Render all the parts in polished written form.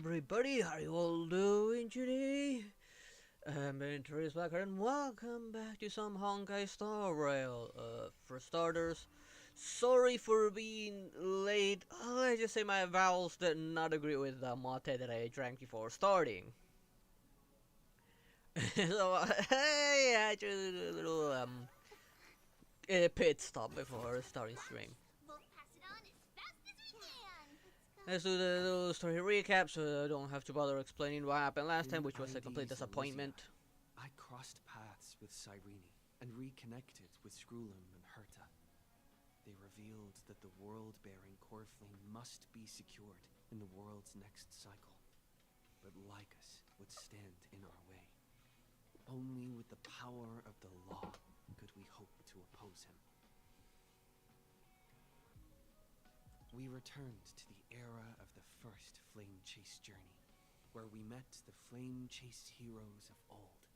everybody, how you all doing today? I'm Interest Blacker and welcome back to some Honkai Star Rail. For starters, sorry for being late. I just say my vowels did not agree with the mate that I drank before starting. So, hey, I just did a little pit stop before starting stream. Let's do the little story recap so I don't have to bother explaining what happened last time, which was a complete disappointment. I crossed paths with Cyrene and reconnected with Scrulum and Herta. They revealed that the world-bearing core flame must be secured in the world's next cycle. But Lycus would stand in our way. Only with the power of the law could we hope to oppose him. We returned to the era of the first Flame Chase journey, where we met the Flame Chase heroes of old,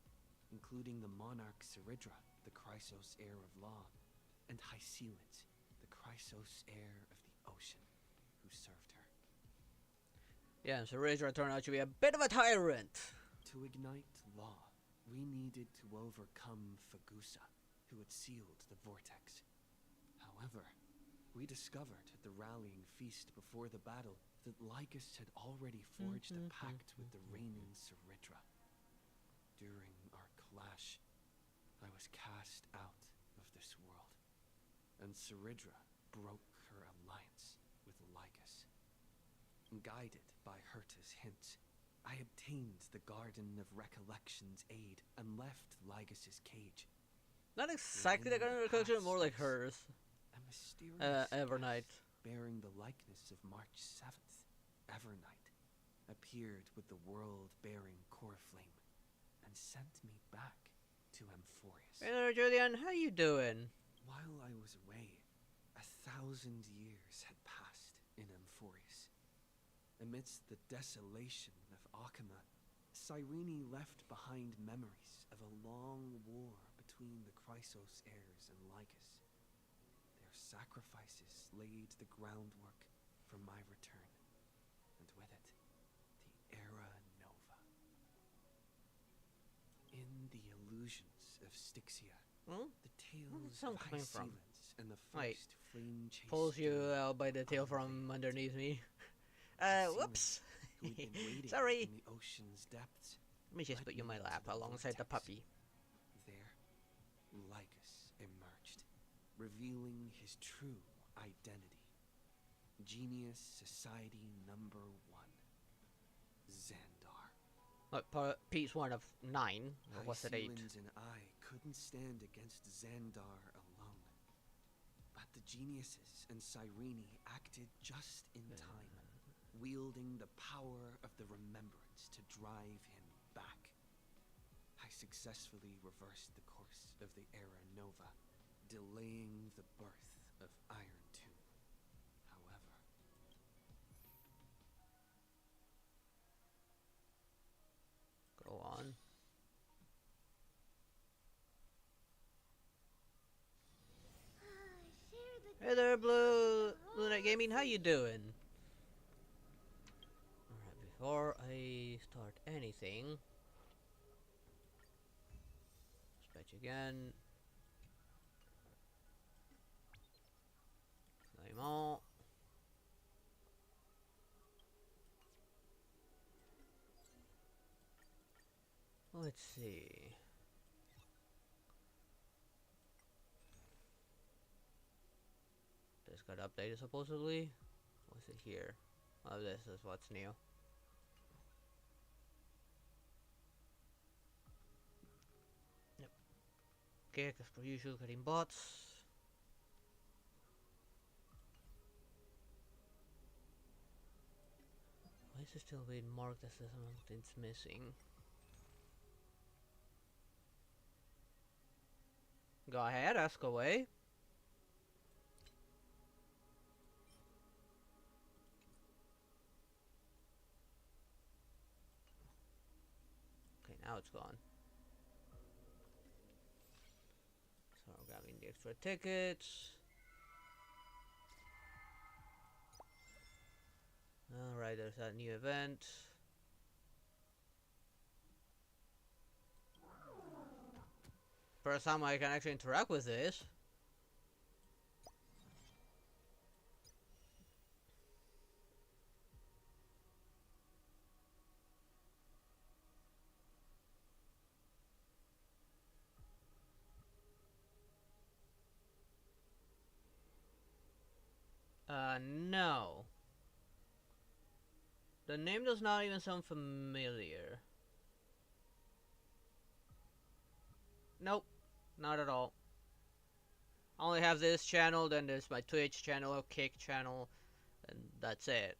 including the monarch Saridra, the Chrysos heir of law, and Hycelant, the Chrysos heir of the ocean, who served her. Yeah, and Saridra turned out to be a bit of a tyrant. To ignite law, we needed to overcome Fagusa, who had sealed the vortex. However, we discovered at the rallying feast before the battle that Lycus had already forged a pact with the reigning Saridra. During our clash, I was cast out of this world, and Saridra broke her alliance with Lycus. Guided by Herta's hint, I obtained the Garden of Recollection's aid and left Lycus's cage. Not exactly the Garden of Recollection, more like hers. A mysterious Evernight. bearing the likeness of March 7th, Evernight, appeared with the world-bearing core flame and sent me back to Amphorius. Hey there, Julian, how you doing? While I was away, 1,000 years had passed in Amphorius. Amidst the desolation of Akama, Cyrene left behind memories of a long war between the Chrysos heirs and Lycus. Their sacrifices laid the groundwork for my return, and with it, the Era Nova. In the illusions of Styxia, the tales of Hycelant and the first flame chase pulls you out by the tail from underneath me. Whoops. who had been waiting Sorry. in the ocean's depths. Let me just put you in my lap alongside the puppy. There, Lycus emerged, revealing his true identity. Genius Society Number 1, Xandar. Look, piece 1 of 9. Or what's it, 8? Hyceland and I couldn't stand against Xandar alone. But the geniuses and Cyrene acted just in time, wielding the power of the remembrance to drive him back. I successfully reversed the course of the Era Nova, delaying the birth of Iron 2. However, Go on. Hey there, Blue Lunette Gaming, how you doing? Alright, before I start anything, dispatch again. Claimant. Let's see. This got updated supposedly. What's it here? Oh, this is what's new. Yep. Okay, as per usual, getting bots. Why is it still being marked as something's missing? Go ahead, ask away. Okay, now it's gone. So we're grabbing the extra tickets. Alright, there's that new event. First time I can actually interact with this. No. The name does not even sound familiar. Nope, not at all. I only have this channel, then there's my Twitch channel, Kick channel, and that's it.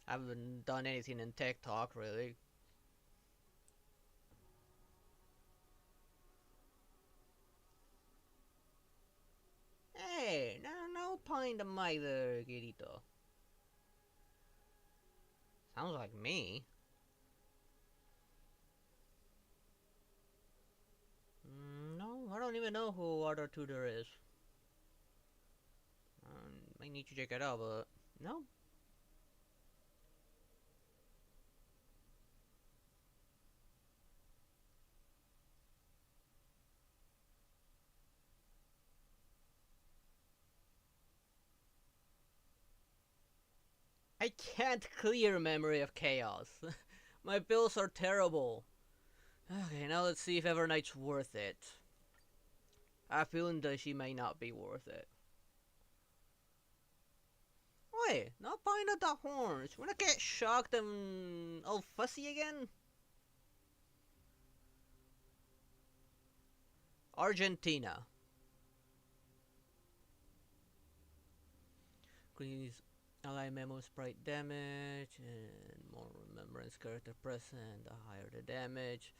I haven't done anything in TikTok, really. Hey, no point to my there, Kirito. Sounds like me. No, I don't even know who Water Tutor is. I need to check it out, but no. I can't clear Memory of Chaos. My bills are terrible. Okay, now let's see if Evernight's worth it. I have a feeling that she may not be worth it. Wait, not buying at the horns. Wanna get shocked and all fussy again? Argentina. Increase ally memo sprite damage and more remembrance character present, the higher the damage.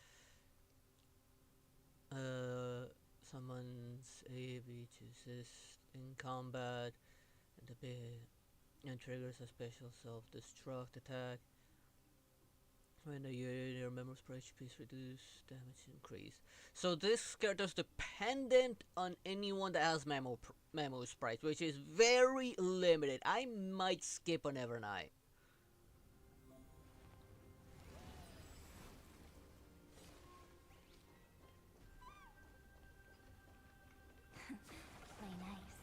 Summons AB to assist in combat and the bit and triggers a special self-destruct attack. When your memory sprite HP is reduced, damage increase. So this character is dependent on anyone that has memo sprites, which is very limited. I might skip on Evernight. Play nice.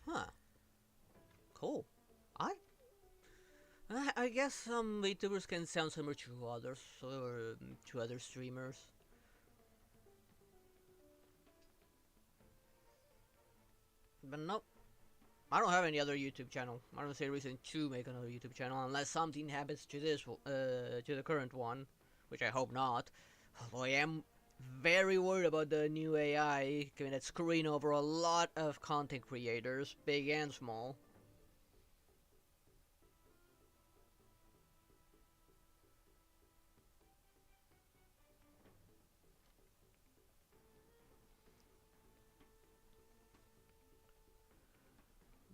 Huh. Cool. I guess some VTubers can sound similar to others, or to other streamers. But nope. I don't have any other YouTube channel. I don't see a reason to make another YouTube channel unless something happens to this, to the current one, which I hope not. Although I am very worried about the new AI, given it's screwing over a lot of content creators, big and small.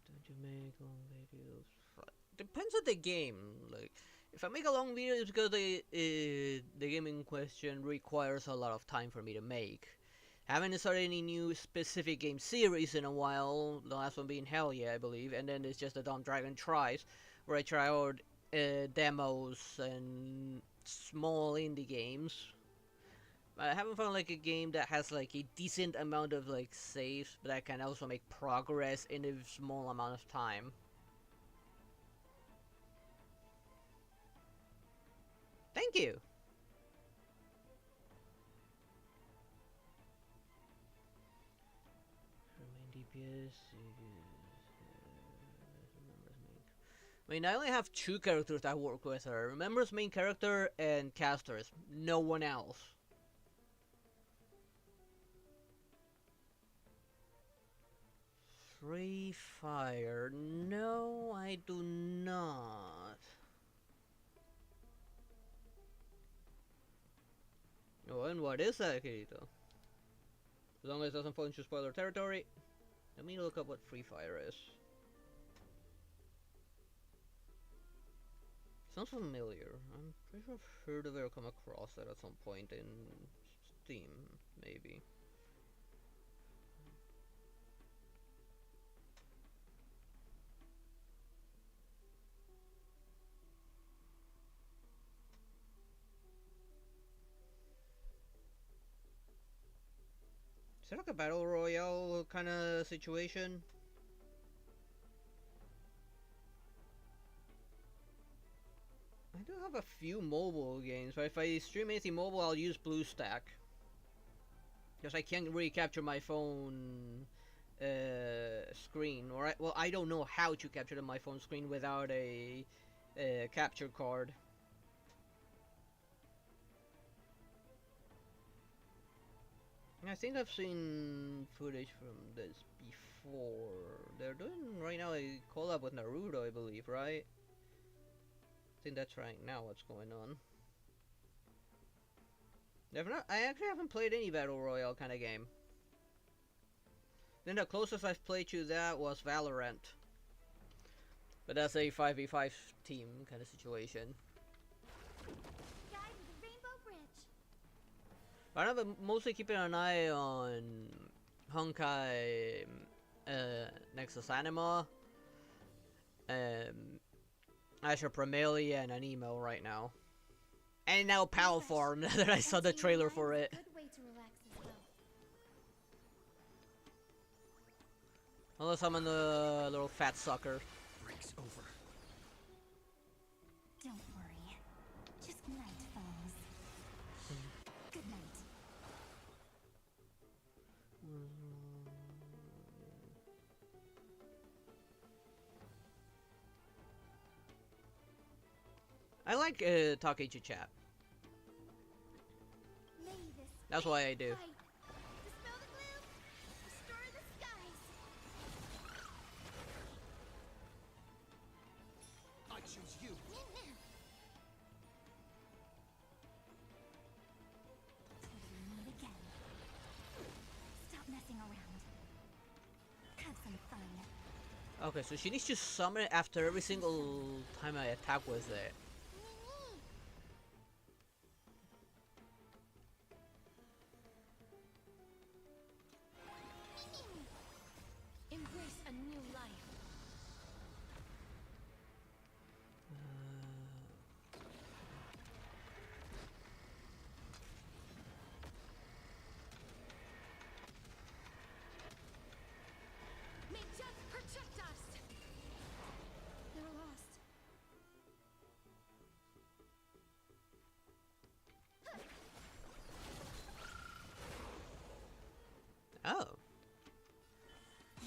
Don't you make long videos? Depends on the game. Like, if I make a long video, it's because the game in question requires a lot of time for me to make. Haven't started any new specific game series in a while. The last one being Hell Yeah, I believe, and then it's just a Dumb Dragon Tries, where I try out demos and small indie games. I haven't found like a game that has like a decent amount of like saves, but I can also make progress in a small amount of time. Thank you. Remain DPS. I mean, I only have two characters that work with her. Remember's main character and casters. No one else. Free Fire. No, I do not. Oh, and what is that, Kirito? As long as it doesn't fall into spoiler territory. Let me look up what Free Fire is. Sounds familiar. I'm pretty sure I've heard of it or come across it at some point in Steam, maybe. Is it like a battle royale kind of situation? I do have a few mobile games, but if I stream anything mobile, I'll use BlueStack. Because I can't really capture my phone screen, or well, I don't know how to capture my phone screen without a capture card. I think I've seen footage from this before. They're doing right now a collab with Naruto, I believe, right? I think that's right now what's going on. I actually haven't played any battle royale kind of game. Then the closest I've played to that was Valorant. But that's a 5v5 team kind of situation. I've been mostly keeping an eye on Honkai Nexus Anima, Asher Primalia, and an email right now. And now Pal Farm, that I saw the trailer for it. Unless I'm a little fat sucker. Breaks over. Don't worry. Just night falls. Good night. I like talking to chat. That's why I do. I choose you. Stop messing around. Have some fun. Okay, so she needs to summon it after every single time I attack with it. Embrace a new life. May death protect us. They're lost. Oh.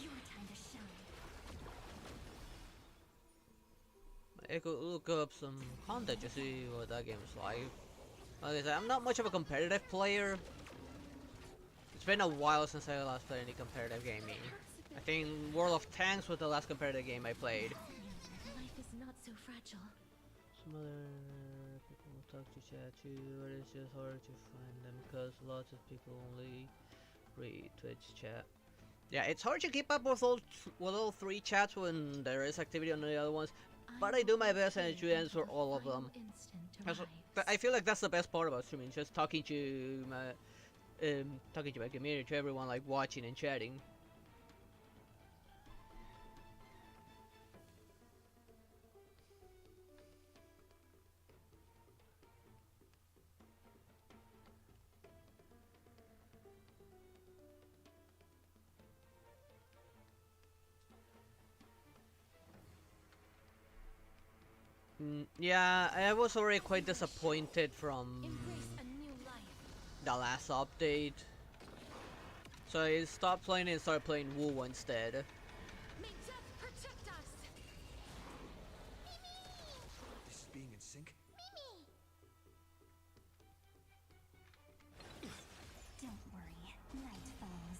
Your time to shine. I could look up some content to see what that game is like. Like I said, I'm not much of a competitive player. It's been a while since I last played any competitive gaming. I think World of Tanks was the last competitive game I played. Life is not so fragile. Some other people will talk to chat too, but it's just hard to find them because lots of people only read Twitch chat. Yeah, it's hard to keep up with all three chats when there is activity on the other ones. But I do my best and to answer all of them. I feel like that's the best part about streaming, just talking to my community, to everyone, like watching and chatting. Yeah, I was already quite disappointed from the last update. So I stopped playing and started playing Wu instead. May death protect us. This is being in sync. Don't worry. Night falls.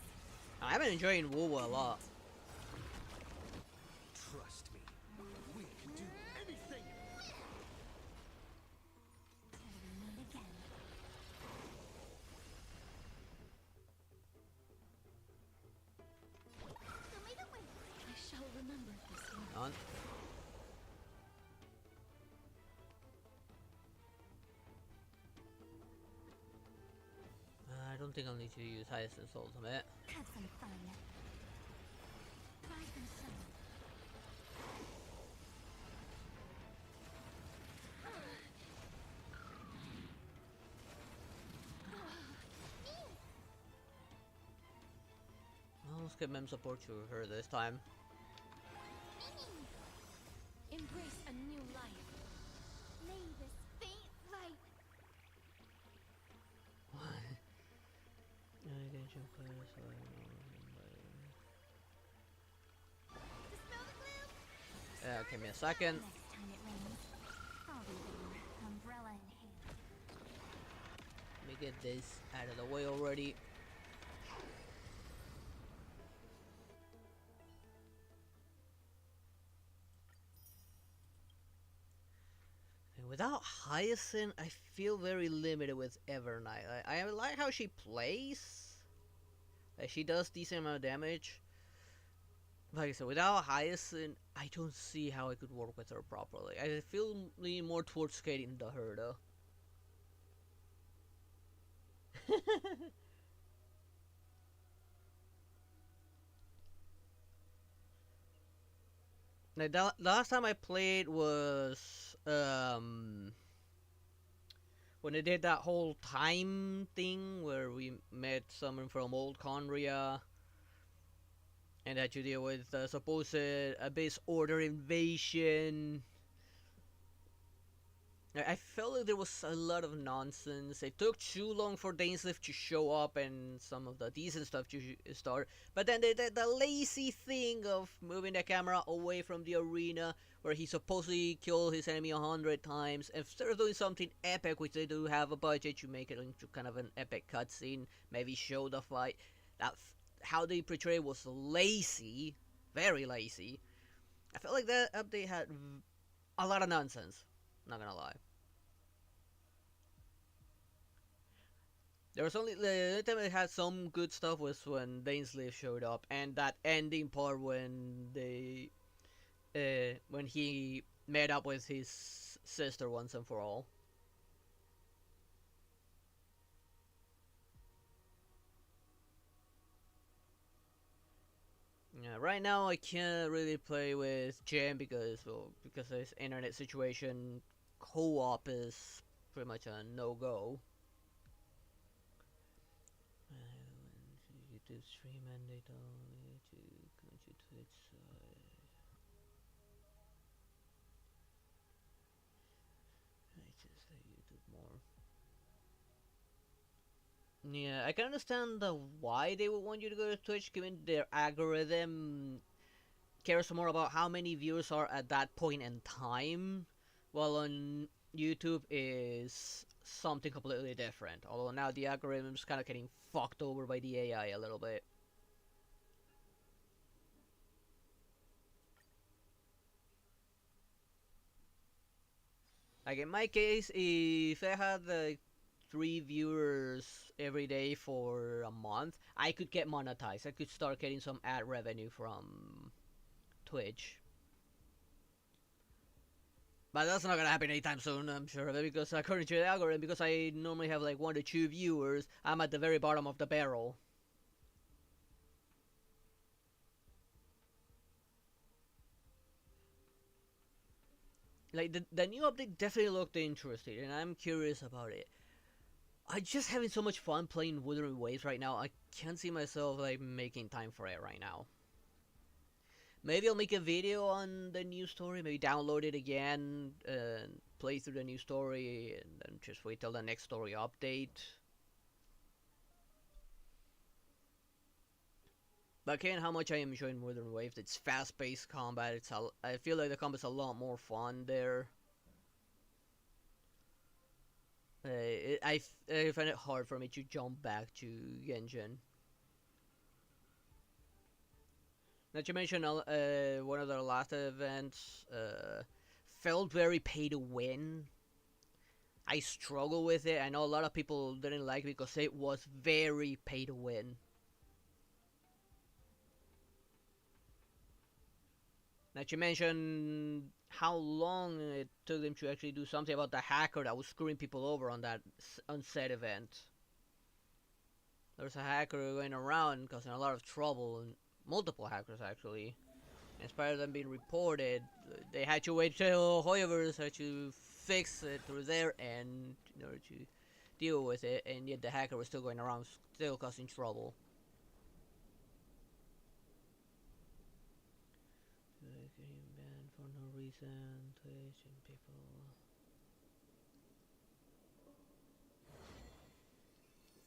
I've been enjoying Wu a lot. Trust me. We can do anything. Till we meet again. I shall remember this one. On. I don't think I'll need to use Hyacinth's ultimate. Have some fun. Rise and shine. let's give mem support to her this time. Embrace a new life. May this faint light. Dispel the gloom. Give me a second. Next time it rains, I'll be there, umbrella in hand. Let me get this out of the way already. And without Hyacinth, I feel very limited with Evernight. I like how she plays. Like, she does decent amount of damage. Like I said, without Hyacinth, I don't see how I could work with her properly. I feel leaning more towards skating the her though. Like, the last time I played was when they did that whole time thing where we met someone from Old Condria and had to deal with supposed Abyss Order invasion. I felt like there was a lot of nonsense. It took too long for Dainsleif to show up and some of the decent stuff to start. But then they did the lazy thing of moving the camera away from the arena where he supposedly killed his enemy 100 times. Instead of doing something epic, which they do have a budget to make it into kind of an epic cutscene, maybe show the fight. How they portray it was lazy, very lazy. I felt like that update had a lot of nonsense. Not gonna lie. There was only the only time it had some good stuff was when Dainsleif showed up, and that ending part when when he met up with his sister once and for all. Yeah, right now I can't really play with Jen because of this internet situation. Co-op is pretty much a no-go. YouTube stream mandate only to connect to Twitch side. I just like YouTube more. Yeah, I can understand why they would want you to go to Twitch, given their algorithm cares more about how many viewers are at that point in time, while on YouTube is something completely different. Although now the algorithm's kind of getting fucked over by the AI a little bit. Like in my case, if I had like 3 viewers every day for a month, I could get monetized. I could start getting some ad revenue from Twitch. But that's not gonna happen anytime soon, I'm sure of it, because according to the algorithm, because I normally have like 1 to 2 viewers, I'm at the very bottom of the barrel. Like, the new update definitely looked interesting, and I'm curious about it. I'm just having so much fun playing Wuthering Waves right now, I can't see myself, like, making time for it right now. Maybe I'll make a video on the new story, maybe download it again, and play through the new story, and then just wait till the next story update. But again, how much I am enjoying Wuthering Waves. It's fast-paced combat. I feel like the combat's a lot more fun there. I find it hard for me to jump back to Genshin. Not to mention, one of the last events felt very pay to win. I struggle with it. I know a lot of people didn't like it because it was very pay to win. Not to mention how long it took them to actually do something about the hacker that was screwing people over on that unsaid event. There was a hacker going around causing a lot of trouble, and multiple hackers actually. In spite of them being reported, they had to wait till Hoyoverse had to fix it through their end in order to deal with it, and yet the hacker was still going around, still causing trouble. and Twitch and people.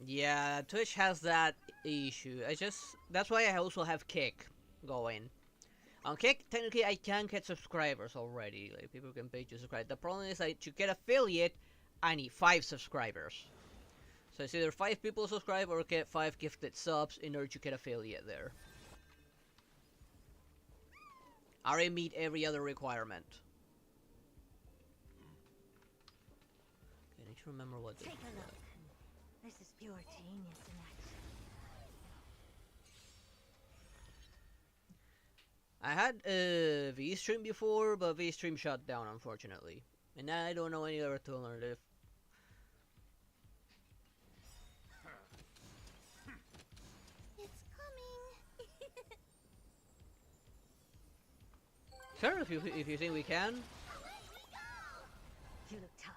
Yeah, Twitch has that issue. That's why I also have Kick going. On Kick, technically I can get subscribers already. Like people can pay to subscribe. The problem is that to get affiliate, I need 5 subscribers. So it's either 5 people subscribe or get 5 gifted subs in order to get affiliate there. I already meet every other requirement. Okay, I need to remember what this Take a look. This is pure genius in action. I had a V-Stream before, but V-Stream shut down, unfortunately. And I don't know any other alternative. It's coming. Sure, if you think we can. You look tough.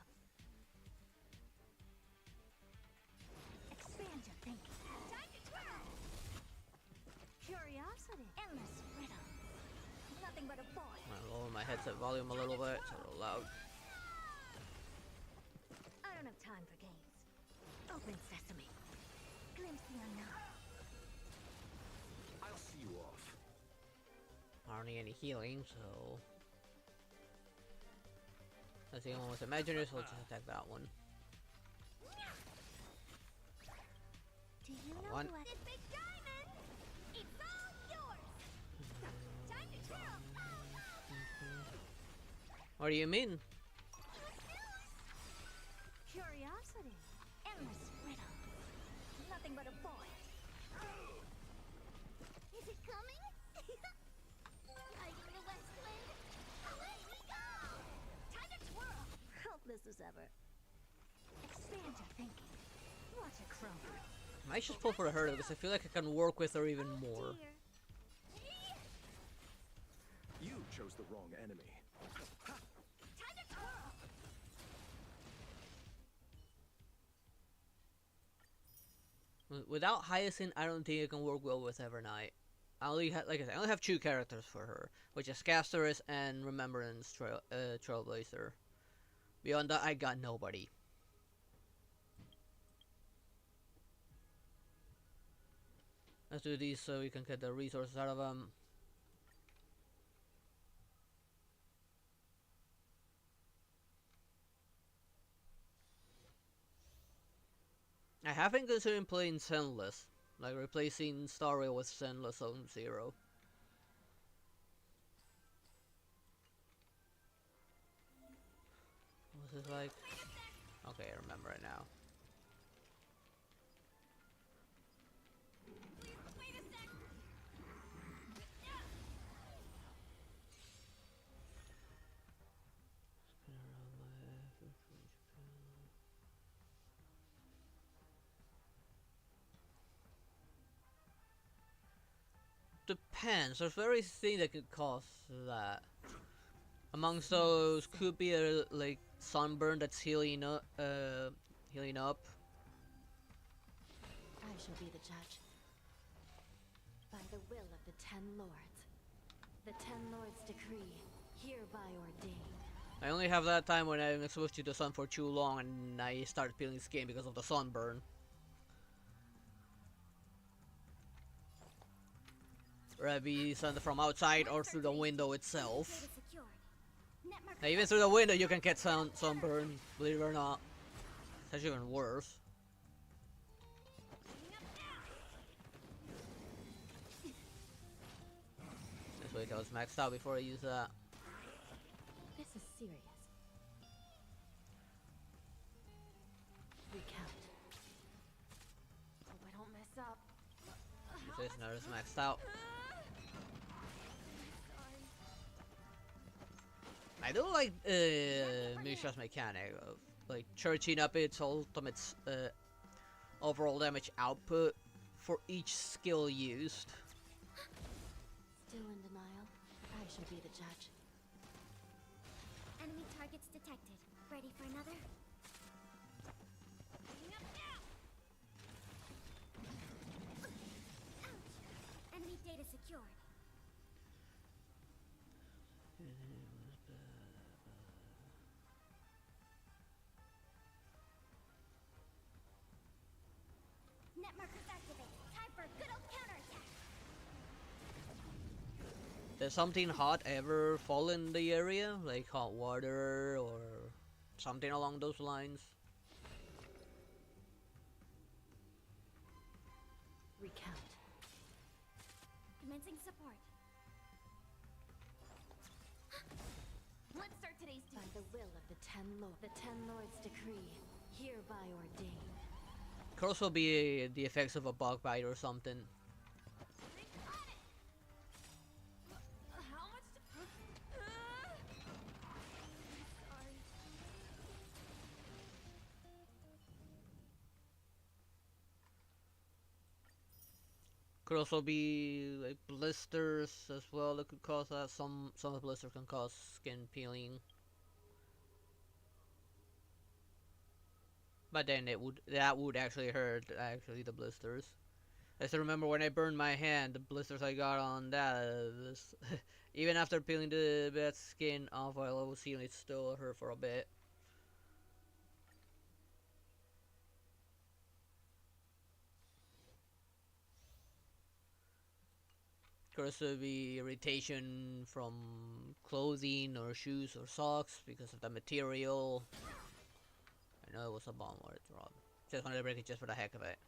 Expand your thinking. Time to twirl. Curiosity. Endless rhythm. Nothing but a boy. I'll lower my headset volume a little bit, it's a little loud. I don't have time for games. Open sesame. Glimpse the unknown. I'll see you off. I don't need any healing, so... That's the only one with imaginary, so let's just attack that one. Do you know One. who has this big diamond? It's all yours. Time to twirl. What do you mean? Curiosity. Endless rhythm. Nothing but a boy. Is it coming? Hiding the west wind. Away we go. Time to twirl. Helpless as ever. Expand your thinking. Watch it crumble. I might just pull for the hurdle because I feel like I can work with her even more. You chose the wrong enemy. Time to twirl. Without Hyacinth, I don't think I can work well with Evernight. I only have, like I said, I only have 2 characters for her, which is Casterus and Remembrance Trailblazer. Beyond that, I got nobody. Let's do these so we can get the resources out of them. I have been considering playing Zenless, like replacing Star Rail with Zenless Zone Zero. What's this like? Okay, I remember it now. Depends. There's various things that could cause that. Amongst those could be a like sunburn that's healing up. Healing up. I shall be the judge. By the will of the 10 lords. The 10 lords decree, hereby ordained. I only have that time when I'm exposed to the sun for too long and I start feeling skin because of the sunburn. Whether it be sun from outside or through the window itself. Now, even through the window you can get sunburn, believe it or not. That's even worse. This week I was maxed out before I used that. This is serious. Recount. Hope I don't mess up. This now is maxed out. I do like Misha's mechanic of like charging up its ultimate overall damage output for each skill used. Still in denial? I shall be the judge. Enemy targets detected. Ready for another? Ouch! Enemy data secured. Does something hot ever fall in the area? Like hot water or something along those lines? Recount. Commencing support. Let's start today's By duty. the will of the Ten Lords decree, hereby ordained. Could also be the effects of a bug bite or something. How much? Sorry. Could also be like blisters as well that could cause that. Some of the blisters can cause skin peeling. But then that would actually hurt actually the blisters. I still remember when I burned my hand, the blisters I got on that. Even after peeling the bad skin off while I was healing, it still hurt for a bit. Could also be irritation from clothing or shoes or socks because of the material. I know it was a bomb or it's wrong. Just wanted to break it just for the heck of it.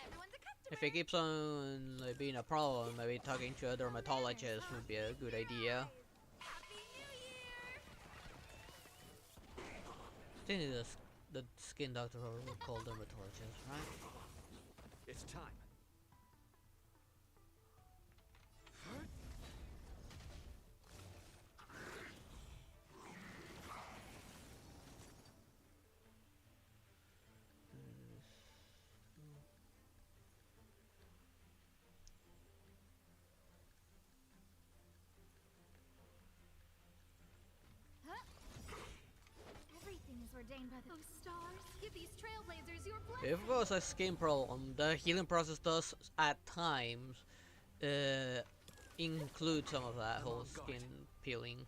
Everyone's a customer. If it keeps on like, being a problem, maybe talking to a dermatologist would be a good idea. Happy New Year! I think the skin doctor would call dermatologist, right? It's time. Everything is ordained by the stars. Give these trailblazers your blessing. If it was a skin problem, the healing process does at times include some of that whole skin peeling.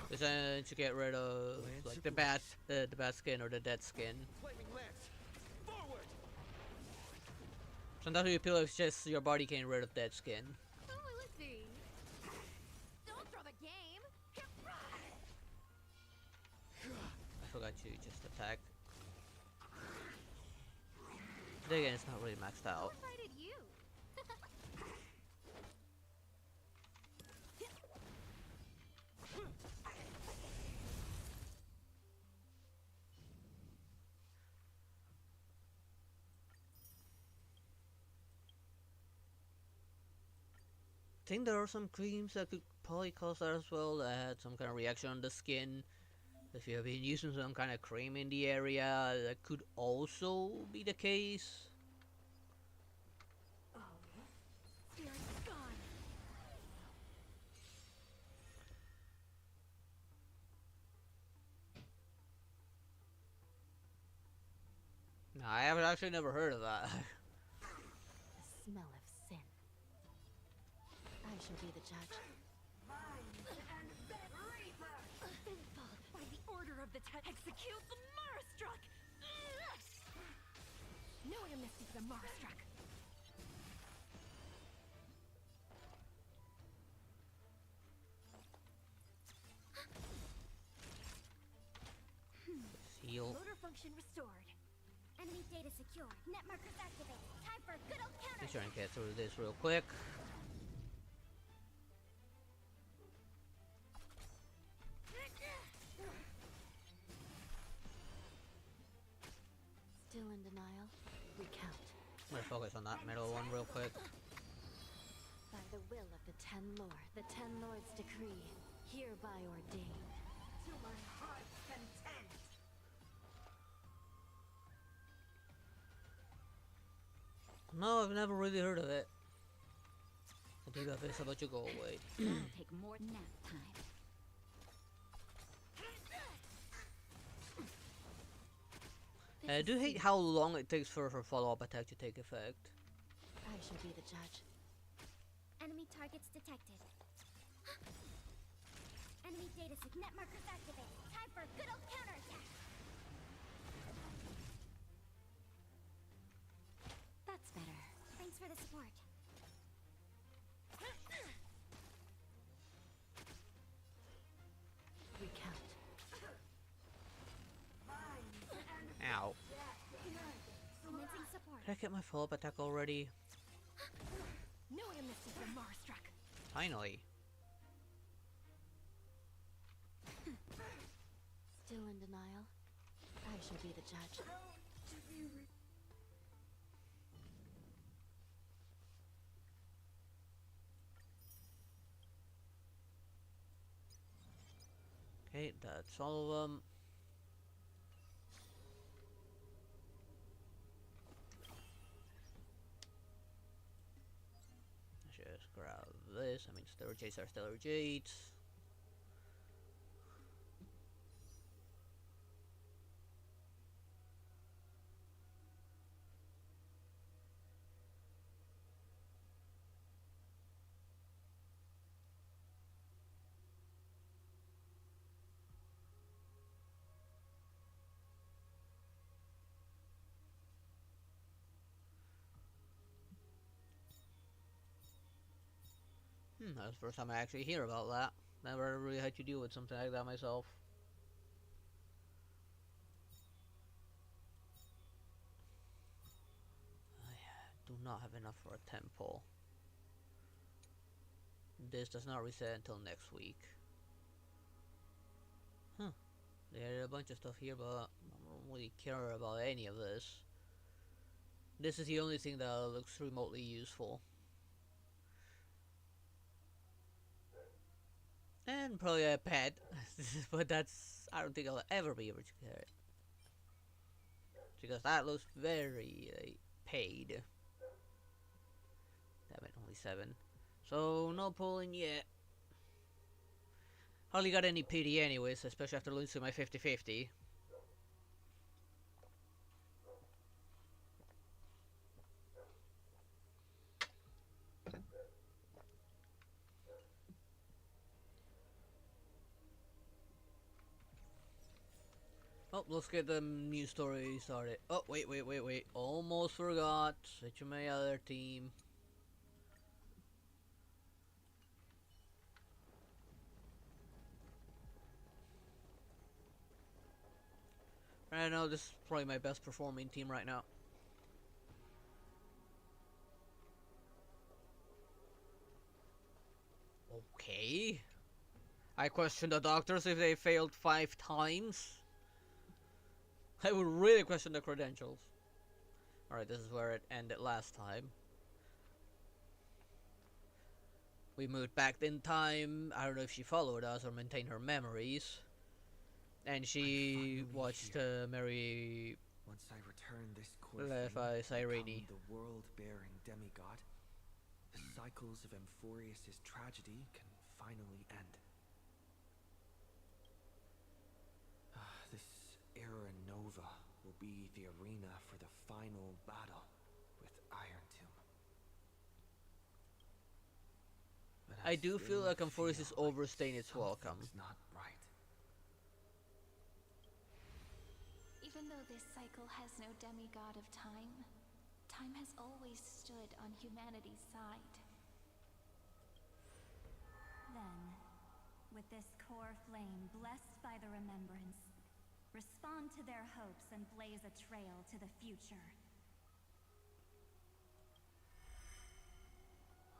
To get rid of like the bad skin or the dead skin. Flaming lance. Forward. Sometimes when you peel, it's just your body getting rid of dead skin. Who will it be? Don't throw the game. I forgot to just attack. Then again, it's not really maxed out. Who invited you? I think there are some creams that could probably cause that as well, that had some kind of reaction on the skin. If you have been using some kind of cream in the area, that could also be the case. Spirit's gone. No, I have actually never heard of that. The smell of sin. I shall be the judge. Sinful. By the order of the execute the Marastruck. No amnesty for the Marastruck. Heal. Motor function restored. Enemy data secure. Net markers activated. Time for a good old counter. Let's try and get through this real quick. Still in denial? Recount. I'm gonna focus on that middle one real quick. By the will of the Ten Lords decree, hereby ordained. To my heart's content. No, I've never really heard of it. I think that is about to go away. That'll take more nap time. I do hate how long it takes for her follow-up attack to take effect. I shall be the judge. Enemy targets detected. Enemy data net markers activated. Time for a good old counterattack. my follow-up attack already? Knowing this is the Marstruck. Finally. Still in denial? I shall be the judge. Okay, that's all of them. Let's just grab this. I mean, stellar jades are stellar jades. That's the first time I actually hear about that. Never really had to deal with something like that myself. I do not have enough for a temple. This does not reset until next week. Huh. There are a bunch of stuff here, but I don't really care about any of this. This is the only thing that looks remotely useful. And probably a pet, but that's, I don't think I'll ever be able to get it. Because that looks very paid. Damn it, only 7. So, no pulling yet. Hardly got any pity anyways, especially after losing my 50-50. Oh, let's get the new story started. Oh, wait. Almost forgot. Switch to my other team. I know this is probably my best performing team right now. Okay. I question the doctors if they failed 5 times. I would really question the credentials. Alright, this is where it ended last time. We moved back in time. I don't know if she followed us or maintained her memories. And she watched Mary Once I return this core left by Cyrene. the world-bearing demigod, the cycles of Amphorius' tragedy can finally end. This Era Nova will be the arena for the final battle with Iron Tomb. But I do feel still like Amphorius is overstaying its welcome. something's not right. Even though this cycle has no demigod of time, time has always stood on humanity's side. Then, with this core flame blessed by the remembrance, respond to their hopes and blaze a trail to the future.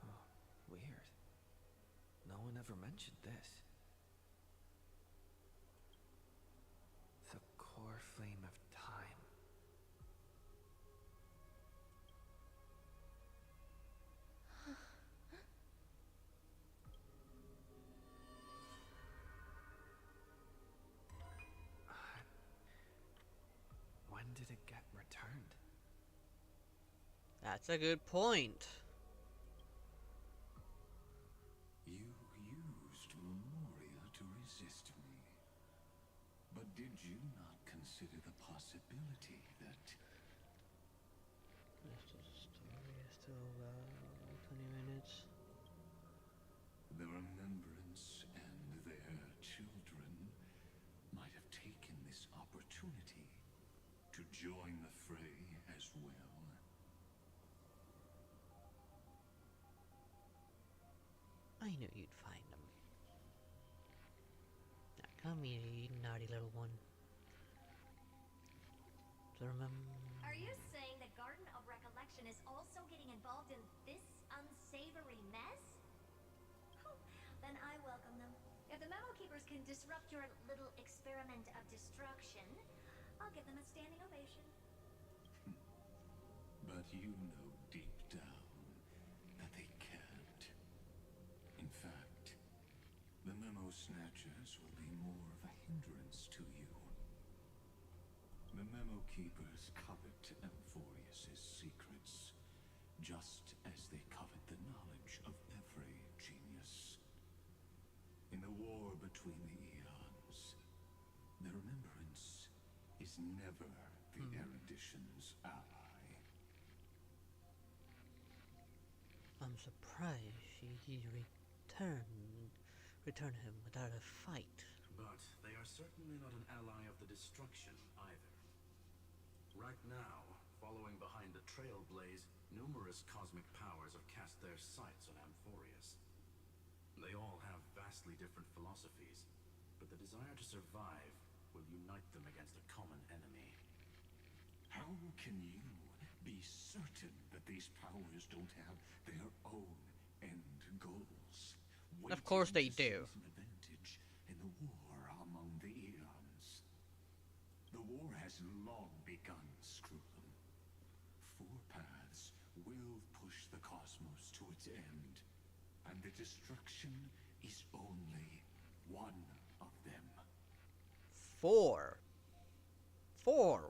Oh, weird. No one ever mentioned this. The core flame of time. When did it get returned? That's a good point. You used Memoria to resist me. But did you not consider the possibility that... Rest of the story is still about 20 minutes. the remembrance and their children might have taken this opportunity to join the fray as well? I knew you'd find them. Now come here, you naughty little one. So remember... Are you saying the Garden of Recollection faction is also getting involved in this unsavory mess? Then I welcome them. If the Memo Keepers can disrupt your little experiment of destruction, I'll give them a standing ovation. But you know deep down that they can't. In fact, the Memo Snatchers will be more of a hindrance to you. The Memo Keepers covet Amphorius's secrets, just as they covet the knowledge of every genius. In the war between the eons, the Remembrance is never the erudition's ally. I'm surprised he returned him without a fight. But they are certainly not an ally of the destruction either. Right now, following behind the Trailblaze, numerous cosmic powers have cast their sights on Amphorius. They all have vastly different philosophies, but the desire to survive will unite them against a common enemy. How can you be certain that these powers don't have their own end goals? Of course they Waiting to do. seize an advantage in the war among the eons. The war has long begun, Screwlum. Four paths will push the cosmos to its end, and the destruction is only one of them. Four?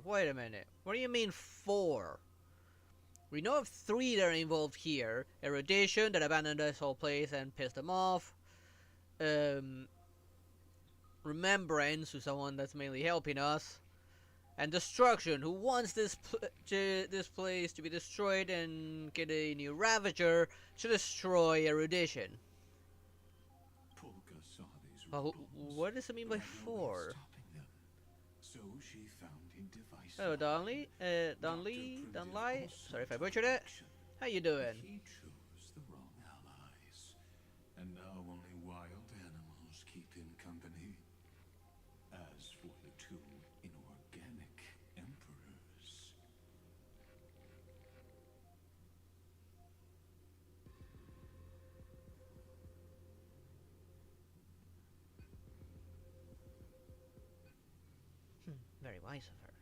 Wait a minute. What do you mean 4? We know of 3 that are involved here. Erudition, that abandoned this whole place and pissed them off. Remembrance, who's someone that's mainly helping us. And Destruction, who wants this place to be destroyed and get a new Ravager to destroy Erudition. Polka saw these Oh, rebels, what does it mean by but had no way of 4? stopping them. So she found a device. Hello, Donley. Donley. Sorry if I butchered it. How you doing? He chose the wrong allies, and now only wild animals keep him company. As for the 2 inorganic emperors, Very wise of her.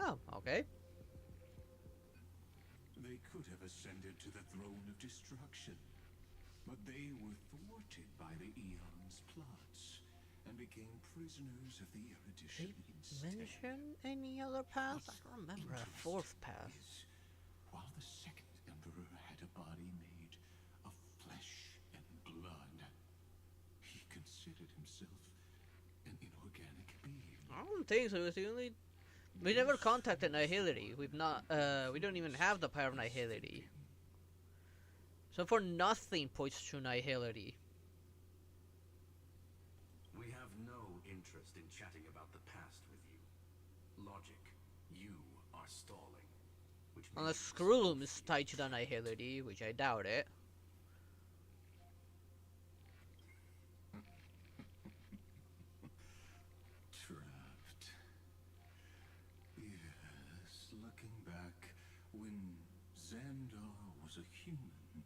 Oh, okay. they could have ascended to the throne of destruction, but they were thwarted by the eons' plots and became prisoners of the erudition instead. Mention any other path? I don't remember a 4th path. Is, while the second emperor had a body made of flesh and blood, he considered himself an inorganic being. I don't think so. It's the only. We never contacted Nihility. We've not. We don't even have the power of Nihility. So for nothing points to Nihility. We have no interest in chatting about the past with you. Logic, you are stalling. Which Unless means Screwlum is tied to the Nihility, which I doubt it. Trapped. Yes, looking back, when Xandar was a human,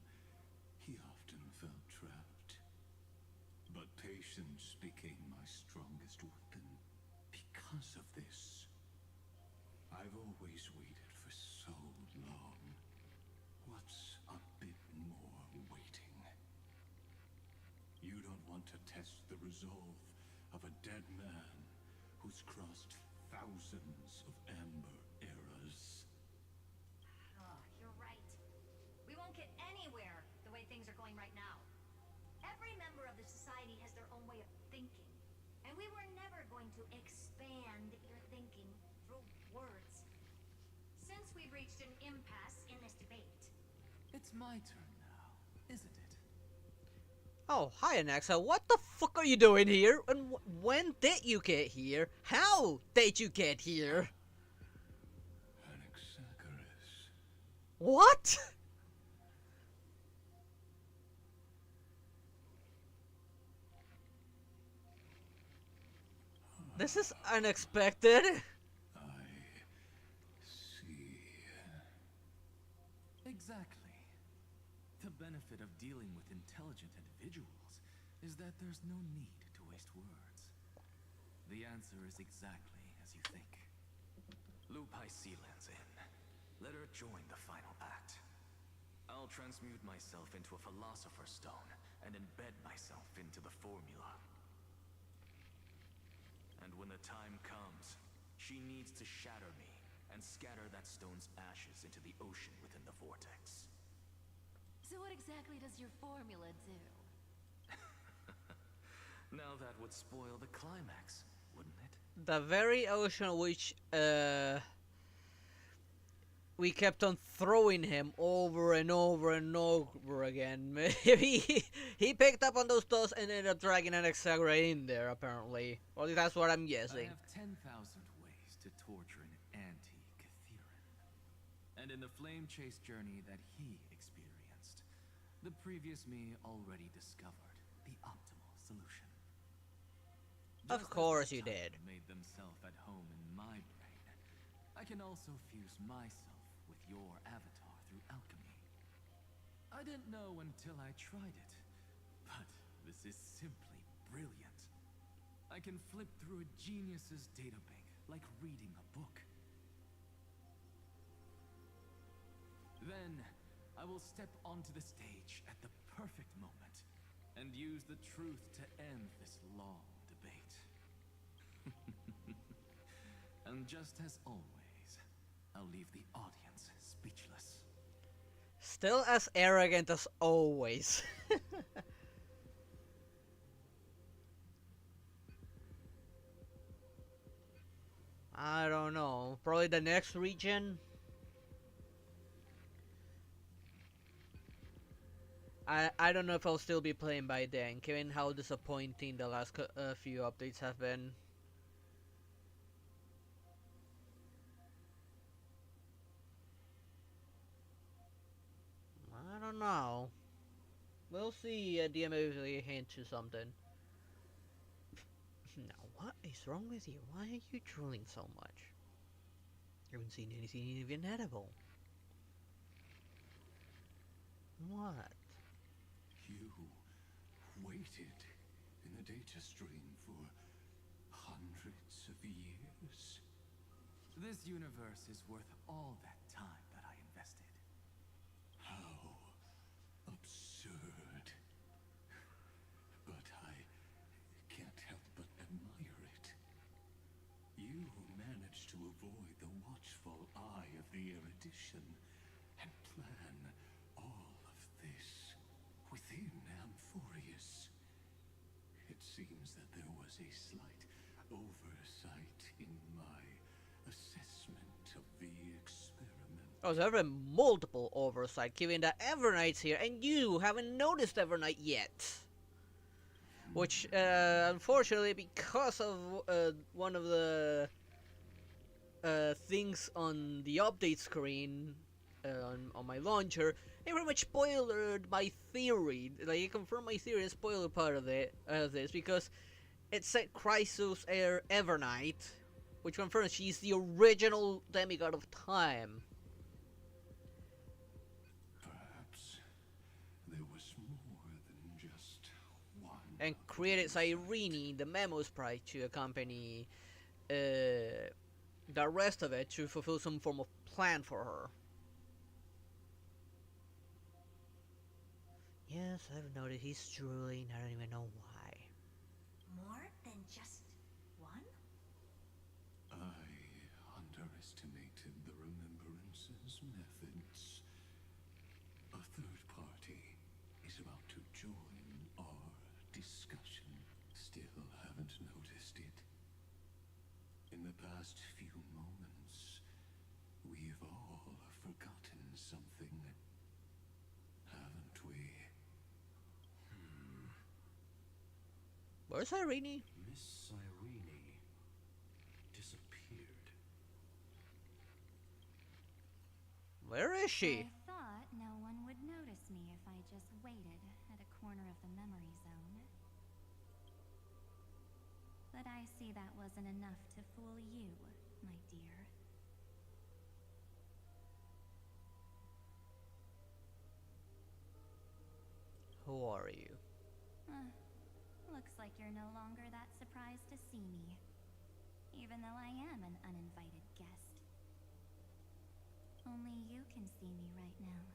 he often felt trapped. But patience became my strongest weapon because of this. I've always waited for so long. What's a bit more waiting? You don't want to test the resolve of a dead man who's crossed thousands of amber eras. Oh, you're right. We won't get anywhere the way things are going right now. Every member of the society has their own way of thinking, and we were never going to expand your thinking through words. Since we've reached an impasse in this debate, It's my turn now, isn't it? Oh, hi Anaxa. What the fuck are you doing here? And when did you get here? How did you get here? Anaxagoras. What? This is unexpected. I Exactly. The benefit of dealing with intelligent individuals is that there's no need to waste words. The answer is exactly as you think. Lupai Sealand's in. Let her join the final act. I'll transmute myself into a Philosopher's Stone and embed myself into the formula. And when the time comes, she needs to shatter me and scatter that stone's ashes into the ocean within the vortex. So what exactly does your formula do? Now that would spoil the climax, wouldn't it? The very ocean which we kept on throwing him over and over and over again. Maybe he picked up on those thoughts and ended up dragging an Hexagra in there, apparently. Or at least that's what I'm guessing. I have 10,000 ways to torture an anti-Catheran. And in the flame chase journey that he experienced, the previous me already discovered the optimal solution. Of course you did. Made themselves at home in my brain. I can also fuse myself with your avatar through alchemy. I didn't know until I tried it, but this is simply brilliant. I can flip through a genius's databank like reading a book. Then, I will step onto the stage at the perfect moment and use the truth to end this long debate. And just as always, I'll leave the audience speechless. Still as arrogant as always. I don't know. Probably the next region. I don't know if I'll still be playing by then, given how disappointing the last few updates have been. I don't know. We'll see at the end if they hint to something. Now, what is wrong with you? Why are you drooling so much? I haven't seen anything even edible. What? You waited in the data stream for hundreds of years. This universe is worth all that time that I invested. How absurd. But I can't help but admire it. You managed to avoid the watchful eye of the erudition and plan all of this within Amphorius. It seems that there was a slight oversight in my assessment of the experiment. Oh, there have been multiple oversight, given that Evernight's here, and you haven't noticed Evernight yet. Which, unfortunately, because of one of the things on the update screen on my launcher, it pretty much spoiled my theory. Like, it confirmed my theory and spoiled part of this, because it said Chrysos Evernight, which confirms she's the original demigod of time. Perhaps there was more than just one. And created Cyrene, the Memo Sprite, to accompany the rest of it to fulfill some form of plan for her. Yes, I've noticed he's drooling. I don't even know why. More than just one? I underestimated the Remembrance's methods. A third party is about to join our discussion. Still haven't noticed it. In the past few moments, we've all forgotten something, haven't we? Where's Irene? Miss Cyrene disappeared. Where is she? I thought no one would notice me if I just waited at a corner of the memory zone. But I see that wasn't enough to fool you, my dear. like you're no longer that surprised to see me, even though I am an uninvited guest. Only you can see me right now.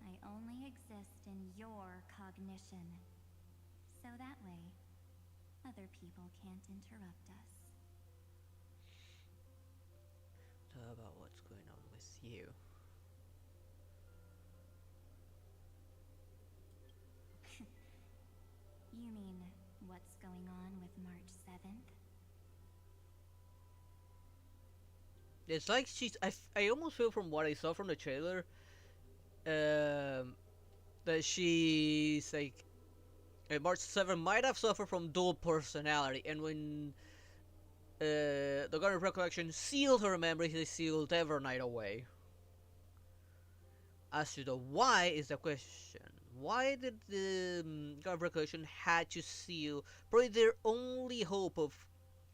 I only exist in your cognition, so that way, other people can't interrupt us. So about what's going on with you? You mean, what's going on with March 7th? It's like I almost feel from what I saw from the trailer, that she's like, March 7 might have suffered from dual personality, and when the Guardian of Recollection sealed her memories, they sealed Evernight away. As to the why is the question. Why did the Guardian of Recollection had to seal probably their only hope of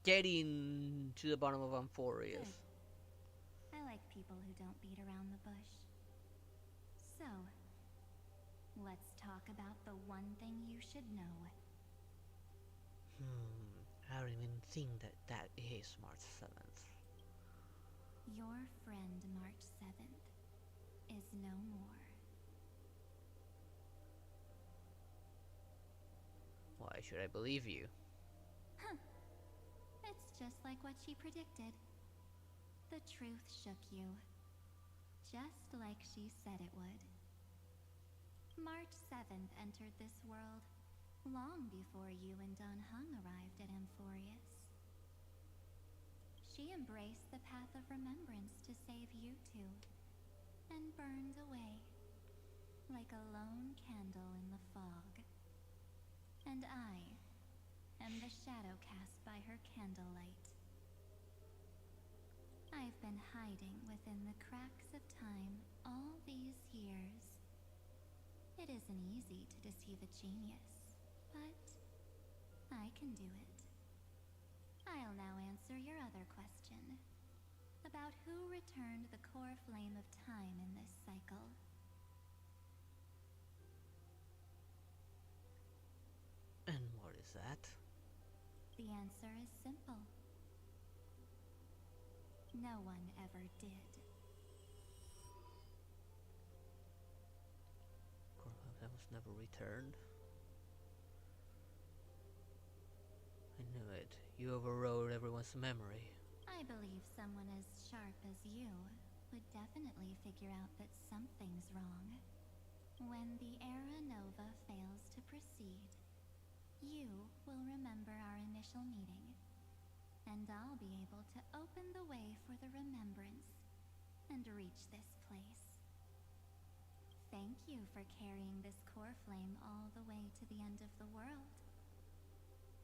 getting to the bottom of Amphorius? Good. I like people who don't beat around the bush. So, let's talk about the one thing you should know. I don't even think that is March 7th. Your friend March 7th is no more. Why should I believe you? Huh. It's just like what she predicted. The truth shook you. Just like she said it would. March 7th entered this world long before you and Don Hung arrived at Amphorius. She embraced the path of remembrance to save you two, and burned away like a lone candle in the fog. And I am the shadow cast by her candlelight. I've been hiding within the cracks of time all these years. It isn't easy to deceive a genius, but I can do it. I'll now answer your other question, about who returned the core flame of time in this cycle. And what is that? The answer is simple. No one ever did. That was never returned. I knew it. You overrode everyone's memory. I believe someone as sharp as you would definitely figure out that something's wrong. When the Era Nova fails to proceed, you will remember our initial meeting, and I'll be able to open the way for the remembrance and reach this place. Thank you for carrying this core flame all the way to the end of the world.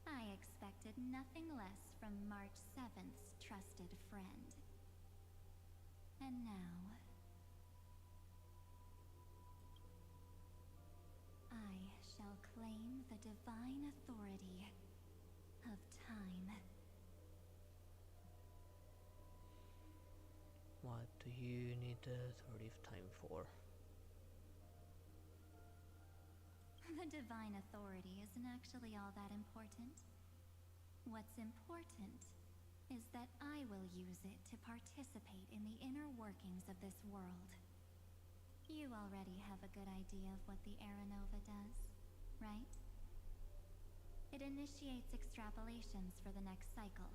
I expected nothing less from March 7th's trusted friend. And now, I shall claim the divine authority of time. What do you need the authority of time for? The divine authority isn't actually all that important. What's important is that I will use it to participate in the inner workings of this world. You already have a good idea of what the Era Nova does, right? It initiates extrapolations for the next cycle,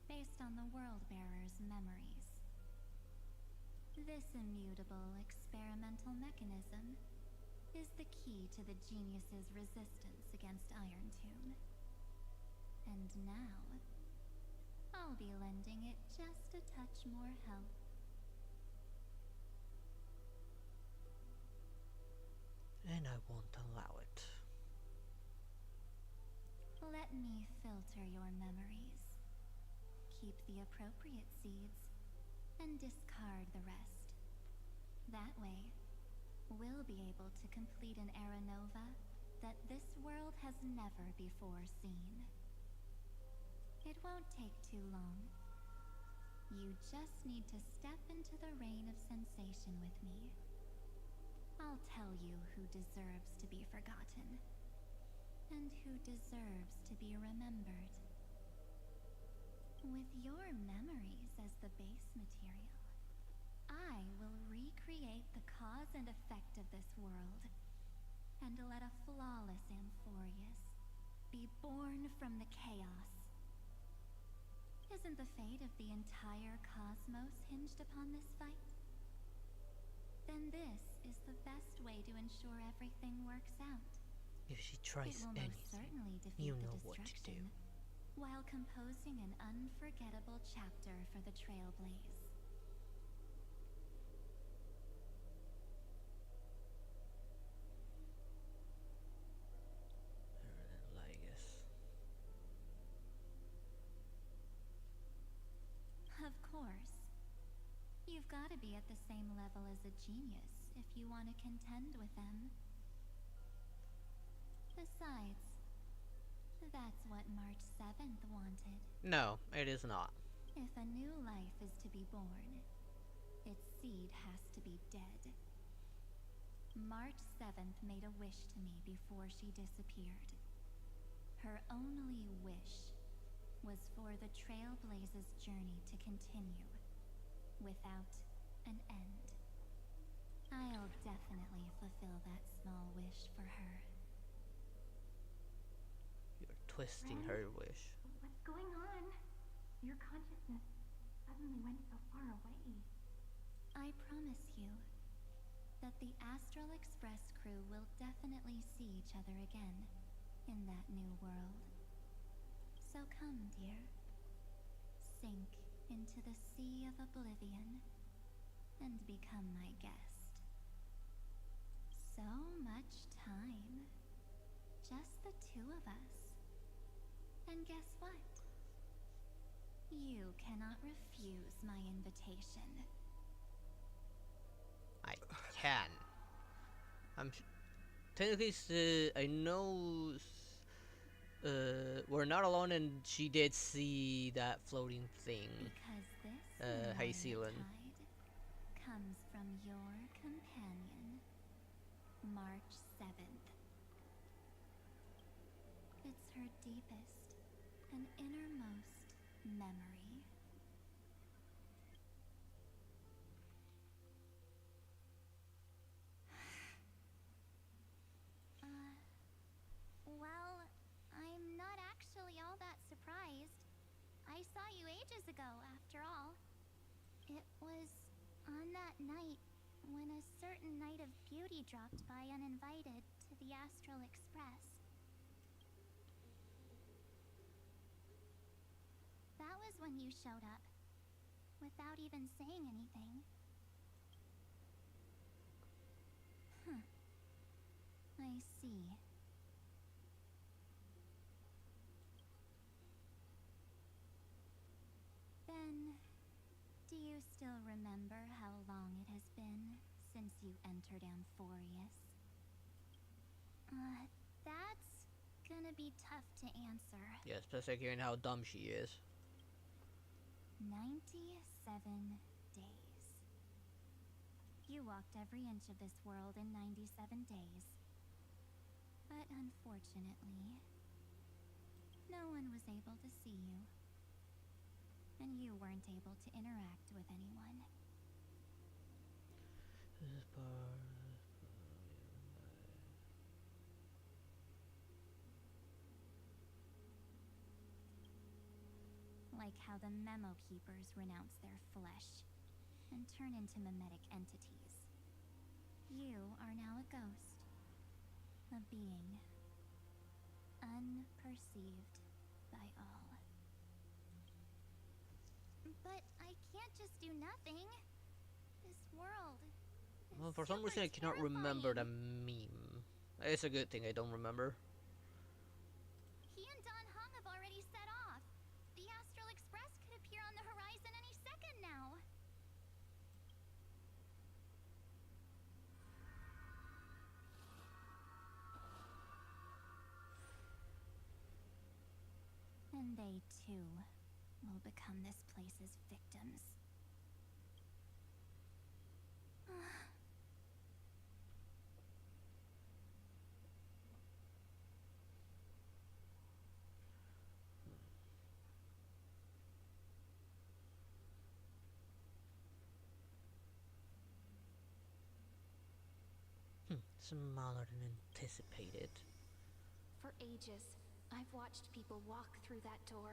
based on the World Bearer's memories. This immutable experimental mechanism is the key to the genius's resistance against Iron Tomb. And now, I'll be lending it just a touch more help. And I won't allow it. Let me filter your memories. Keep the appropriate seeds, and discard the rest. That way, we'll be able to complete an Era Nova that this world has never before seen. It won't take too long. You just need to step into the reign of sensation with me. I'll tell you who deserves to be forgotten, and who deserves to be remembered. With your memories as the base material, I will recreate the cause and effect of this world, and let a flawless Amphorius be born from the chaos. Isn't the fate of the entire cosmos hinged upon this fight? Then this is the best way to ensure everything works out. If she It tries will most anything, certainly defeat you the know what to do. destruction, while composing an unforgettable chapter for the Trailblaze. Of course. You've got to be at the same level as a genius if you want to contend with them. Besides, that's what March 7th wanted. No, it is not. If a new life is to be born, its seed has to be dead. March 7th made a wish to me before she disappeared. Her only wish was for the Trailblaze's journey to continue, without an end. I'll definitely fulfill that small wish for her. You're twisting Ren? her wish. What's going on? Your consciousness suddenly went so far away. I promise you that the Astral Express crew will definitely see each other again in that new world. So come, dear. Sink into the sea of oblivion and become my guest. So much time. Just the two of us. And guess what? You cannot refuse my invitation. I can. Technically, I know we're not alone, and she did see that floating thing. Because this Hey, Sealan. tide comes from your companion, March 7th. It's her deepest and innermost memory. Well, I'm not actually all that surprised. I saw you ages ago, after all. It was on that night when a certain Knight of Beauty dropped by uninvited to the Astral Express. That was when you showed up, without even saying anything. I see. Then, do you still remember how long it has been since you entered Amphorius? That's gonna be tough to answer. Yeah, especially hearing how dumb she is. 97 days. You walked every inch of this world in 97 days. But unfortunately, no one was able to see you. And you weren't able to interact with anyone. Like how the Memo Keepers renounce their flesh and turn into mimetic entities. You are now a ghost. A being. Unperceived by all. But I can't just do nothing. This world is Well, for some reason I cannot remember the meme. It's a good thing I don't remember. He and Don Hong have already set off. The Astral Express could appear on the horizon any second now. And they, too, will become this place's victims. Smaller than anticipated. For ages, I've watched people walk through that door.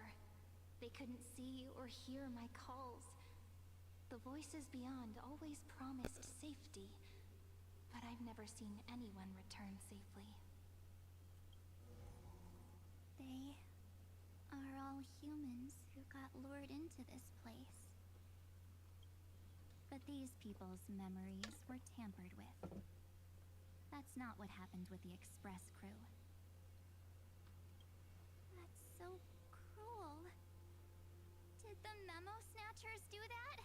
They couldn't see or hear my calls. The voices beyond always promised safety, but I've never seen anyone return safely. They are all humans who got lured into this place. But these people's memories were tampered with. That's not what happened with the Express crew. That's so cruel. Did the Memo Snatchers do that?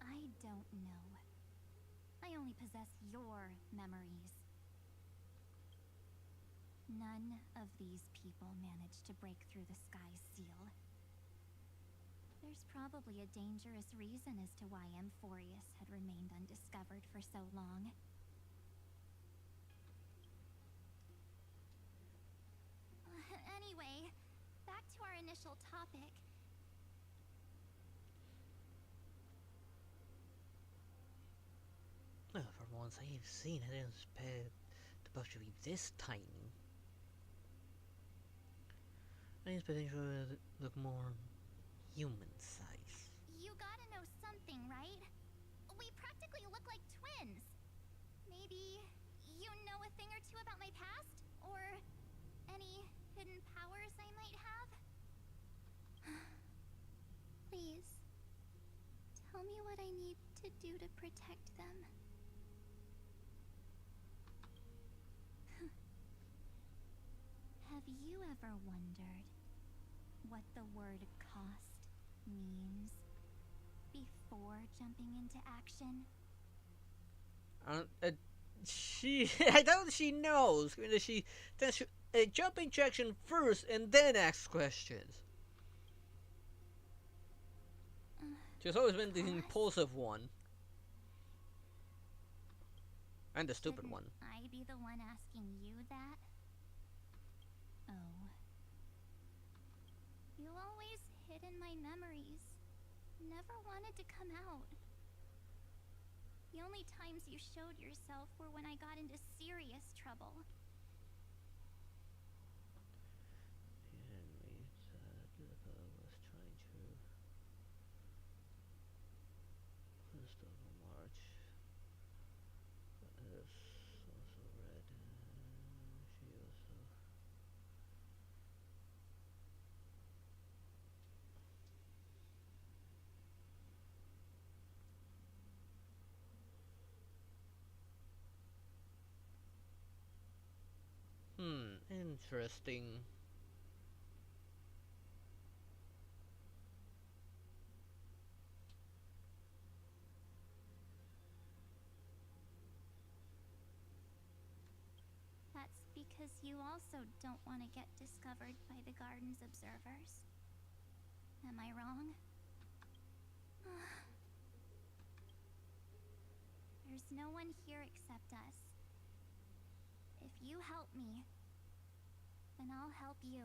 I don't know. I only possess your memories. None of these people managed to break through the sky's seal. There's probably a dangerous reason as to why Amphorius had remained undiscovered for so long. Anyway, back to our initial topic. Well, for once I've seen it, I didn't expect the box to be this tiny. I expected it to look more human size. You gotta know something, right? We practically look like twins. Maybe you know a thing or two about my past? Or any hidden powers I might have? Please, tell me what I need to do to protect them. Have you ever wondered what the word cost means before jumping into action? I doubt she knows. I mean, she jump into action first and then asks questions. She's always been the impulsive one. And the stupid Shouldn't one. I be the one asking you that? Oh. You always hid in my memories. Never wanted to come out. The only times you showed yourself were when I got into serious trouble. Interesting. That's because you also don't want to get discovered by the garden's observers. Am I wrong? There's no one here except us. If you help me, then I'll help you.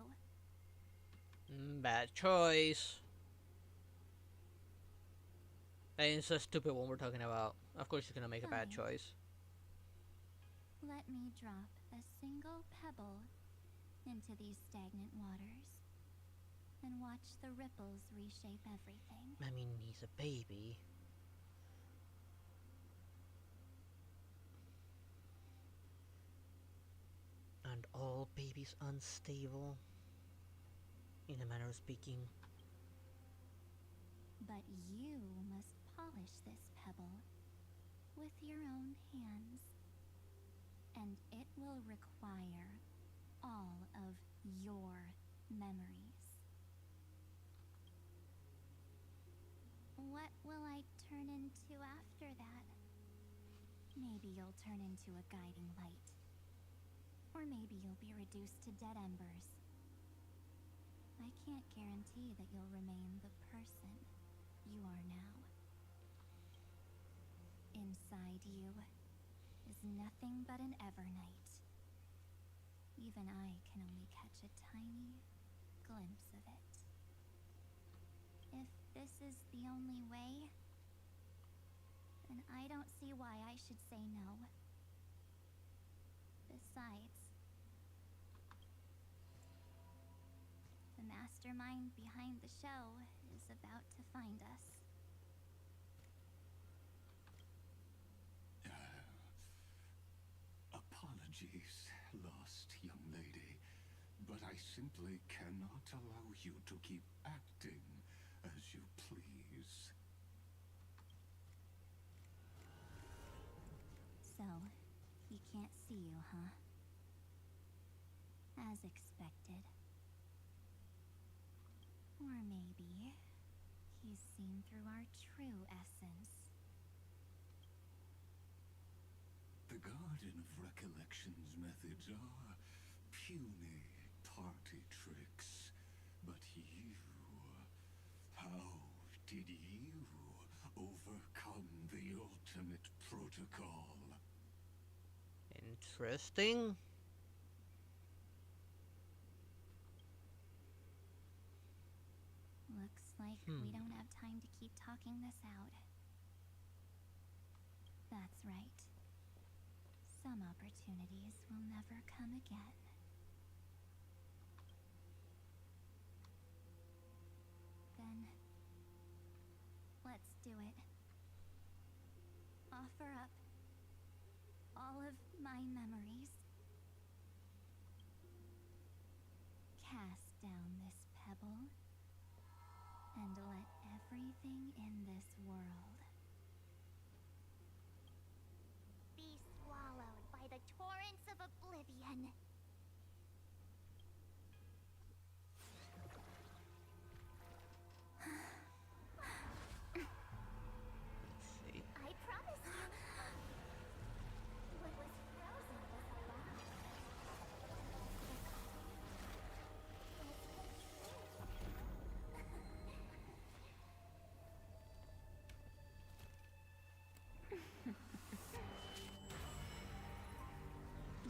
Bad choice. And it's a stupid one we're talking about. Of course she's gonna make a bad Fine. choice. Let me drop a single pebble into these stagnant waters and watch the ripples reshape everything. I mean, he's a baby. And all babies unstable, in a manner of speaking. But you must polish this pebble with your own hands, and it will require all of your memories. What will I turn into after that? Maybe you'll turn into a guiding light. Or maybe you'll be reduced to dead embers. I can't guarantee that you'll remain the person you are now. Inside you is nothing but an Evernight. Even I can only catch a tiny glimpse of it. If this is the only way, and I don't see why I should say no. Besides, the mastermind behind the show is about to find us. Apologies, lost young lady, but I simply cannot allow you to keep acting as you please. So, he can't see you, huh? As expected. Or maybe he's seen through our true essence. The Garden of Recollection's methods are puny party tricks. But you... how did you overcome the ultimate protocol? Interesting. Looks like we don't have time to keep talking this out. That's right. Some opportunities will never come again. Then, let's do it. Offer up all of my memories. Cast down this pebble, and let everything in this world Be swallowed by the torrents of oblivion. Let's see. I promise you. What was frozen was alive.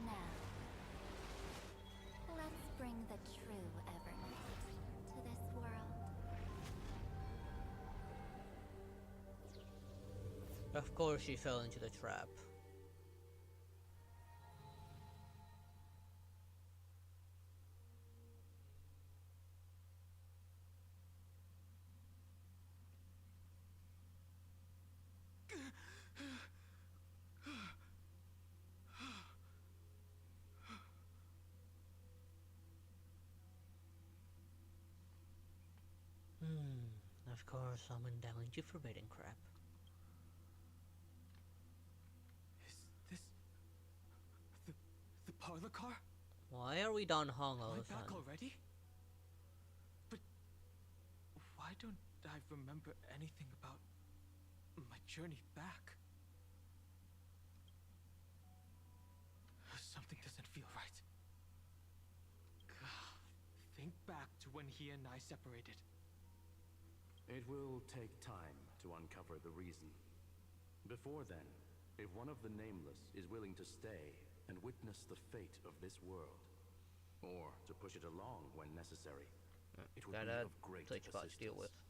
now. Let's bring the true Evernight to this world. Of course she fell into the trap. Of course, I went down into forbidden crap. Is this the parlor car? Why are we done hung all Am of a I back sudden? already? But why don't I remember anything about my journey back? Something doesn't feel right. Think back to when he and I separated. It will take time to uncover the reason. Before then, if one of the Nameless is willing to stay and witness the fate of this world, or to push it along when necessary, it would be Gotta of great touch bot to deal with. assistance.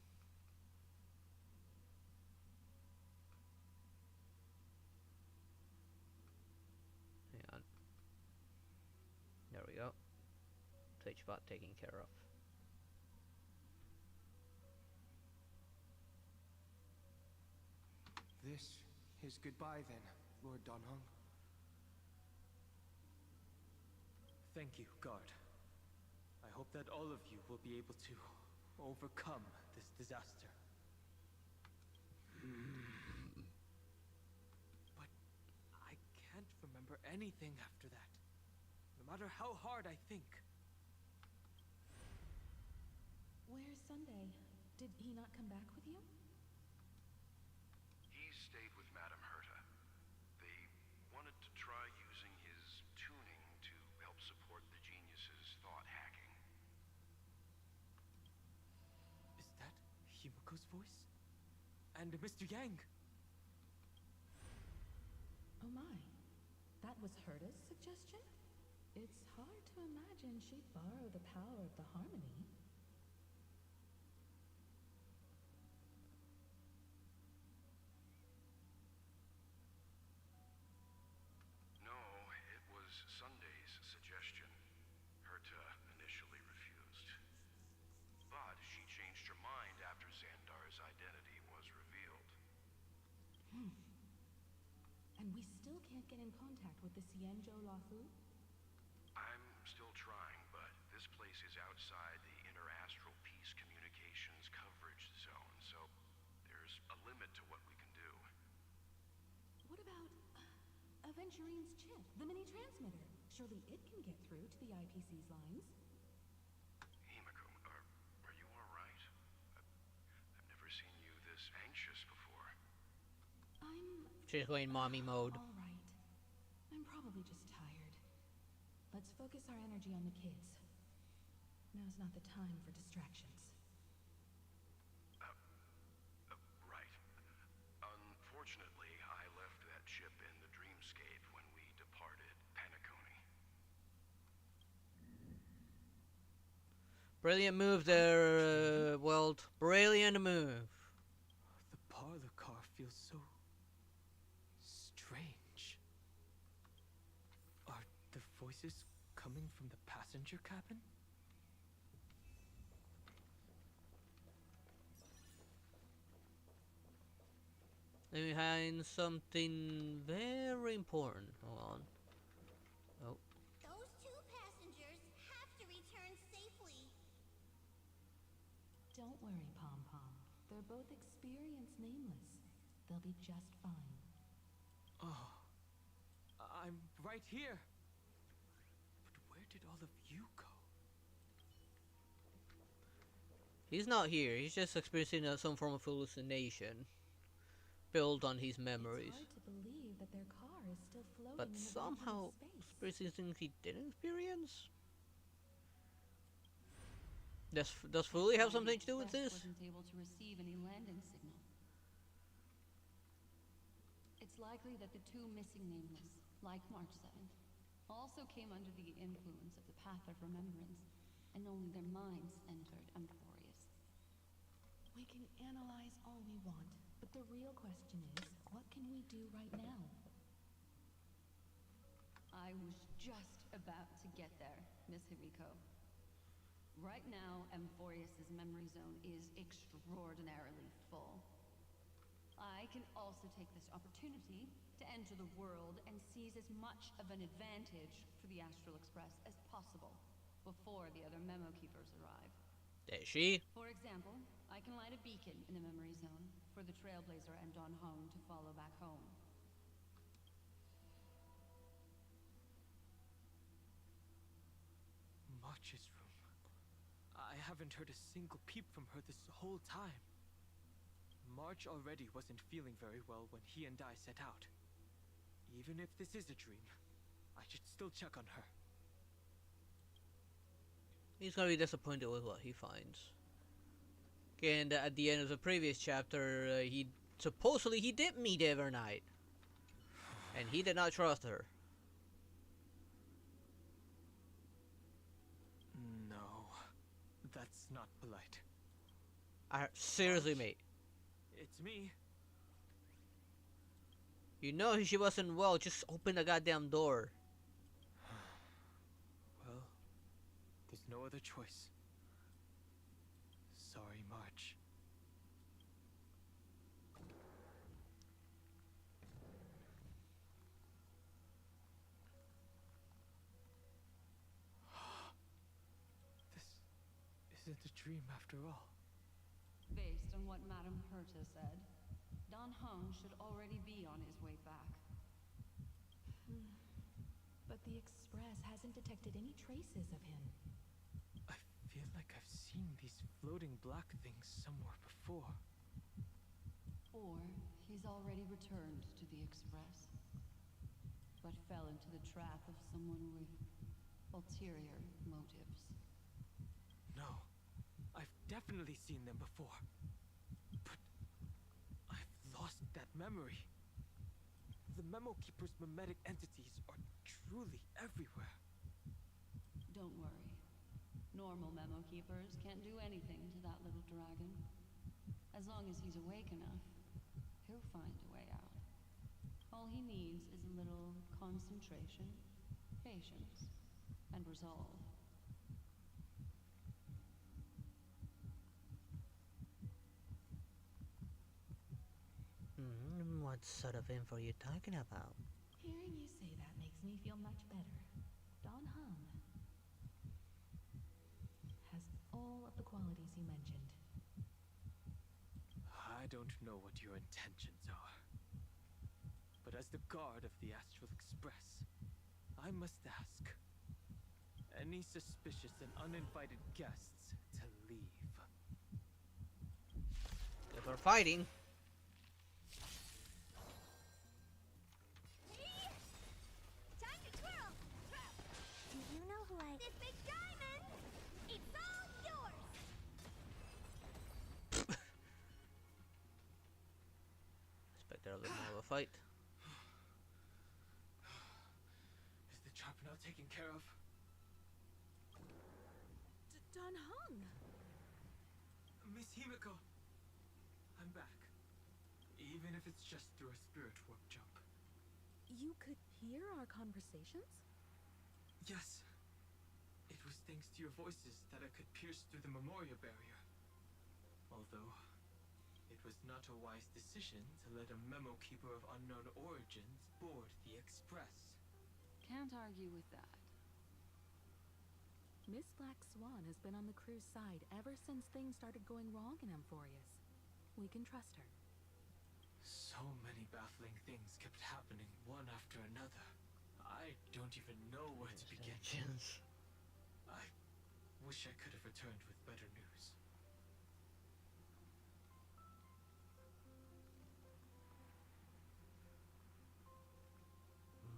Hang on. There we go. Twitch bot taken care of. This is goodbye then, Lord Donhong. Thank you, guard. I hope that all of you will be able to overcome this disaster. But I can't remember anything after that, no matter how hard I think. Where's Sunday? Did he not come back with you? He stayed with Madame Herta. They wanted to try using his tuning to help support the genius's thought hacking. Is that Himiko's voice? And Mr. Yang? Oh my. That was Herta's suggestion? It's hard to imagine she'd borrow the power of the harmony. And we still can't get in contact with the Xianzhou Lafu? I'm still trying, but this place is outside the interastral peace communications coverage zone, so there's a limit to what we can do. What about Aventurine's chip, the mini-transmitter? Surely it can get through to the IPC's lines. Himiko, are you alright? I've never seen you this anxious before. She's going mommy mode. All right. I'm probably just tired. Let's focus our energy on the kids. Now's not the time for distractions. Right. Unfortunately, I left that chip in the dreamscape when we departed Penacony. Brilliant move there, Welt. Brilliant move. The parlor car feels so strange. Are the voices coming from the passenger cabin? Behind something very important. Hold on. Oh. Those two passengers have to return safely. Don't worry, Pom Pom. They're both experienced nameless. They'll be just fine. Oh, I'm right here. But where did all of you go? He's not here. He's just experiencing some form of hallucination built on his memories. It's hard to believe that their car is still floating But in the somehow vacuum of space. experiencing things he didn't experience? Does Fully have something to do with this? Wasn't able to receive any landing signal. It's likely that the two missing nameless, like March 7th, also came under the influence of the Path of Remembrance, and only their minds entered Amphorius. We can analyze all we want, but the real question is, what can we do right now? I was just about to get there, Miss Himiko. Right now, Amphorius's memory zone is extraordinarily full. I can also take this opportunity to enter the world and seize as much of an advantage for the Astral Express as possible before the other memo keepers arrive. Is she? For example, I can light a beacon in the memory zone for the Trailblazer and Don Hong to follow back home. March's room. I haven't heard a single peep from her this whole time. March already wasn't feeling very well when he and I set out. Even if this is a dream, I should still check on her. He's gonna be disappointed with what he finds. And at the end of the previous chapter, he did meet Evernight, and he did not trust her. No, that's not polite. Seriously, mate. It's me. You know she wasn't well. Just open the goddamn door. Well, there's no other choice. Sorry, March. This isn't a dream after all. Based on what Madame Herta said, Don Hong should already be on his way back. But the Express hasn't detected any traces of him. I feel like I've seen these floating black things somewhere before. Or he's already returned to the Express, but fell into the trap of someone with ulterior motives. No, I've definitely seen them before. But I've lost that memory. The Memo Keeper's mimetic entities are truly everywhere. Don't worry. Normal Memo Keepers can't do anything to that little dragon. As long as he's awake enough, he'll find a way out. All he needs is a little concentration, patience, and resolve. What What sort of info are you talking about? Hearing you say that makes me feel much better. Don Hung has all of the qualities you mentioned. I don't know what your intentions are. But as the guard of the Astral Express, I must ask any suspicious and uninvited guests to leave. If we're fighting. Time to twirl! Do you know who I... This big diamond! It's all yours! Expected a little more of a fight. Is the trap now taken care of? Don Hung! Miss Himiko! I'm back. Even if it's just through a spirit warp jump. You could hear our conversations? Yes. It was thanks to your voices that I could pierce through the memorial barrier. Although, it was not a wise decision to let a memo keeper of unknown origins board the Express. Can't argue with that. Miss Black Swan has been on the crew's side ever since things started going wrong in Amphorius. We can trust her. So many baffling things kept happening one after another. I don't even know where to begin. I wish I could have returned with better news.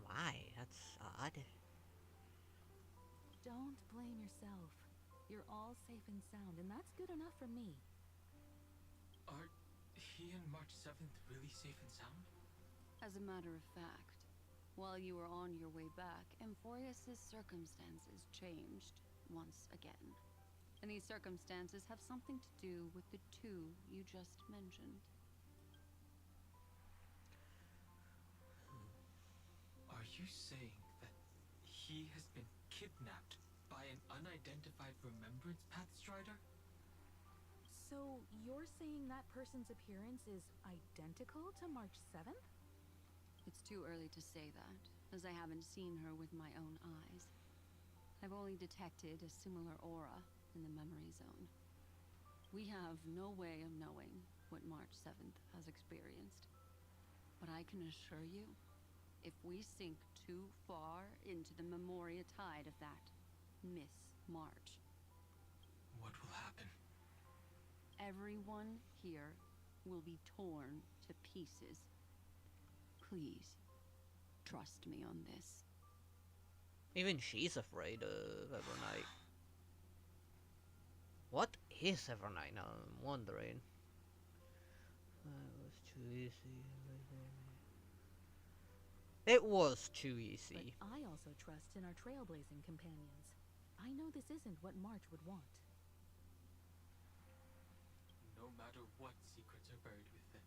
Why? That's odd. Don't blame yourself. You're all safe and sound, and that's good enough for me. Are he and March 7th really safe and sound? As a matter of fact, while you were on your way back, Amphorius's circumstances changed once again. And these circumstances have something to do with the two you just mentioned. Are you saying that he has been kidnapped by an unidentified Remembrance Path Strider? So, you're saying that person's appearance is identical to March 7th? It's too early to say that, as I haven't seen her with my own eyes. I've only detected a similar aura in the memory zone. We have no way of knowing what March 7th has experienced. But I can assure you, if we sink too far into the Memoria tide of that Miss March, what will happen? everyone here will be torn to pieces. Please, trust me on this. Even she's afraid of Evernight. What is Evernight now? I'm wondering. That was too easy. It was too easy. But I also trust in our trailblazing companions. I know this isn't what March would want. No matter what secrets are buried within,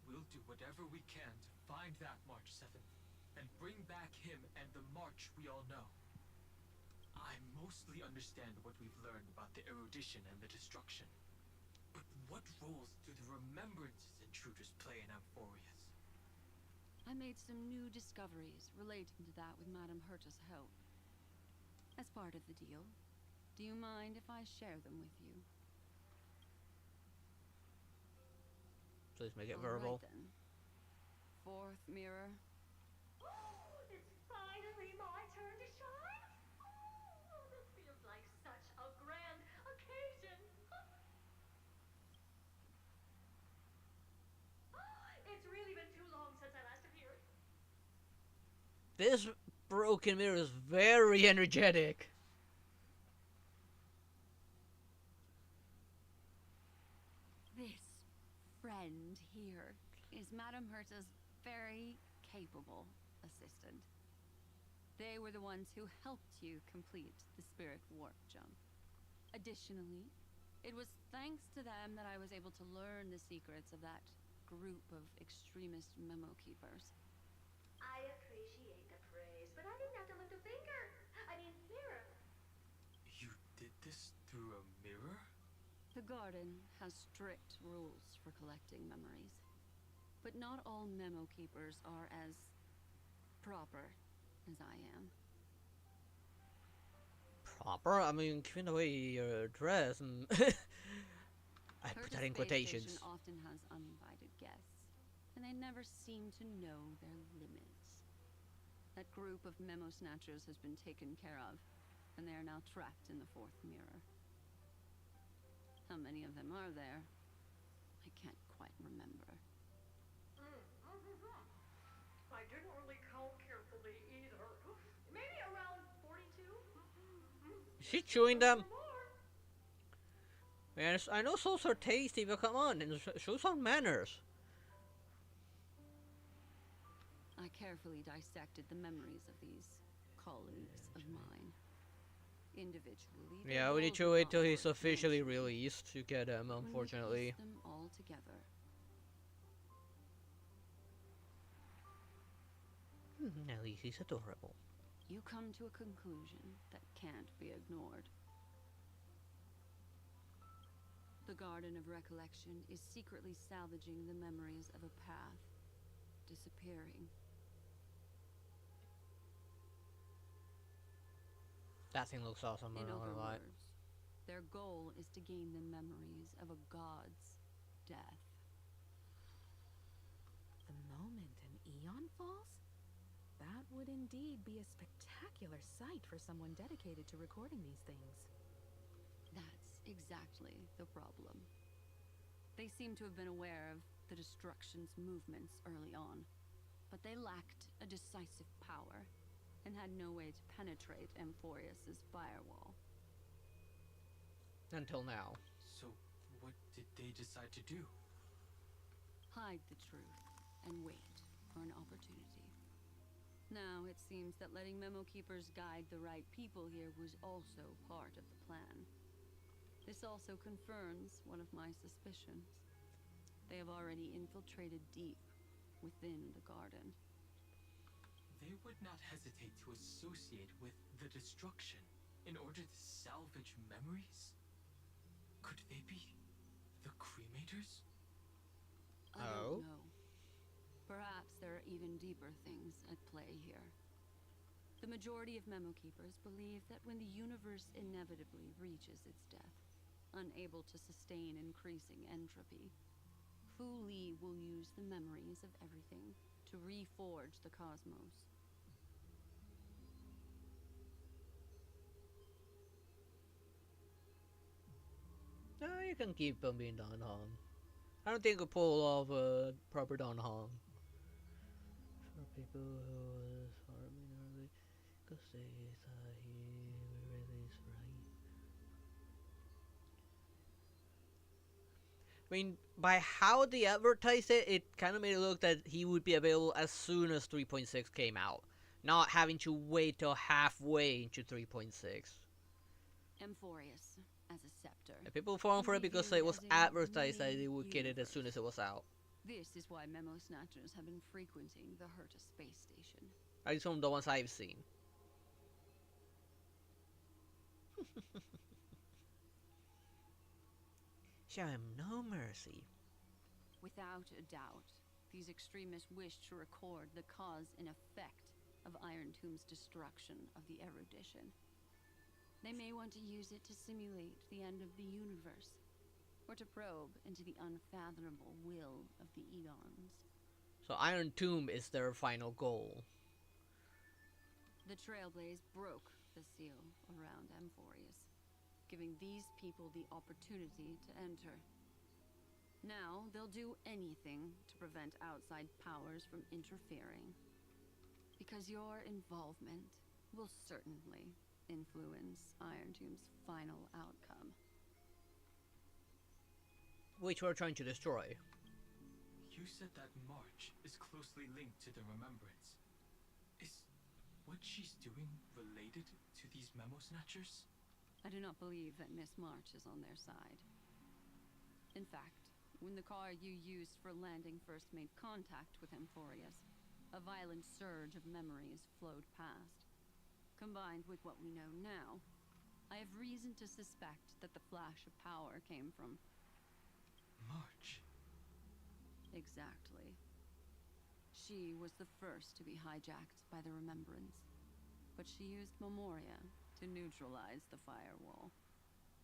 we'll do whatever we can to find that March 7th and bring back him and the March we all know. I mostly understand what we've learned about the erudition and the destruction. But what roles do the remembrances intruders play in Amphorius? I made some new discoveries relating to that with Madame Herta's help. As part of the deal, do you mind if I share them with you? Please make it All verbal. right, then. Fourth mirror. It's finally my turn to shine. Oh, this feels like such a grand occasion. It's really been too long since I last appeared. This broken mirror is very energetic. This friend here is Madame Herta's very capable assistant. They were the ones who helped you complete the spirit warp jump. Additionally, it was thanks to them that I was able to learn the secrets of that group of extremist memo keepers. I appreciate the praise, but I didn't have to lift a finger. I mean, mirror. You did this through a mirror? The garden has strict rules for collecting memories. But not all memo keepers are as proper as I am. Proper? I mean, given the way you're dressed, and I put that in quotations. Station often has uninvited guests, and they never seem to know their limits. That group of memo snatchers has been taken care of, and they are now trapped in the fourth mirror. How many of them are there? I can't quite remember. I didn't really count carefully either. Maybe around 42? Is she chewing them? Man, I know souls are tasty, but come on, and show some manners. I carefully dissected the memories of these colleagues of mine. Individually. Yeah, we need to wait till he's officially released to get him, unfortunately. Them all together. At least he's adorable. You come to a conclusion that can't be ignored. The Garden of Recollection is secretly salvaging the memories of a path disappearing. That thing looks awesome, In I'm not other gonna lie. words, their goal is to gain the memories of a god's death. The moment an eon falls? That would indeed be a spectacular sight for someone dedicated to recording these things. That's exactly the problem. They seem to have been aware of the Destruction's movements early on, but they lacked a decisive power and had no way to penetrate Amphorius's firewall. Until now. So, what did they decide to do? Hide the truth and wait for an opportunity. Now, it seems that letting Memo Keepers guide the right people here was also part of the plan. This also confirms one of my suspicions. They have already infiltrated deep within the garden. They would not hesitate to associate with the Destruction in order to salvage memories? Could they be the Cremators? I don't know. Perhaps there are even deeper things at play here. The majority of Memo Keepers believe that when the universe inevitably reaches its death, unable to sustain increasing entropy, Fu Li will use the memories of everything to reforge the cosmos. No, you can keep him being Don Hong. I don't think he'll pull off a proper Don Hong. For people who was harming early, cause they thought he released right. I mean, by how they advertised it, it kind of made it look that he would be available as soon as 3.6 came out, not having to wait till halfway into 3.6. Amphorius, as a scepter. And people falling for it because it was advertised that they would get it as soon as it was out. This is why Memo Snatchers have been frequenting the Herta space station. At least from the ones I've seen. Show him no mercy. Without a doubt, these extremists wish to record the cause and effect of Iron Tomb's destruction of the erudition. They may want to use it to simulate the end of the universe, or to probe into the unfathomable will of the Eons. So Iron Tomb is their final goal. The Trailblaze broke the seal around Amphorius, giving these people the opportunity to enter. Now, they'll do anything to prevent outside powers from interfering. Because your involvement will certainly influence Iron Tomb's final outcome. Which we're trying to destroy. You said that March is closely linked to the Remembrance. Is what she's doing related to these Memo Snatchers? I do not believe that Miss March is on their side. In fact, when the car you used for landing first made contact with Amphorius, a violent surge of memories flowed past. Combined with what we know now, I have reason to suspect that the flash of power came from... March. Exactly. She was the first to be hijacked by the Remembrance, but she used Memoria to neutralize the firewall,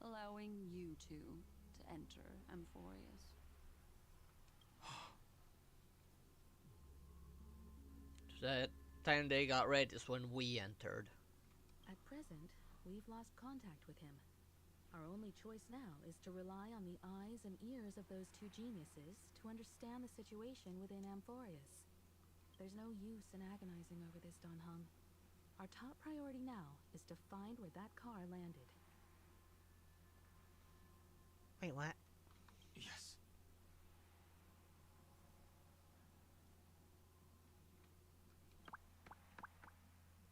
allowing you two to enter Amphorius. That time they got red is when we entered. At present, we've lost contact with him. Our only choice now is to rely on the eyes and ears of those two geniuses to understand the situation within Amphorius. There's no use in agonizing over this, Don Hung. Our top priority now is to find where that car landed. Wait, what? Yes.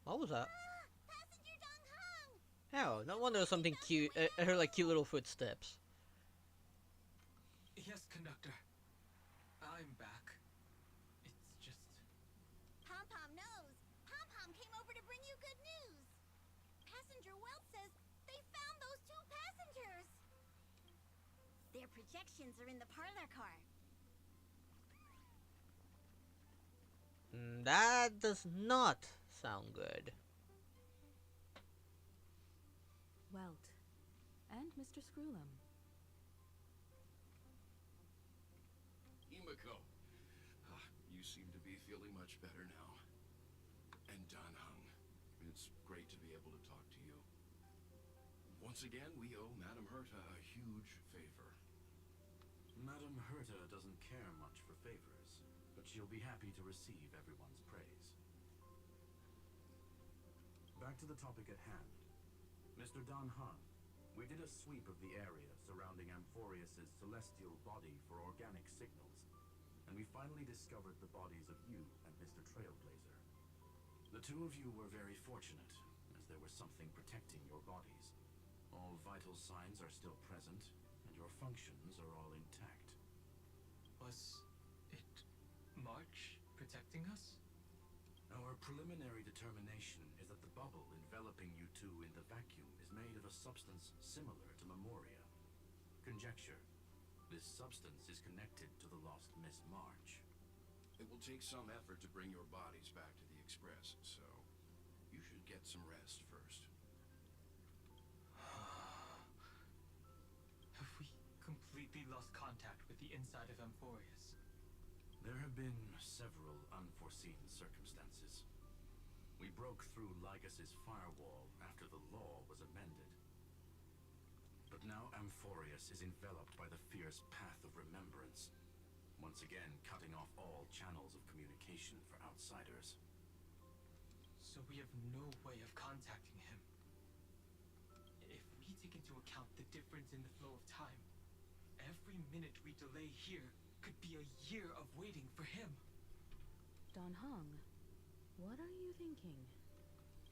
What was that? Passenger Dong Hung! Oh, no wonder there's something cute. I heard like cute little footsteps. Yes, conductor. I'm back. It's just... Pom-Pom knows. Pom-Pom came over to bring you good news. Passenger Welt says they found those two passengers. Their projections are in the parlor car. That does not sound good. Welt. And Mr. Screwlum. Himiko, you seem to be feeling much better now. And Dan Hung, it's great to be able to talk to you. Once again, we owe Madame Herta a huge favor. Madame Herta doesn't care much for favors, but she'll be happy to receive everyone's praise. Back to the topic at hand. Mr. Dan Hung, we did a sweep of the area surrounding Amphorius' celestial body for organic signals, and we finally discovered the bodies of you and Mr. Trailblazer. The two of you were very fortunate, as there was something protecting your bodies. All vital signs are still present, and your functions are all intact. Was it March protecting us? Our preliminary determination is that the bubble enveloping you two in the vacuum is made of a substance similar to Memoria. Conjecture. This substance is connected to the lost Miss March. It will take some effort to bring your bodies back to the Express, so you should get some rest first. Have we completely lost contact with the inside of Amphorius? There have been several unforeseen circumstances. We broke through Lygas's firewall after the law was amended. But now Amphorius is enveloped by the fierce path of remembrance, once again cutting off all channels of communication for outsiders. So we have no way of contacting him. If we take into account the difference in the flow of time, every minute we delay here could be a year of waiting for him. Don Hung, what are you thinking?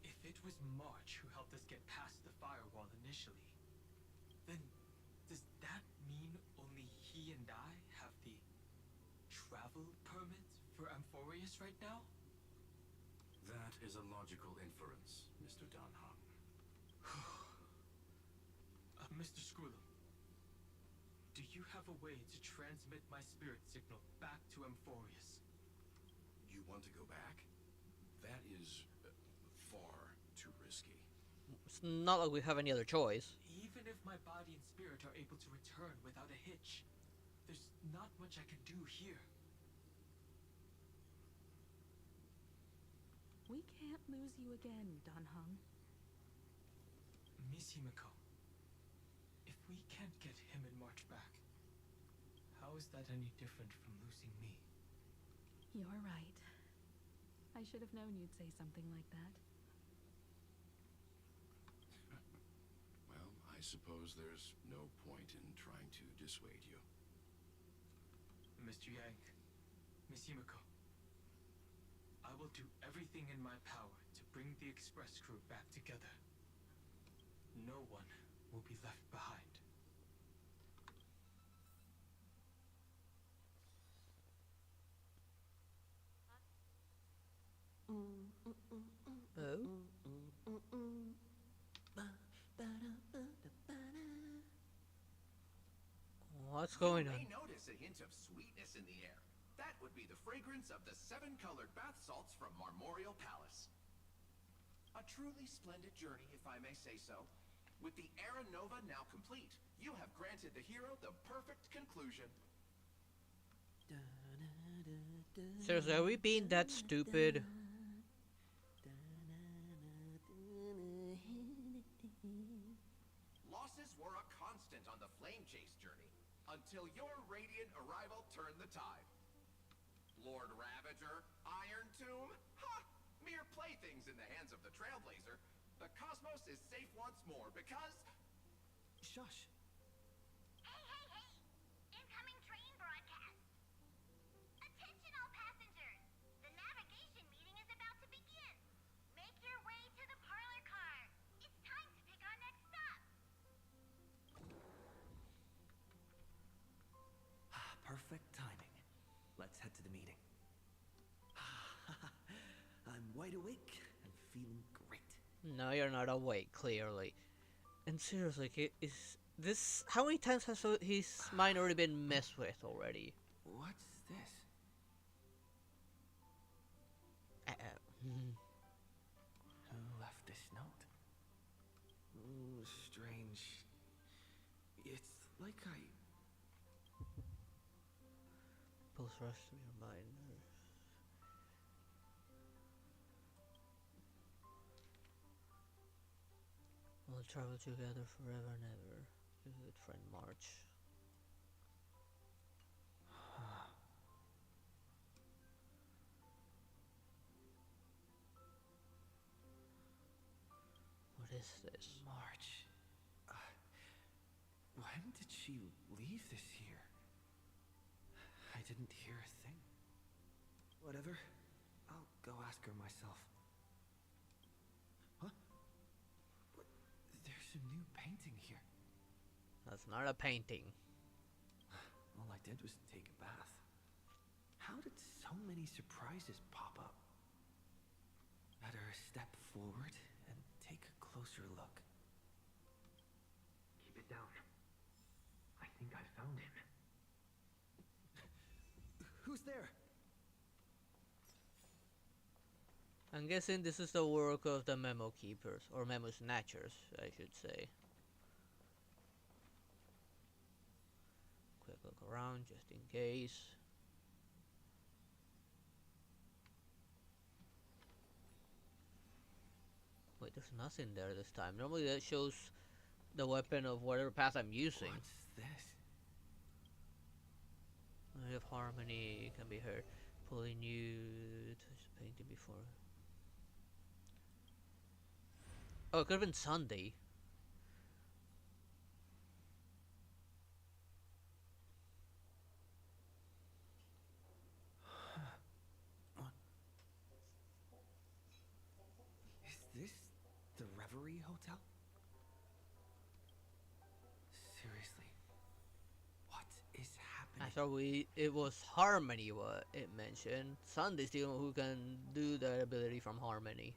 If it was March who helped us get past the firewall initially, then does that mean only he and I have the travel permit for Amphorius right now? That is a logical inference, Mr. Dan Hung. Mr. Screwlum, do you have a way to transmit my spirit signal back to Amphorius? You want to go back? That is far too risky. It's not like we have any other choice. Even if my body and spirit are able to return without a hitch, there's not much I can do here. We can't lose you again, Don Hung. Miss Himiko, if we can't get him and March back, how is that any different from losing me? You're right. I should have known you'd say something like that. Well, I suppose there's no point in trying to dissuade you. Mr. Yang, Miss Himiko, I will do everything in my power to bring the Express crew back together. No one will be left behind. What's going on? You may notice a hint of sweetness in the air. that would be the fragrance of the 7-colored bath salts from Marmorial Palace. A truly splendid journey, if I may say so. With the Era Nova now complete, you have granted the hero the perfect conclusion. Seriously, are we being that stupid? Losses were a constant on the Flame Chase journey, until your radiant arrival turned the tide. Lord Ravager, Iron Tomb, ha! Mere playthings in the hands of the Trailblazer. The cosmos is safe once more because... Shush. Hey, hey, hey! Incoming train broadcast! Attention all passengers! The navigation meeting is about to begin. Make your way to the parlor car. It's time to pick our next stop. Perfect timing. Let's head to the meeting. I'm wide awake and feeling great. No, you're not awake, clearly. And seriously, is this... How many times has his mind already been messed with already? What's this? Who left this note? Oh, strange. It's like I... Pulse rush to your mind. We'll travel together forever and ever. Your good friend March. What is this? March. When did she leave this here? I didn't hear a thing. Whatever. I'll go ask her myself. Huh? What? There's a new painting here. That's not a painting. All I did was take a bath. How did so many surprises pop up? Better step forward and take a closer look. Keep it down. I think I found him. Who's there? I'm guessing this is the work of the memo keepers, or memo snatchers, I should say. Quick look around, just in case. Wait, there's nothing there this time. Normally that shows the weapon of whatever path I'm using. What's this? I have harmony, can be heard. Pulling you touch the painting before. Oh, it could have been Sunday. Is this the Reverie Hotel? Seriously, what is happening? I thought it was Harmony what it mentioned. Sunday's the one who can do that ability from Harmony.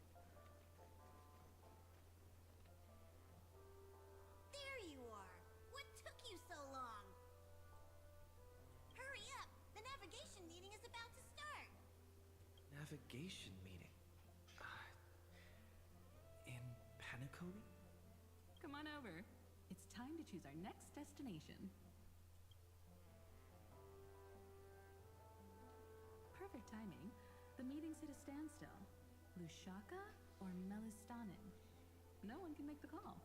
There you are. What took you so long? Hurry up. The navigation meeting is about to start. Navigation meeting? In Paniconi? Come on over. It's time to choose our next destination. Perfect timing. The meeting's at a standstill. Lushaka or Melistanen? No one can make the call.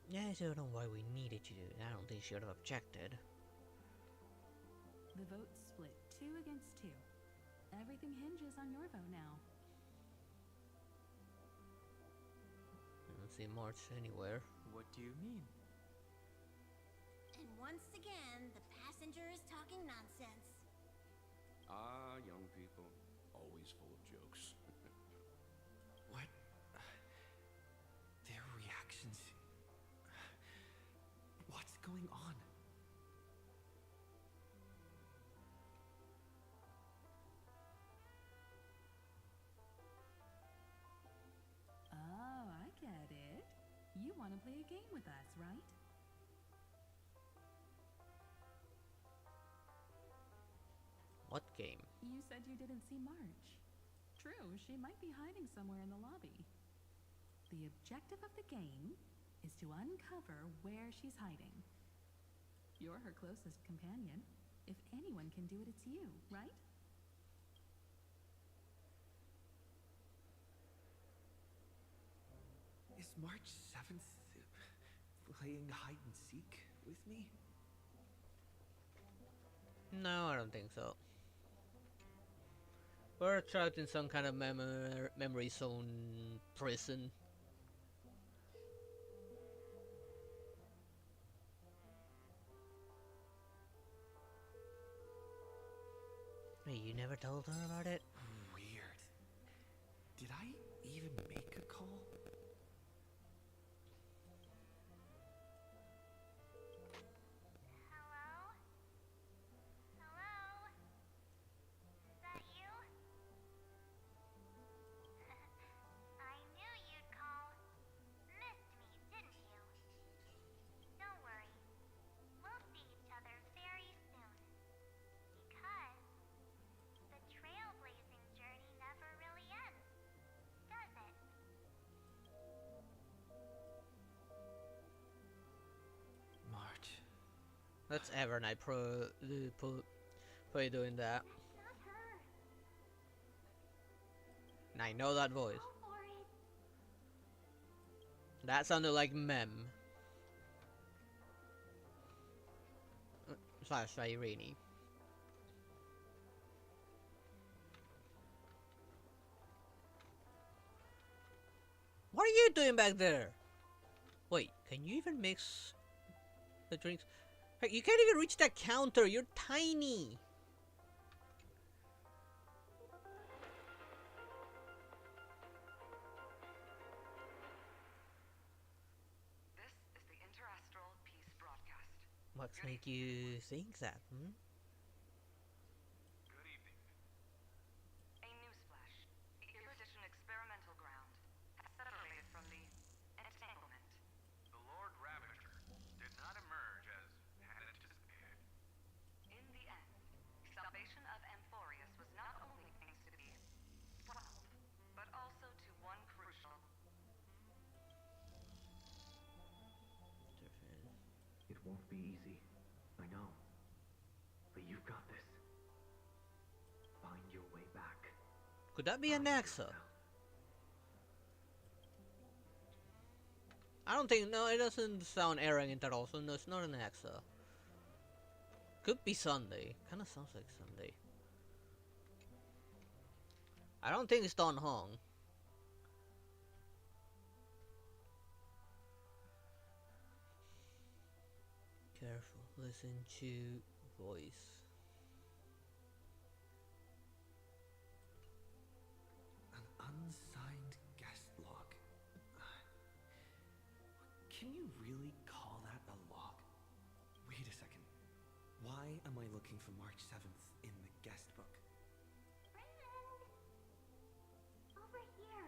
Yeah, I don't know why we needed you to. I don't think she would have objected. The vote's split 2 against 2. Everything hinges on your vote now. I don't see March anywhere. What do you mean? And once again, the passenger is talking nonsense. Ah, young people. Always full of jokes. What? Their reactions. What's going on? Oh, I get it. You want to play a game with us, right? What game? You said you didn't see March. True, she might be hiding somewhere in the lobby. The objective of the game is to uncover where she's hiding. You're her closest companion. If anyone can do it, it's you, right? Is March 7th playing hide and seek with me? No, I don't think so. We're trapped in some kind of memory zone prison. Hey, you never told her about it? Weird. Did I even make a call? Hello? Hello? Is that you? I knew you'd call. Missed me, didn't you? Don't worry. We'll see each other very soon. Because the trailblazing journey never really ends, does it? March. That's Evernight Pro doing that. That's not her. And I know that voice. Go for it. That sounded like Mem. Slash Irene. What are you doing back there? Wait, can you even mix the drinks? Heck, you can't even reach that counter. You're tiny. This is the Interastral Peace Broadcast. What's make you think that? Hmm? Good evening. A newsflash. The Erudition experimental ground has separated from the entanglement. The Lord Ravager did not emerge as had anticipated. In the end, salvation of Amphorius was not only going to be swallowed, but also to one crucial. It won't be easy. I know. But you've got this. Find your way back. Could that be an Nexa? I don't think. No, it doesn't sound arrogant at all. So no, it's not an Nexa. Could be Sunday. Kind of sounds like Sunday. I don't think it's Don Hong. Careful. Listen to voice. An unsigned guest log. Can you really call that a log? Wait a second. Why am I looking for March 7th in the guest book? Raymond! Over here.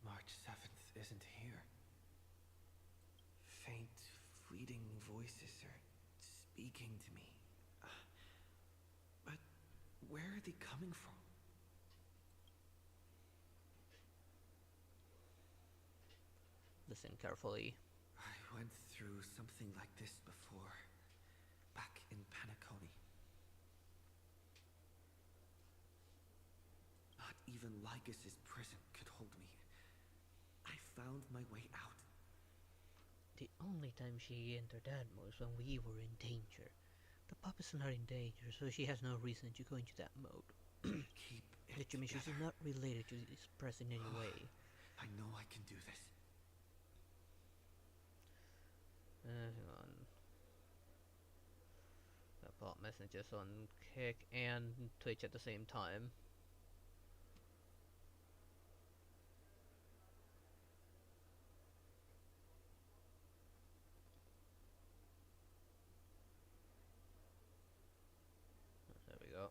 March 7th isn't here. Faint, fleeting voices are speaking to me. But where are they coming from? Listen carefully. I went through something like this before, back in Panaconi. Not even Lycus's prison could hold me. I found my way out. The only time she entered that mode was when we were in danger. The puppet's not in danger, so she has no reason to go into that mode. Keep it Determination is not related to this press in any way. I know I can do this. Hang on. I bought messages on Kick and Twitch at the same time. There we go.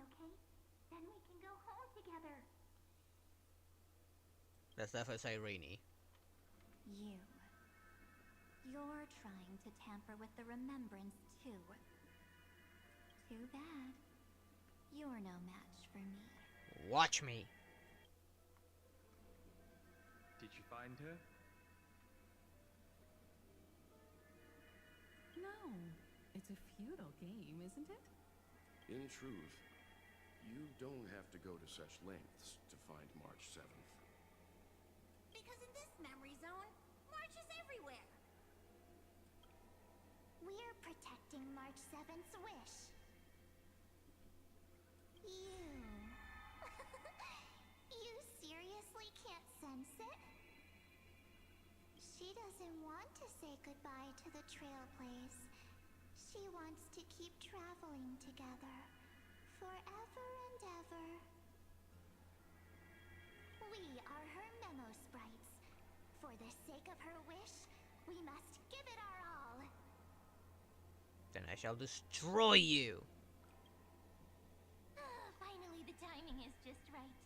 okay? Then we can go home together. That's definitely Irene. You're trying to tamper with the remembrance too. Too bad. You're no match for me. Watch me. Did you find her? No, it's a feudal game, isn't it? In truth, you don't have to go to such lengths to find March 7th. Because in this memory zone, March is everywhere. We're protecting March 7th's wish. You... you seriously can't sense it? She doesn't want to say goodbye to the Trailblaze. She wants to keep traveling together. Forever and ever. We are her memo sprites. For the sake of her wish, we must give it our all. Then I shall destroy you. Finally, the timing is just right.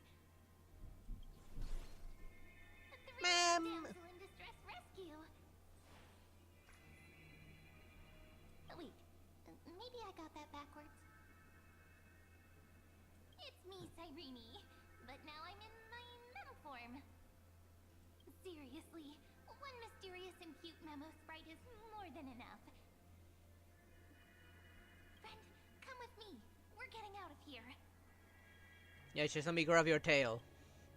Ma'am! Damsel in distress rescue. Wait, maybe I got that backwards. It's me, Cyrene, but now I'm in my mem form. Seriously, one mysterious and cute memo sprite is more than enough. Friend, come with me. We're getting out of here. Yeah, just let me grab your tail.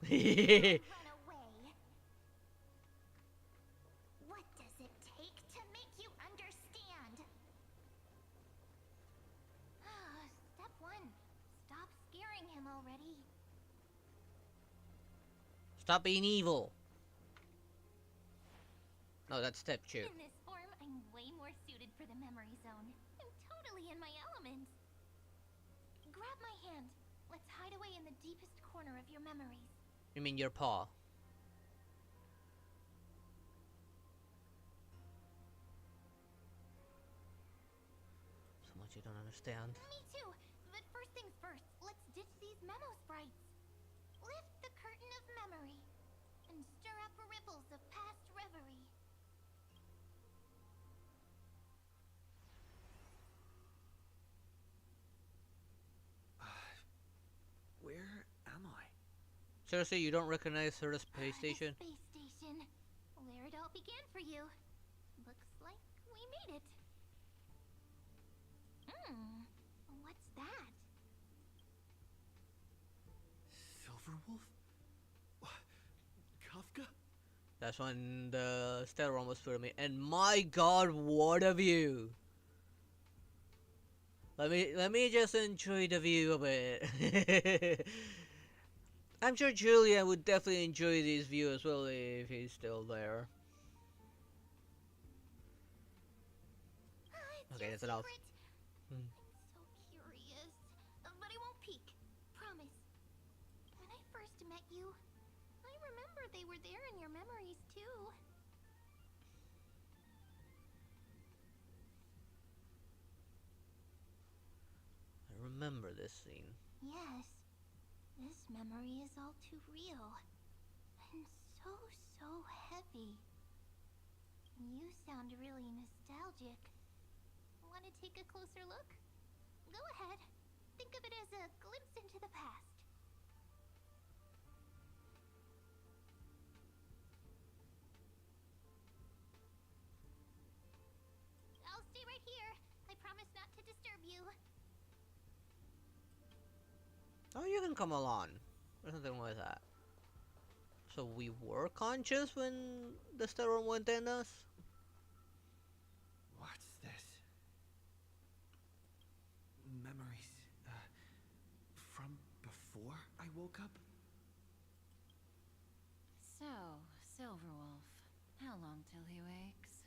Run away. What does it take to make you understand? Step 1. Stop scaring him already. Stop being evil. No, that's step 2. In this form, I'm way more suited for the memory zone. I'm totally in my element. Grab my hand. Let's hide away in the deepest corner of your memories. You mean your paw? So much you don't understand. Me too. But first things first, let's ditch these memo sprites. Lift the curtain of memory and stir up ripples of past reverie. Where am I? Seriously, you don't recognize her space station? The space station. Where it all began for you. Looks like we made it. What's that? Silverwolf? Kafka? That's when the stellar one was for me. And my god, what a view! Let me just enjoy the view a bit. I'm sure Julian would definitely enjoy this view as well if he's still there. Okay, that's enough. I'm so curious. But I won't peek. Promise. When I first met you, I remember they were there in your memories too. I remember this scene. Yes. This memory is all too real. And so heavy. You sound really nostalgic. Want to take a closer look? Go ahead. Think of it as a glimpse into the past. I'll stay right here. I promise not to disturb you. Oh, you can come along. Or something like that. So we were conscious when the stellar one went in us? What's this? Memories, from before I woke up? So, Silverwolf, how long till he wakes?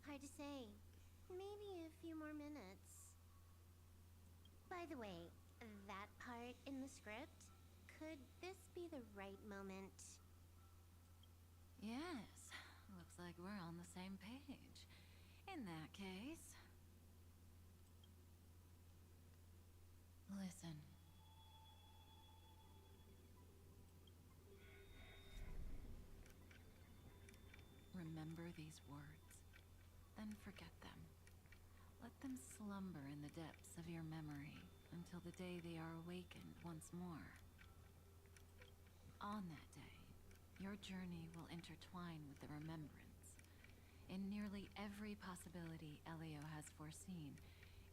Hard to say. Maybe a few more minutes. By the way, that part in the script, could this be the right moment? Yes, looks like we're on the same page. In that case... Listen. Remember these words, then forget them. Let them slumber in the depths of your memory until the day they are awakened once more. On that day, your journey will intertwine with the remembrance. In nearly every possibility Elio has foreseen,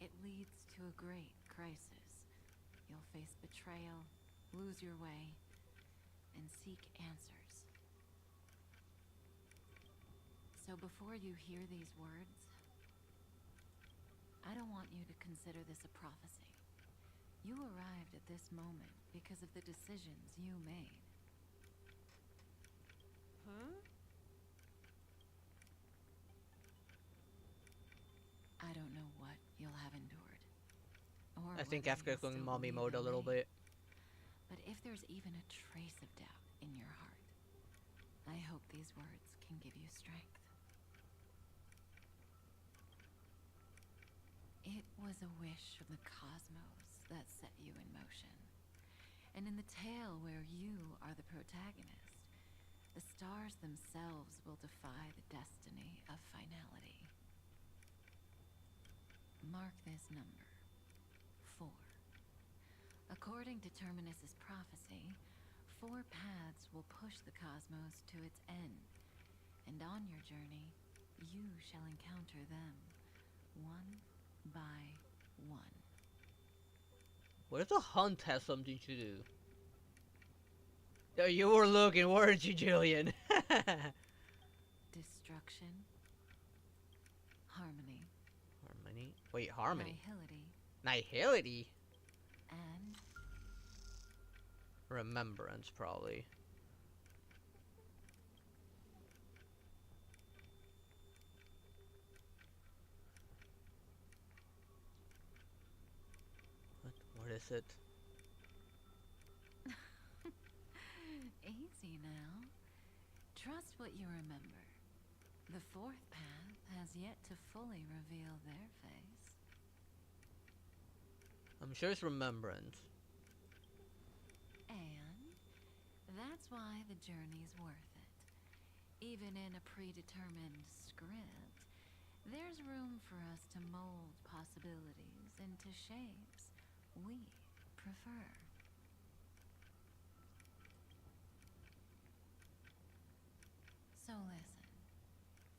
it leads to a great crisis. You'll face betrayal, lose your way, and seek answers. So before you hear these words, I don't want you to consider this a prophecy. You arrived at this moment because of the decisions you made. Huh? I don't know what you'll have endured, or I think whether after you'll going still mommy believe mode a in little me. bit. But if there's even a trace of doubt in your heart, I hope these words can give you strength. It was a wish from the cosmos that set you in motion. And in the tale where you are the protagonist, the stars themselves will defy the destiny of finality. Mark this number, 4. According to Terminus's prophecy, 4 paths will push the cosmos to its end, and on your journey, you shall encounter them, one by one. What if the hunt has something to do? Yeah, you were looking, weren't you, Jillian? Destruction. Harmony. Harmony? Wait, harmony? Nihility. Nihility? And remembrance, probably. What is it? easy now. Trust what you remember. The 4th path has yet to fully reveal their face. I'm sure it's remembrance. And that's why the journey's worth it. Even in a predetermined script, there's room for us to mold possibilities into shapes we prefer. So listen,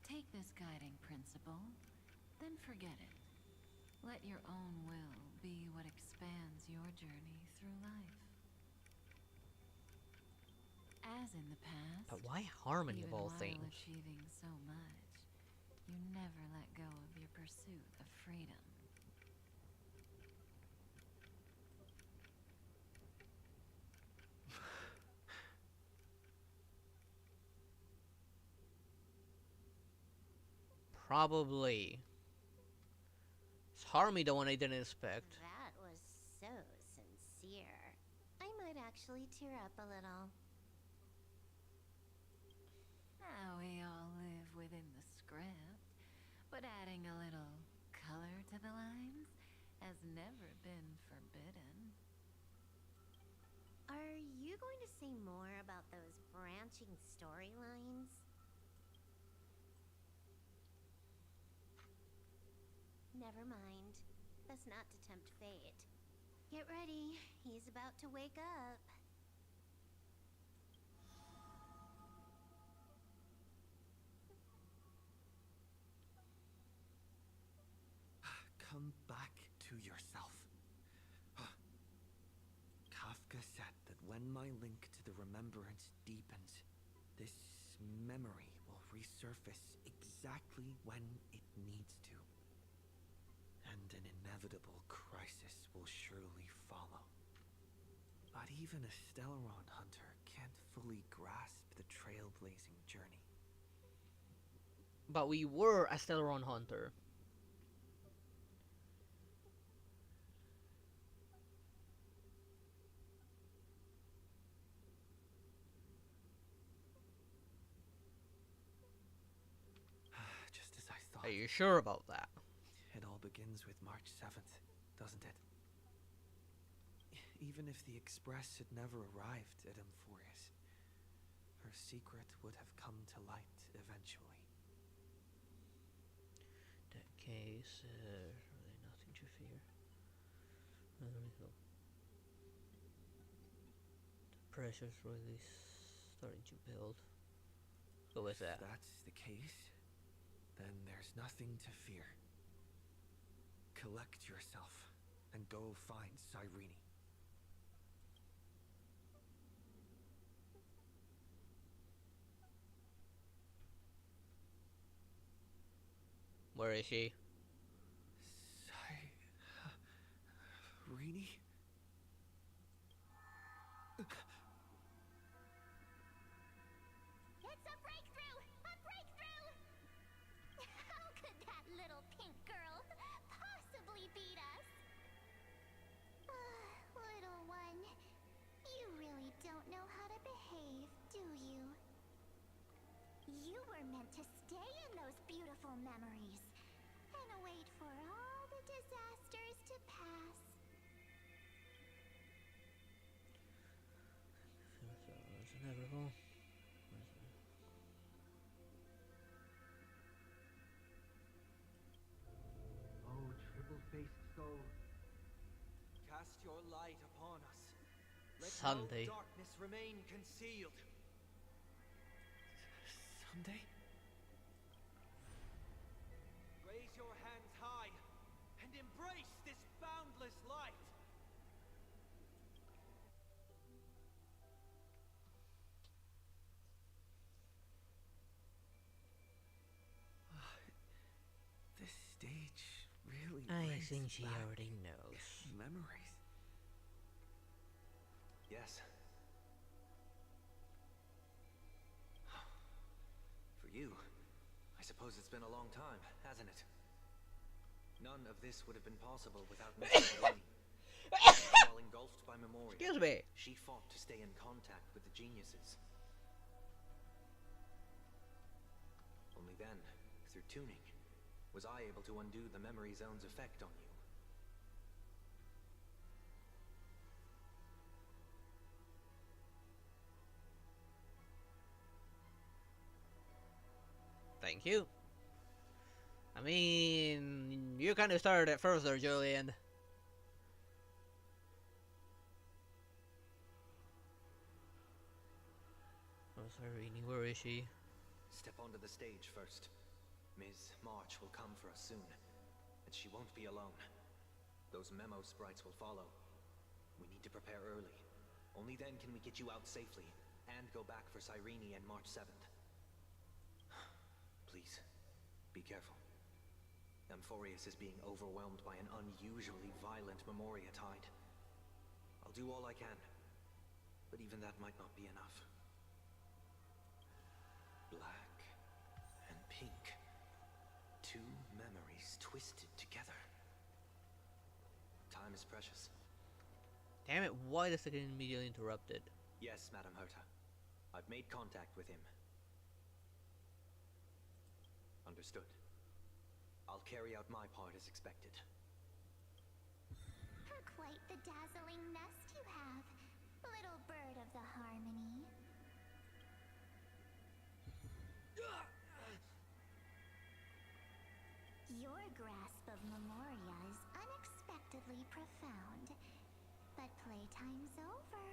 take this guiding principle, then forget it. Let your own will be what expands your journey through life. As in the past, But why harmony of even all while things? achieving so much, you never let go of your pursuit of freedom. Probably. Is harmony the one I didn't expect? That was so sincere. I might actually tear up a little. Now we all live within the script, but adding a little color to the lines has never been forbidden. Are you going to say more about those branching storylines? Never mind. Best not to tempt fate. Get ready. He's about to wake up. Come back to yourself. Kafka said that when my link to the remembrance deepens, this memory will resurface exactly when it needs to. And an inevitable crisis will surely follow. But even a Stellaron hunter can't fully grasp the trailblazing journey. But we were a Stellaron hunter. Just as I thought. Are you sure about that? It all begins with March 7th, doesn't it? Even if the express had never arrived at Amphorius, her secret would have come to light eventually. That case, really nothing to fear. There we go. The pressure's really starting to build. Go with that. If that's the case, then there's nothing to fear. Collect yourself and go find Cyrene. Where is she? Cyrene? It's a breakthrough! A breakthrough! How could that little pink girl possibly beat us? Little one, you really don't know how to behave, do you? You were meant to stay in those beautiful memories and wait for all the disasters to pass. It's inevitable. Oh, triple-faced skull. Cast your light upon us. Let Sunday. no darkness remain concealed. Sunday? Raise your hands high and embrace this boundless light. This stage really I brings think she back already knows. memories. Yes. For you, I suppose it's been a long time, hasn't it? None of this would have been possible without Miss Cyrene. While engulfed by Memoria, Excuse me. she fought to stay in contact with the geniuses. Only then, through tuning, was I able to undo the memory zone's effect on you. Thank you. I mean, you kind of started it first there, Julian. Oh, Cyrene, where is she? Step onto the stage first. Ms. March will come for us soon, and she won't be alone. Those memo sprites will follow. We need to prepare early. Only then can we get you out safely, and go back for Cyrene and March 7th. Please, be careful. Amphorius is being overwhelmed by an unusually violent Memoria tide. I'll do all I can, but even that might not be enough. Black and pink. Two memories twisted together. Time is precious. Damn it, why is it immediately interrupted? Yes, Madam Herta. I've made contact with him. Understood. I'll carry out my part as expected. Quite the dazzling nest you have, little bird of the harmony. Your grasp of Memoria is unexpectedly profound, but playtime's over.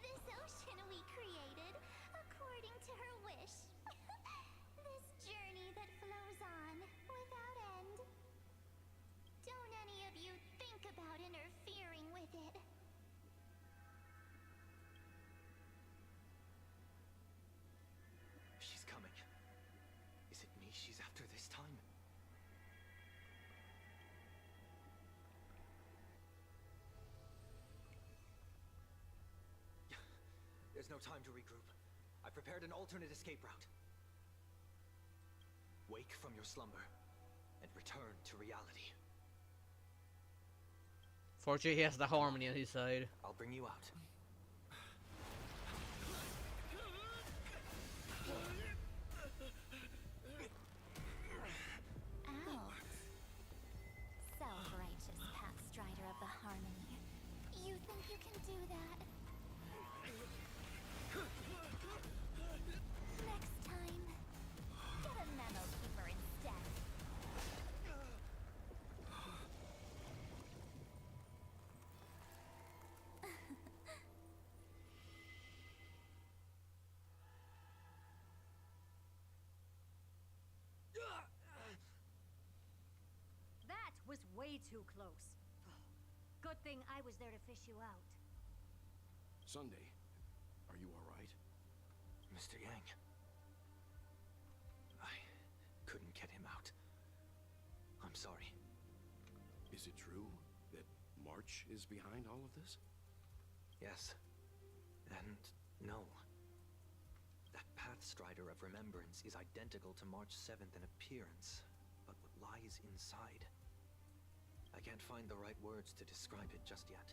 This ocean we created, according to her wish. This journey that flows on without end. Don't any of you think about interfering with it. She's coming. Is it me she's after this time? There's no time to regroup. I prepared an alternate escape route. Wake from your slumber and return to reality. Fortunately, he has the harmony on his side. I'll bring you out. Ow. Self-righteous path strider of way too close. Good thing I was there to fish you out. Sunday, are you alright? Mr. Yang. I couldn't get him out. I'm sorry. Is it true that March is behind all of this? Yes. And no. That Pathstrider of Remembrance is identical to March 7th in appearance, but what lies inside? I can't find the right words to describe it just yet.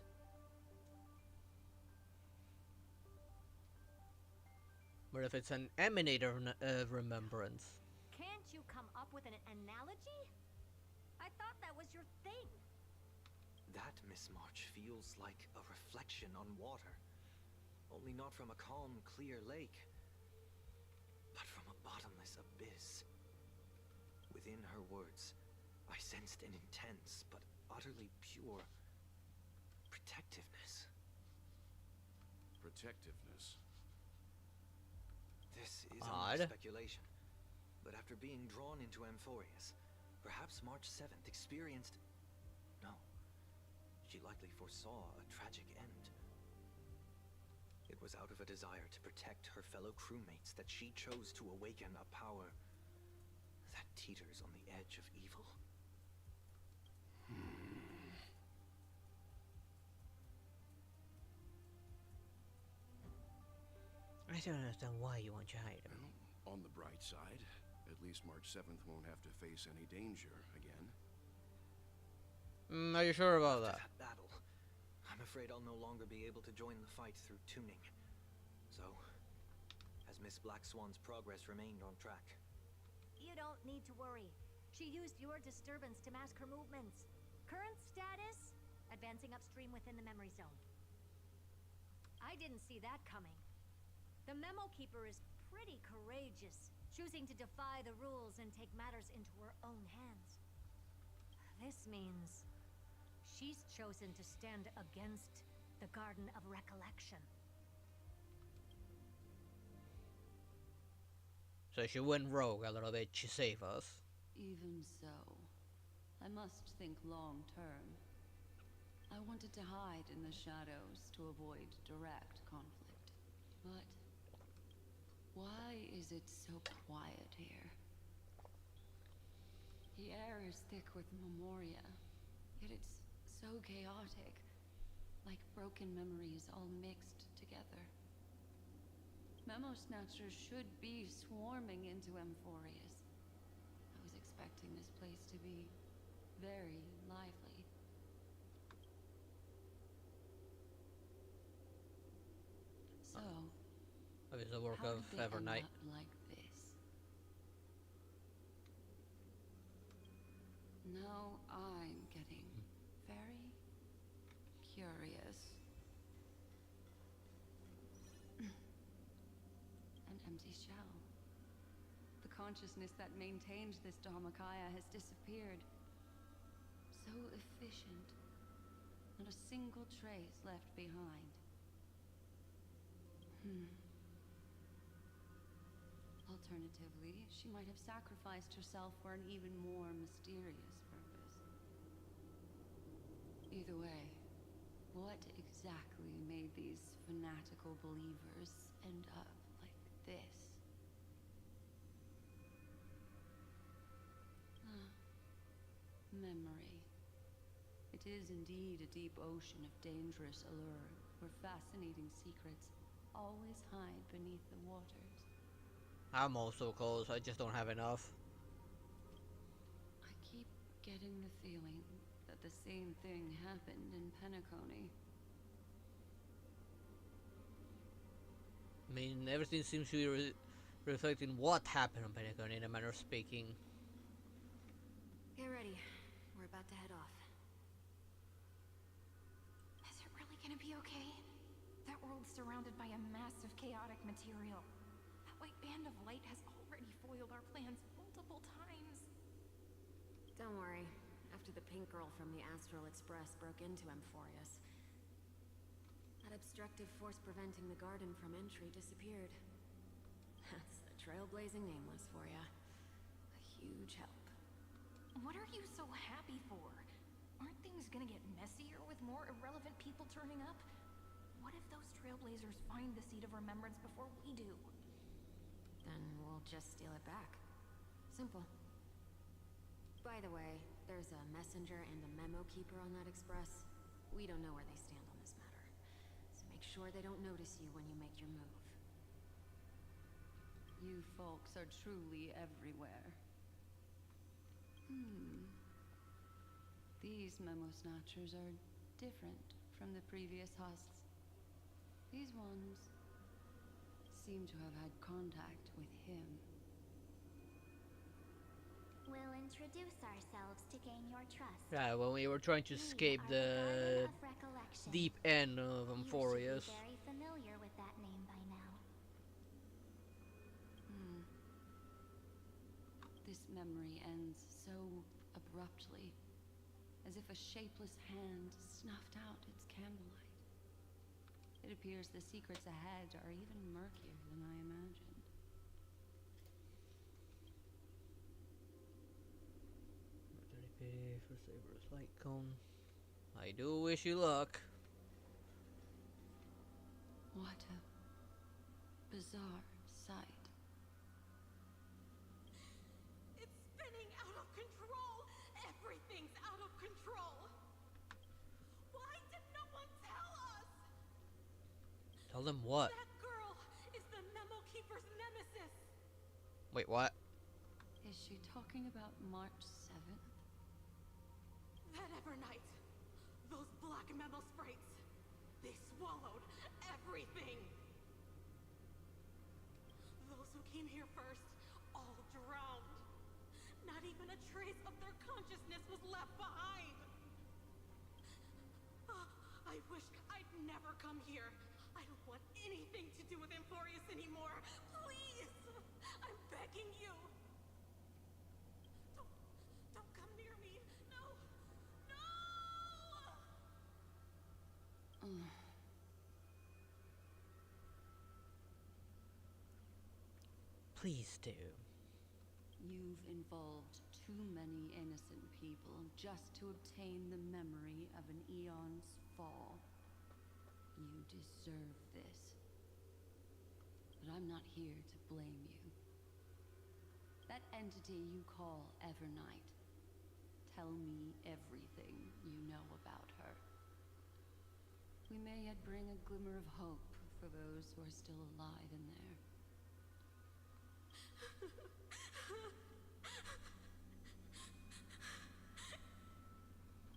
But if it's an emanator of remembrance. Can't you come up with an analogy? I thought that was your thing. That, Miss March, feels like a reflection on water. Only not from a calm, clear lake, but from a bottomless abyss. Within her words, I sensed an intense but utterly pure protectiveness. Protectiveness? This is odd only speculation, but after being drawn into Amphorius, perhaps March 7th experienced... No, she likely foresaw a tragic end. It was out of a desire to protect her fellow crewmates that she chose to awaken a power that teeters on the edge of evil. I don't understand why you want to hide him. Well, on the bright side, at least March 7th won't have to face any danger again. Are you sure about that? After that battle, I'm afraid I'll no longer be able to join the fight through tuning. So, has Miss Black Swan's progress remained on track? You don't need to worry. She used your disturbance to mask her movements. Current status? Advancing upstream within the memory zone. I didn't see that coming. The Memo Keeper is pretty courageous, choosing to defy the rules and take matters into her own hands. This means she's chosen to stand against the Garden of Recollection. So she went rogue a little bit to save us. Even so, I must think long term. I wanted to hide in the shadows to avoid direct conflict. But why is it so quiet here? The air is thick with memoria, yet it's so chaotic, like broken memories all mixed together. Memo Snatchers should be swarming into Amphorius. I was expecting this place to be very lively. So, It's the work how of did they end Evernight. up like this? Now I'm getting very curious. An empty shell. The consciousness that maintained this Dharmakaya has disappeared. So efficient. Not a single trace left behind. Alternatively, she might have sacrificed herself for an even more mysterious purpose. Either way, what exactly made these fanatical believers end up like this? Memory. It is indeed a deep ocean of dangerous allure, where fascinating secrets always hide beneath the waters. I'm also close, I just don't have enough. I keep getting the feeling that the same thing happened in Penacony. I mean, everything seems to be reflecting what happened on Pentagon in a manner of speaking. Get ready. We're about to head off. Is it really gonna be okay? That world's surrounded by a massive chaotic material. That white band of light has already foiled our plans multiple times. Don't worry. After the pink girl from the Astral Express broke into Amphorius, that obstructive force preventing the garden from entry disappeared. That's the trailblazing nameless for ya. A huge help. What are you so happy for? things gonna get messier with more irrelevant people turning up? What if those trailblazers find the Seed of Remembrance before we do? Then we'll just steal it back. Simple. By the way, there's a messenger and a memo keeper on that express. We don't know where they stand on this matter. So make sure they don't notice you when you make your move. You folks are truly everywhere. These memo snatchers are different from the previous husks. These ones seem to have had contact with him. We'll introduce ourselves to gain your trust. Yeah, when we were trying to escape the deep end of Amphorius. You should be very familiar with that name by now. This memory ends so abruptly, as if a shapeless hand snuffed out its candlelight. It appears the secrets ahead are even murkier than I imagined. Pay for Saber's light cone. I do wish you luck. What a bizarre sight. It's spinning out of control! Everything's out of control! Why did no one tell us? Tell them what? That girl is the memo keeper's nemesis! Wait, what? Is she talking about March 7th? That Evernight, those black memo sprites, they swallowed everything. Those who came here first all drowned. Not even a trace of their consciousness was left behind. I wish I'd never come here. I don't want anything to do with Amphorius anymore. Please, I'm begging you. Don't come near me. No. Please do. You've involved too many innocent people just to obtain the memory of an eon's fall. You deserve this. But I'm not here to blame you. That entity you call Evernight, tell me everything you know about her. We may yet bring a glimmer of hope for those who are still alive in there.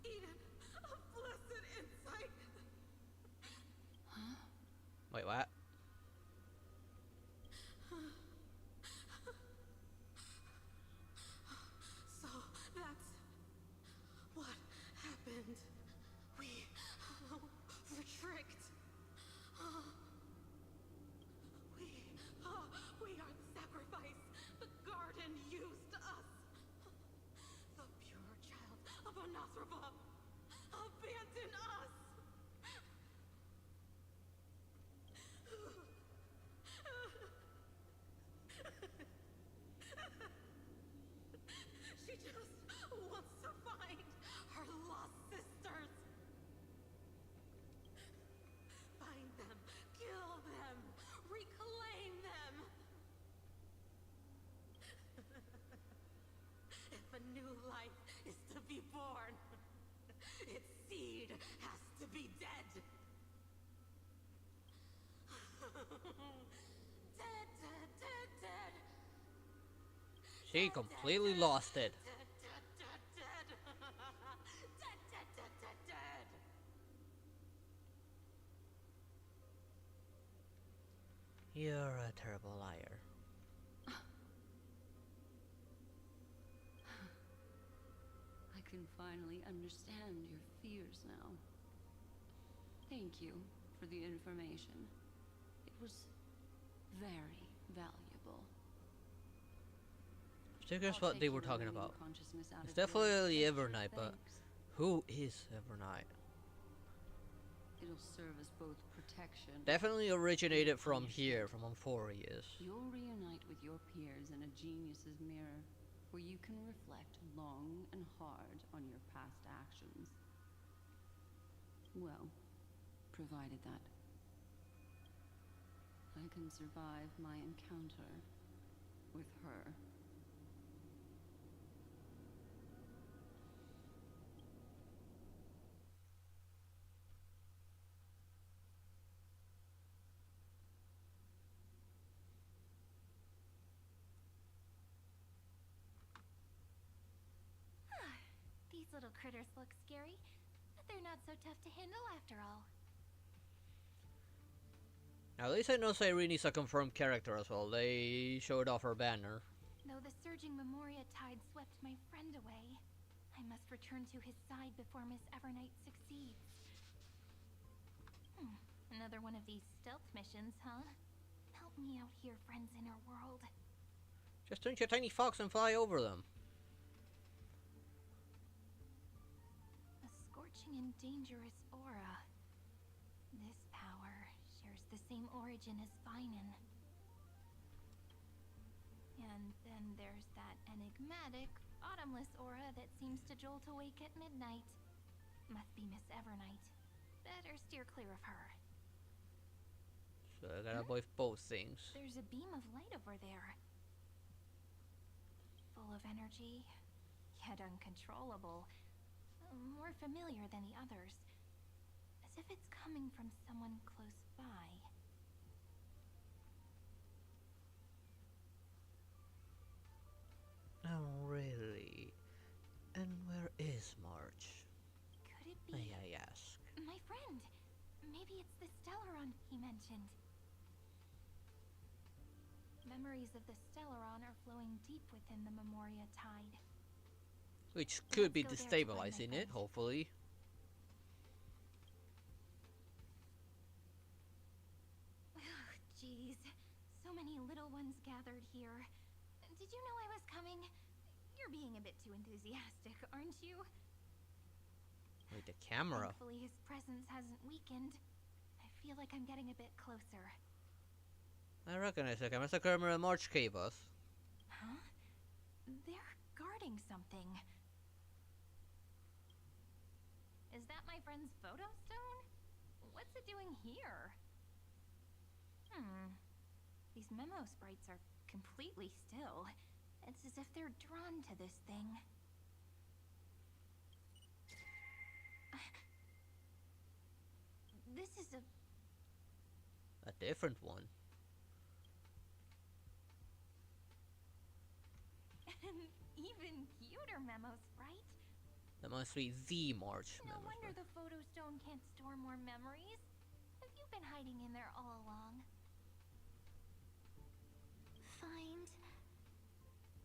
Eden, a blessed insight. Huh? Wait, what? So that's what happened. We were tricked. We are the sacrifice. The garden used us. The pure child of Anasrava abandoned us. She just wants to find her lost sisters. Find them, kill them, reclaim them. If a new life is to be born, its seed has to be dead. Dead, dead, dead, dead. She completely lost it. Dead, dead, dead, dead. Dead, dead, dead, dead, dead. You're a terrible liar. I can finally understand your fears now. Thank you for the information. It was very valuable. Figures I'll what take they your were talking remaining about. consciousness out It's of your definitely gesture of Evernight, but thanks. who is Evernight? It'll serve as both protection. Definitely originated from punishment. here, from Amphorius. You'll reunite with your peers in a genius's mirror, where you can reflect long and hard on your past actions. Well, provided that I can survive my encounter with her. These little critters look scary, but they're not so tough to handle after all. Now, at least I know Cyreni's a confirmed character as well. They showed off her banner. Though the surging Memoria tide swept my friend away, I must return to his side before Miss Evernight succeeds. Another one of these stealth missions, huh? Help me out here, friends inner world. Just turn your tiny fox and fly over them. A scorching and dangerous aura. This power shares the same origin as Vinen. And then there's that enigmatic, bottomless aura that seems to jolt awake at midnight. Must be Miss Evernight. Better steer clear of her. So I gotta avoid both things. There's a beam of light over there. Full of energy, yet uncontrollable. More familiar than the others. As if it's coming from someone close by. Oh, really? And where is March? Could it be? May I ask? My friend. Maybe it's the Stellaron he mentioned. Memories of the Stellaron are flowing deep within the Memoria tide. Which could be Let's go there to find my destabilizing it, friend. hopefully. Jeez, so many little ones gathered here. Did you know I was coming? You're being a bit too enthusiastic, aren't you? Wait, the camera. Thankfully, his presence hasn't weakened. I feel like I'm getting a bit closer. I recognize the camera. It's the camera March gave us. Huh? They're guarding something. Is that my friend's photo stone? What's it doing here? These memo sprites are completely still. It's as if they're drawn to this thing. This is A different one. an even cuter memo sprite. That must be the March No memo. wonder the photo stone can't store more memories. Have you been hiding in there all along? Find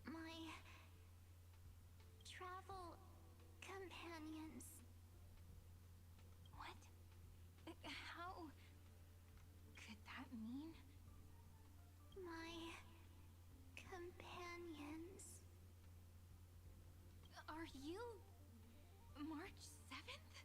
my travel companions. What? How could that mean? My companions. Are you March 7th?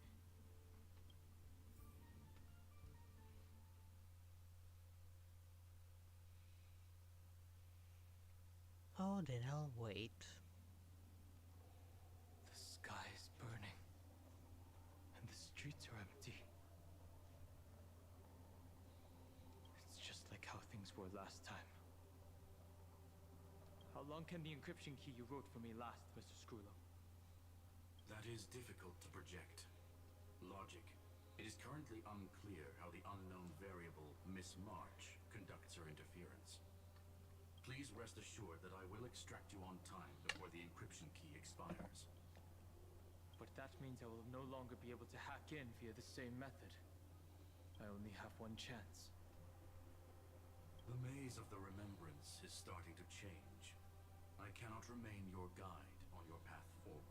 Oh, then I'll wait. The sky is burning, and the streets are empty. It's just like how things were last time. How long can the encryption key you wrote for me last, Mr. Scrullo? That is difficult to project. Logic. It is currently unclear how the unknown variable, Miss March, conducts her interference. Please rest assured that I will extract you on time before the encryption key expires. But that means I will no longer be able to hack in via the same method. I only have one chance. The maze of the Remembrance is starting to change. I cannot remain your guide on your path forward.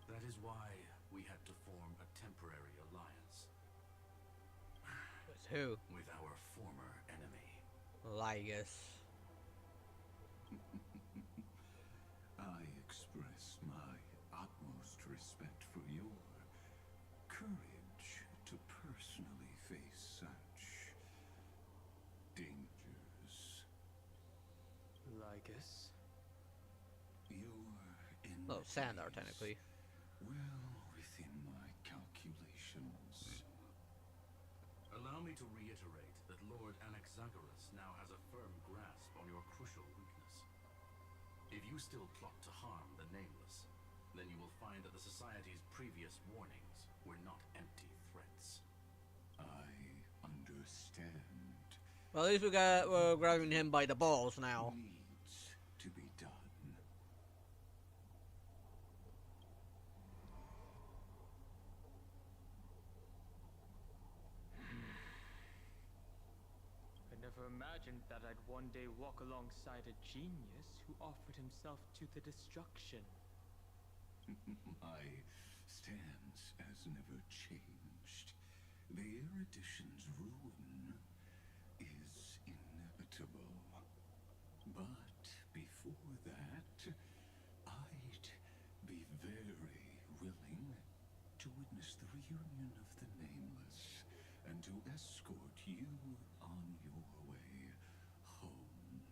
That is why we had to form a temporary alliance. With who? With our former enemy. Ligus. I express my utmost respect for your courage to personally face such dangers. Ligus? Your Oh, Sandar, enmity is technically. well within my calculation Allow me to reiterate that Lord Anaxagoras now has a firm grasp on your crucial weakness. If you still plot to harm the Nameless, then you will find that the Society's previous warnings were not empty threats. I understand. Well, at least we're grabbing him by the balls now. Needs to be done. I never imagined that I'd one day walk alongside a genius who offered himself to the destruction. My stance has never changed. The erudition's ruin is inevitable. But before that, I'd be very willing to witness the reunion of the Nameless and to escort you on your way home.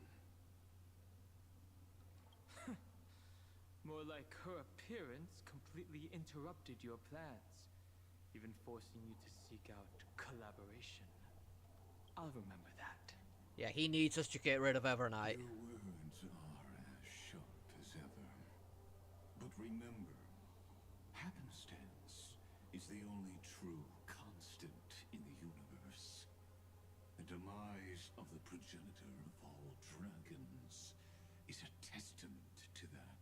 More like her appearance completely interrupted your plans, even forcing you to seek out collaboration. I'll remember that. Yeah, he needs us to get rid of Evernight. Your words are as sharp as ever. But remember, happenstance is the only true constant in the universe. The demise of the progenitor of all dragons is a testament to that.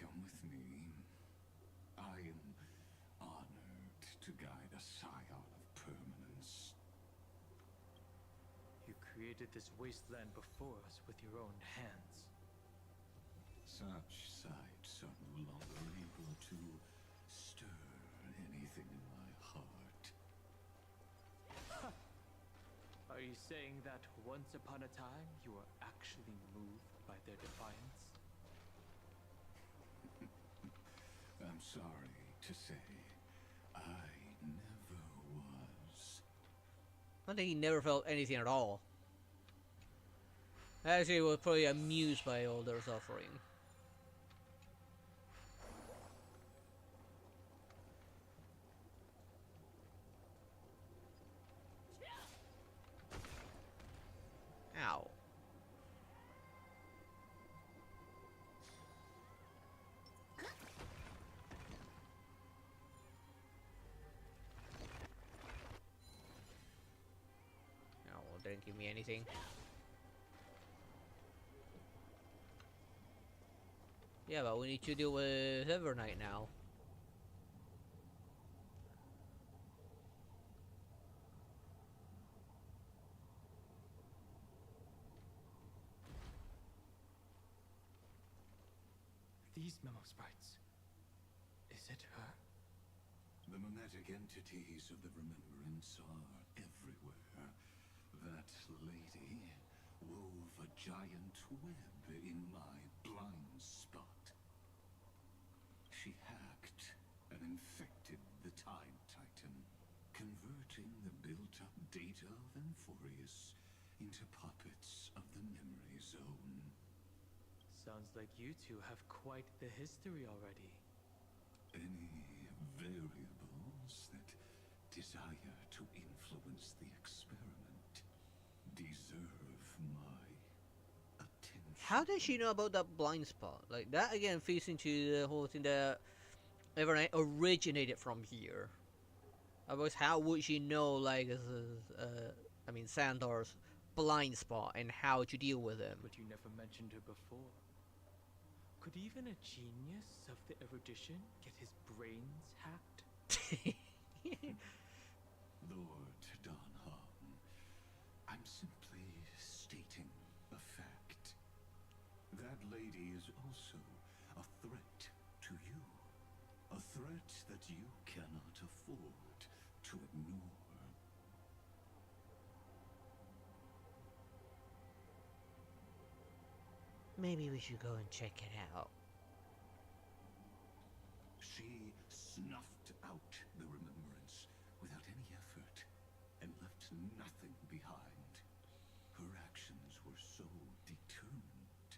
Come with me. I am honored to guide a scion of permanence. You created this wasteland before us with your own hands. Such sights are no longer able to stir anything in my heart. Are you saying that once upon a time you were actually moved by their defiance? I'm sorry to say, I never was. I think he never felt anything at all. Actually, he was probably amused by all their suffering. Ow. No, didn't give me anything. Yeah, but we need to deal with Evernight now. These memo sprites. Is it her? The mimetic entities of the Remembrance are everywhere. That lady wove a giant web in my blind spot. She hacked and infected the Time Titan, converting the built-up data of Amphorius into puppets of the Memory Zone. Sounds like you two have quite the history already. Any variables that desire to influence the experiment deserve my attention. How does she know about that blind spot? Like, that again feeds into the whole thing that Evernight originated from here. Otherwise, how would she know, like, I mean, Sandor's blind spot and how to deal with him? But you never mentioned her before. Could even a genius of the erudition get his brains hacked? Lord Donham, I'm simply stating a fact. That lady is also a threat to you. A threat that you cannot afford to ignore. Maybe we should go and check it out. She snuffed out the Remembrance without any effort and left nothing behind. Her actions were so determined,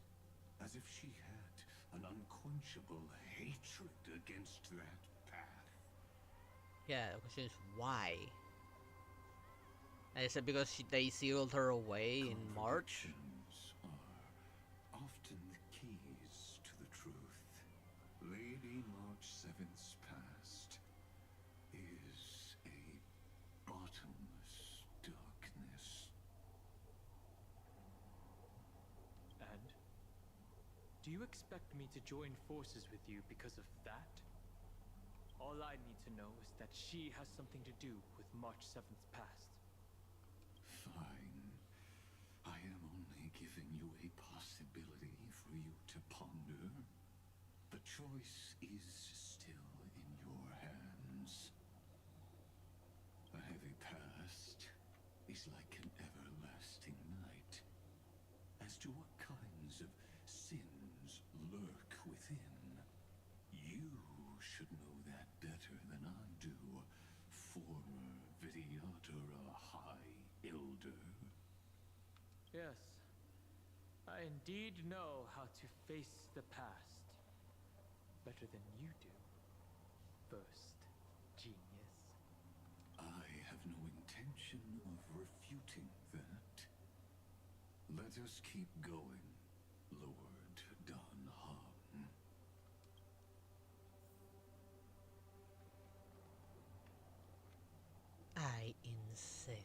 as if she had an unquenchable hatred against that path. Yeah, the question is why? And is it because they sealed her away in March? Contradictions are often the keys to the truth. Lady March 7th's past is a bottomless darkness. And? Do you expect me to join forces with you because of that? All I need to know is that she has something to do with March 7th's past. Fine. I am only giving you a possibility for you to ponder. The choice is still in your hands. A heavy past is like an everlasting night. As to what kinds of sins lurk within, you should know that better than I do, former Vtuber High Elder. Yes, I indeed know how to face the past better than you do, first genius. I have no intention of refuting that. Let us keep going, Lord Don Hong. I insist.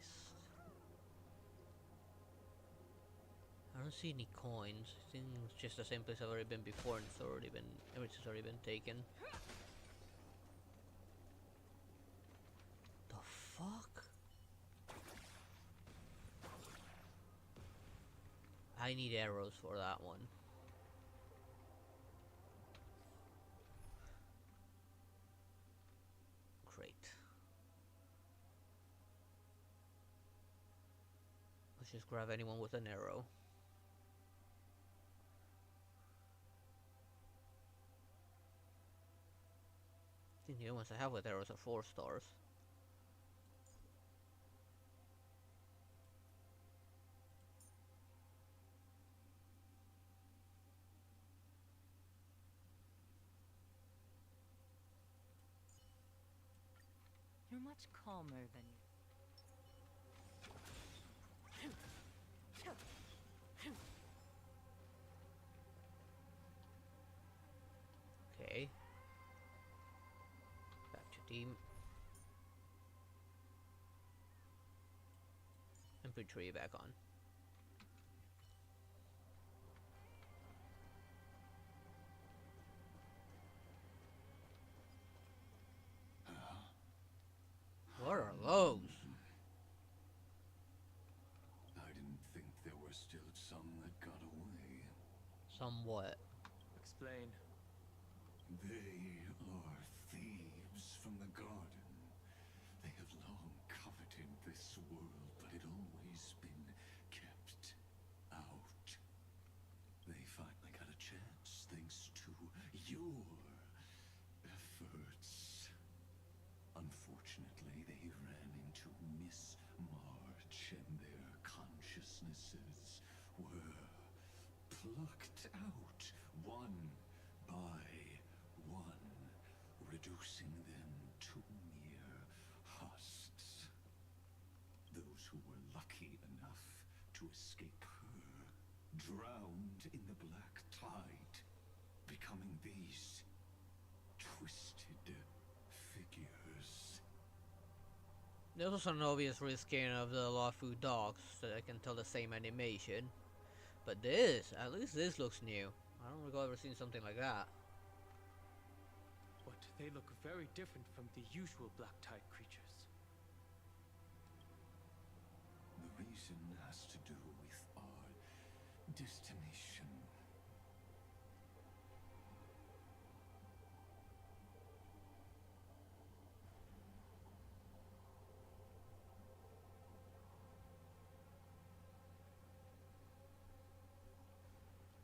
I don't see any coins. I think it's just the same place I've already been before, and everything's already been taken. The fuck? I need arrows for that one. Great. Let's just grab anyone with an arrow. I think the only ones I have with arrows are 4 stars. You're much calmer than you. Okay. Back to team. Infantry back on. What are those? I didn't think there were still some that got away. Somewhat. Explain. They are thieves from the garden. They have long coveted this world, but it always been kept out. They finally got a chance thanks to your efforts. Unfortunately, they ran into Miss March, and their consciousnesses were plucked out one by one, reducing them to mere husks. Those who were lucky enough to escape her drowned in the black tide, becoming these twisted figures. There's also an obvious reskin of the Lafu dogs that I can tell the same animation. But this, at least this looks new. I don't recall ever seeing something like that. But they look very different from the usual black tide creatures. The reason has to do with our destination.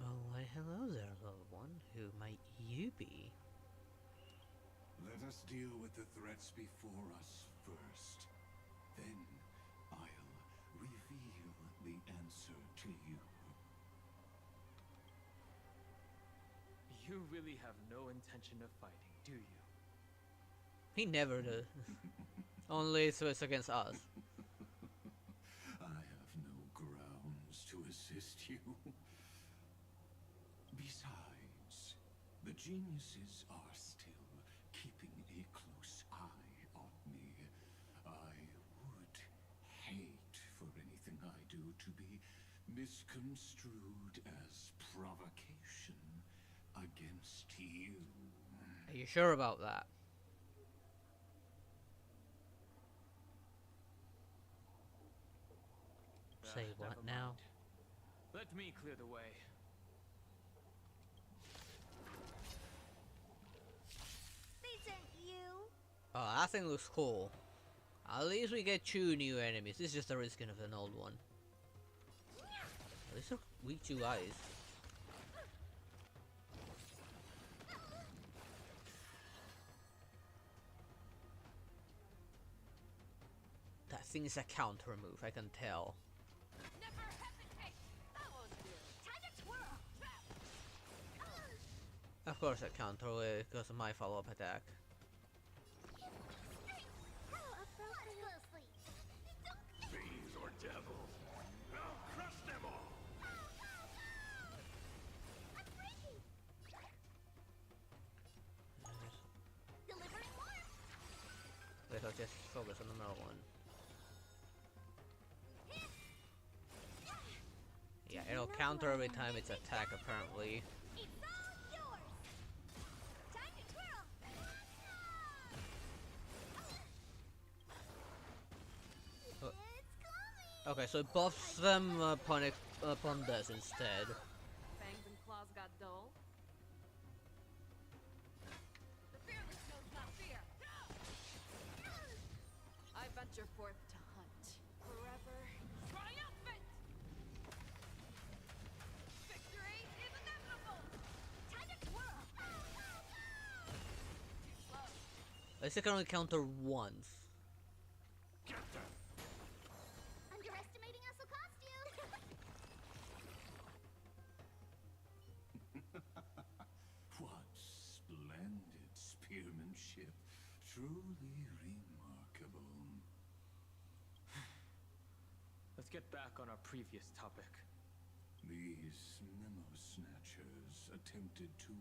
Oh, why hello there, little one. Who might you be? Let us deal with the threats before us first. Then I'll reveal the answer to you. You really have no intention of fighting, do you? He never does. Only so it's against us. I have no grounds to assist you. Besides, the geniuses are still keeping a close eye on me. I would hate for anything I do to be misconstrued as provocation against you. Are you sure about that? Say what Never now? mind. Let me clear the way. These aren't you. Oh, that thing looks cool. At least we get 2 new enemies. This is just a reskin of an old one. These are weak 2 eyes. That thing is a counter move, I can tell. Never hesitate. That was good. Time to twirl. Of course I counter because of my follow-up attack. Fiends or devils, I'll crush them all! Delivering one. Let's just focus on the middle one. Yeah, it'll counter every time it's attack apparently. It's all yours. Time to twirl. Okay, so it buffs them upon this instead. Fangs and claws got dull. The fearless knows not fear. I venture forth to hunt. Forever. Triumphant. Victory is inevitable. Time to twirl. Too slow. At least I can only counter once. Underestimating us will cost you. What splendid spearmanship. Truly remarkable. Let's get back on our previous topic. These memo snatchers attempted to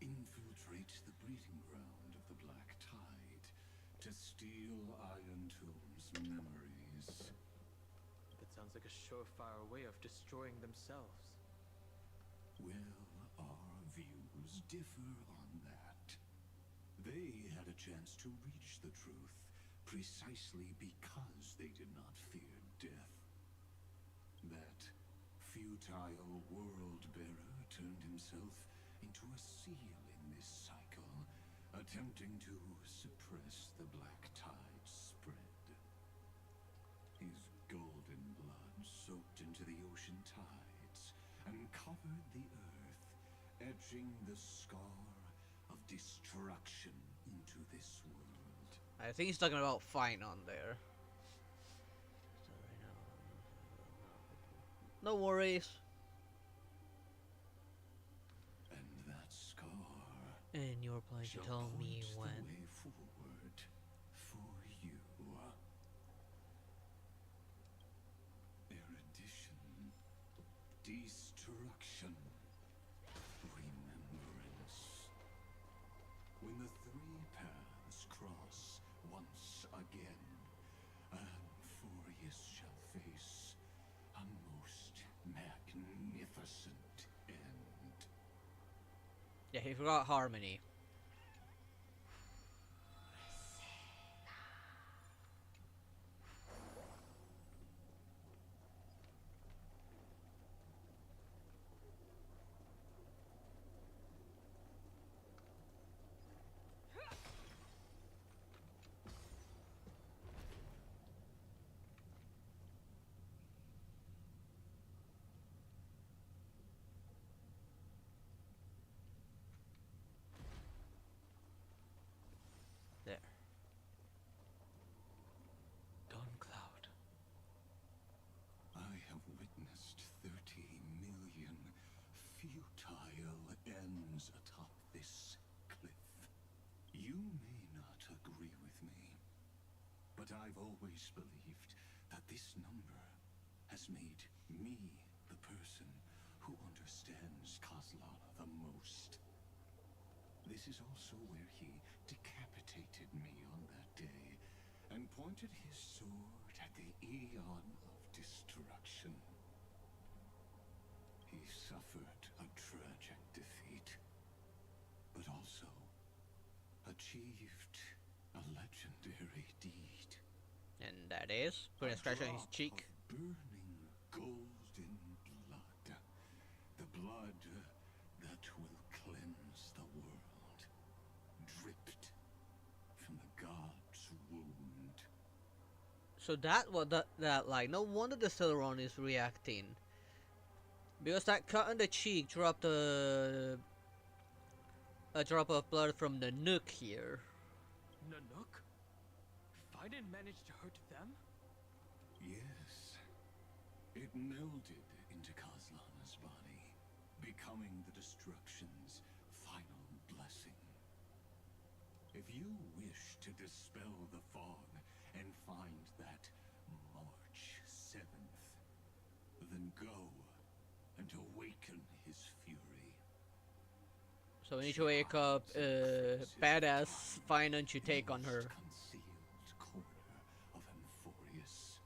infiltrate the breeding ground of the Black Tide to steal Iron Tomb's memories. That sounds like a surefire way of destroying themselves. Well, our views differ on that. They had a chance to reach the truth precisely because they did not fear death. That futile world-bearer turned himself into a seal in this cycle, attempting to suppress the Black Tide's spread. His golden blood soaked into the ocean tides and covered the earth, etching the scar of destruction into this world. I think he's talking about fine on there. No worries. And that scar And you're planning to tell me point when. the way forward for you. Erudition, destruction, remembrance. When the 3 paths cross once again, Amphorius shall face a most magnificent end. Yeah, he forgot Harmony. I've always believed that this number has made me the person who understands Kozlana the most. This is also where he decapitated me on that day and pointed his sword at the Eon of Destruction. He suffered a tragic defeat, but also achieved a legendary deed. And that is putting a scratch on his cheek. Burning golden blood. The blood that will cleanse the world. Dripped from the god's wound. So that was that like, no wonder the Celeron is reacting. Because that cut on the cheek dropped a drop of blood from the Nook here. Nanook? Fiden managed to hurt them? Yes. It melded into Kozlana's body, becoming the Destruction's final blessing. If you wish to dispel the fog and find that March 7th, then go and awaken his fury. So we need to wake up badass Finan to take on her. Concealed corner of Amphorius.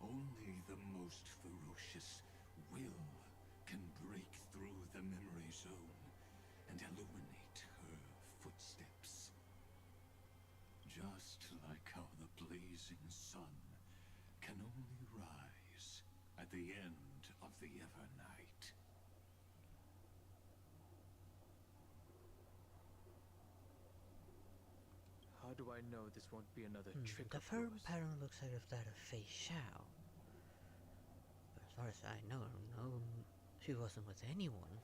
Only the most ferocious will can break through the memory zone and illuminate her footsteps. Just like how the blazing sun can only rise at the end of the Evernight. How do I know this won't be another trick The of firm yours? pattern looks like of that of Fei Xiao. But as far as I know, no, she wasn't with anyone.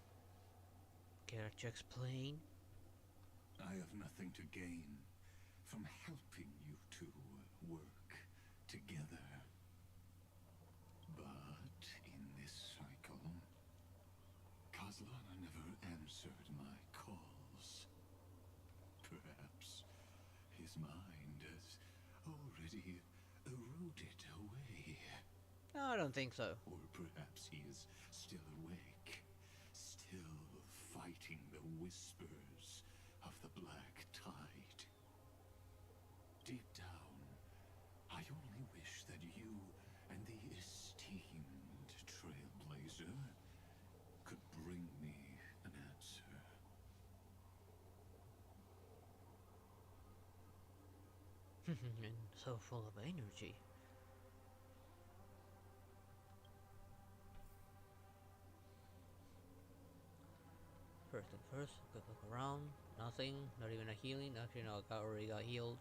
Care to explain? I have nothing to gain from helping you two work together. But in this cycle, Kozlana never answered my calls. Perhaps his mind has already eroded away. No, I don't think so. Or perhaps he is still awake, still fighting the whispers of the Black Tide. Deep down, I only wish that you and the esteemed Trailblazer could bring me an answer. And so full of energy. First thing first, good look around. Nothing, not even a healing. Actually, no, I already got healed.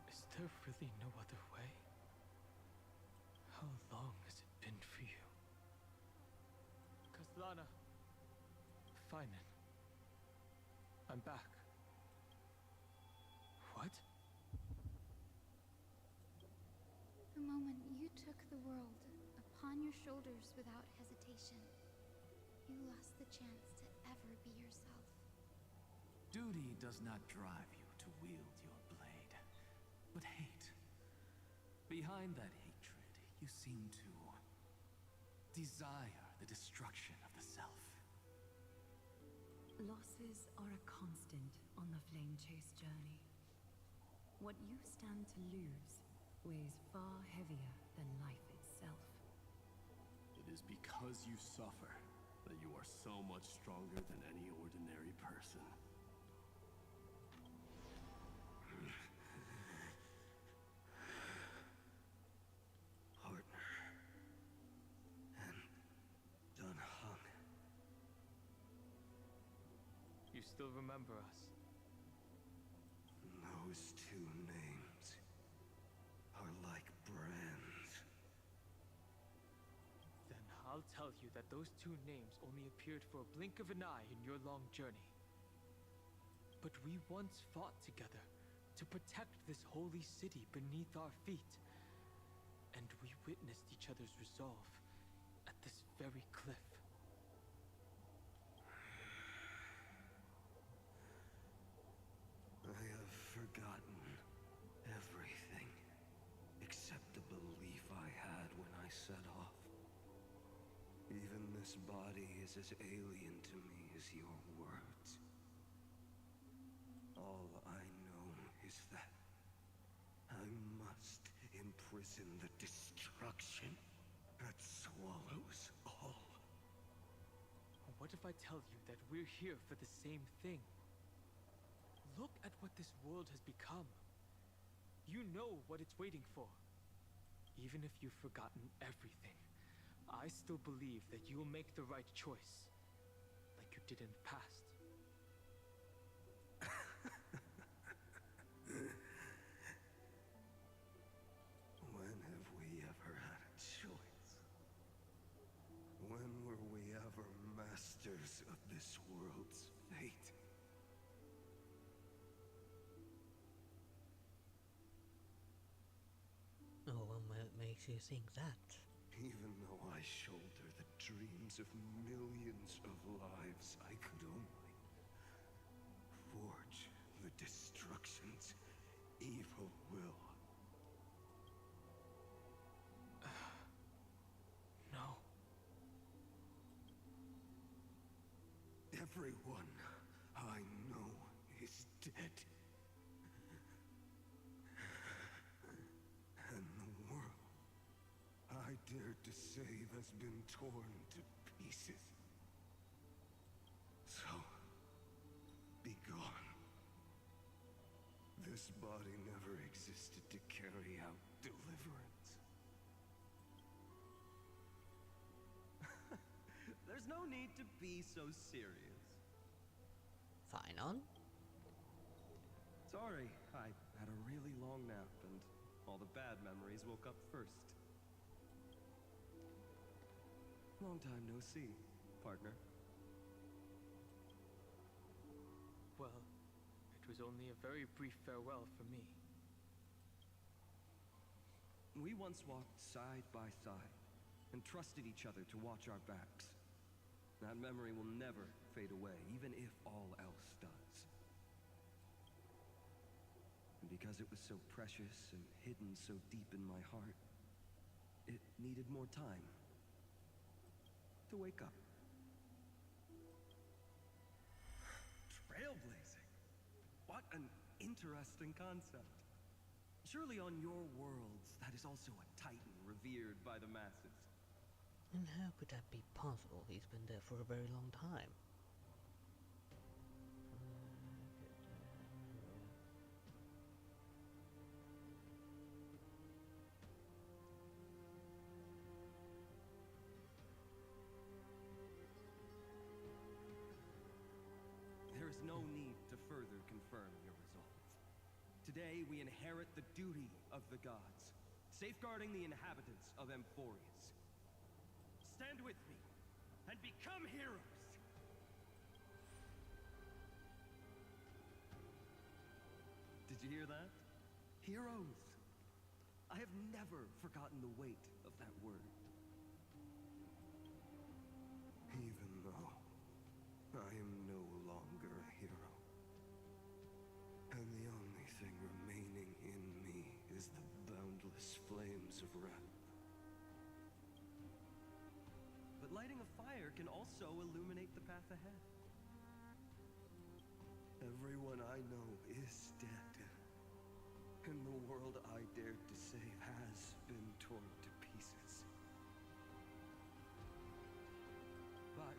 Is there really no other way? How long has it been for you? Kozlana. Finan. I'm back. What? The moment you took the world upon your shoulders without hesitation, you lost the chance to ever be yourself. Duty does not drive you to wield your blade, but hate. Behind that hatred, you seem to desire the destruction of the self. Losses are a constant on the Flame Chase journey. What you stand to lose weighs far heavier than life itself. It is because you suffer that you are so much stronger than any ordinary person. Partner. And Dunhung. You still remember us? Those two names are like brands. Then I'll tell you that those two names only appeared for a blink of an eye in your long journey. But we once fought together to protect this holy city beneath our feet. And we witnessed each other's resolve at this very cliff. I have forgotten. This body is as alien to me as your words. All I know is that I must imprison the destruction that swallows all. What if I tell you that we're here for the same thing? Look at what this world has become. You know what it's waiting for. Even if you've forgotten everything, I still believe that you'll make the right choice, like you did in the past. When have we ever had a choice? When were we ever masters of this world's fate? Oh, what makes you think that? Even though I shoulder the dreams of millions of lives, I could only forge the destruction's evil will. No. Everyone I know is dead. And the world I dared to save has been torn to pieces. So, be gone. This body never existed to carry out deliverance. There's no need to be so serious. Fine on. Sorry, I had a really long nap and all the bad memories woke up first. Long time no see, partner. Well, it was only a very brief farewell for me. We once walked side by side and trusted each other to watch our backs. That memory will never fade away, even if all else does. And because it was so precious and hidden so deep in my heart, it needed more time to wake up. Trailblazing. What an interesting concept. Surely on your worlds, that is also a titan revered by the masses. And how could that be possible? He's been there for a very long time. There is no need to further confirm your resolve. Today we inherit the duty of the gods, safeguarding the inhabitants of Amphorius. Stand with me and become heroes! Did you hear that? Heroes! I have never forgotten the weight of that word. Even though I am no longer a hero, and the only thing remaining in me is the boundless flames of wrath. But lighting a fire can also illuminate the path ahead. Everyone I know is dead, and the world I dared to save has been torn to pieces. But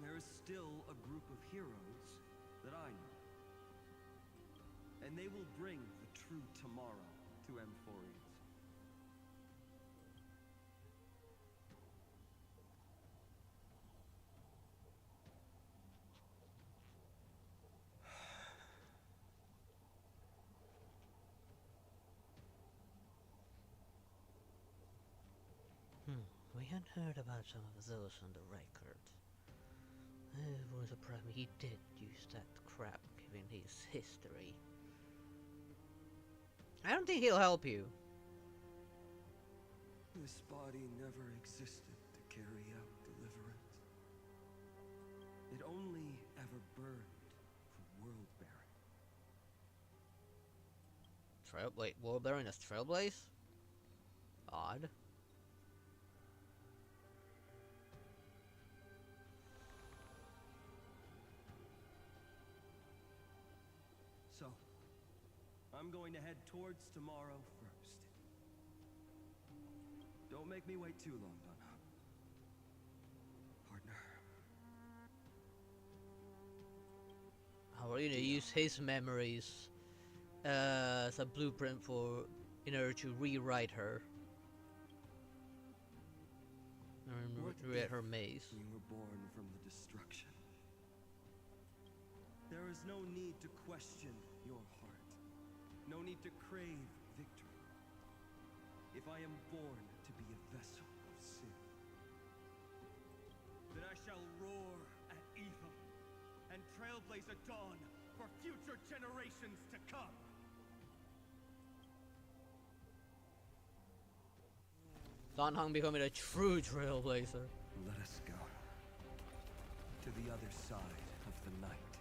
there is still a group of heroes that I know. And they will bring the true tomorrow to Amphorius. We had heard about some of those on the record. It was a problem. He did use that crap, given his history. I don't think he'll help you. This body never existed to carry out deliverance. It only ever burned for world bearing. Wait, world bearing as Trailblaze? Odd. I'm going to head towards tomorrow first. Don't make me wait too long, Donna. Partner. How are you gonna use his memories as a blueprint for in order to rewrite her? Or rewrite her maze. We were born from the destruction. There is no need to question your heart. No need to crave victory. If I am born to be a vessel of sin, then I shall roar at evil and trailblaze a dawn for future generations to come. Dan Heng becoming a true trailblazer. Let us go to the other side of the night.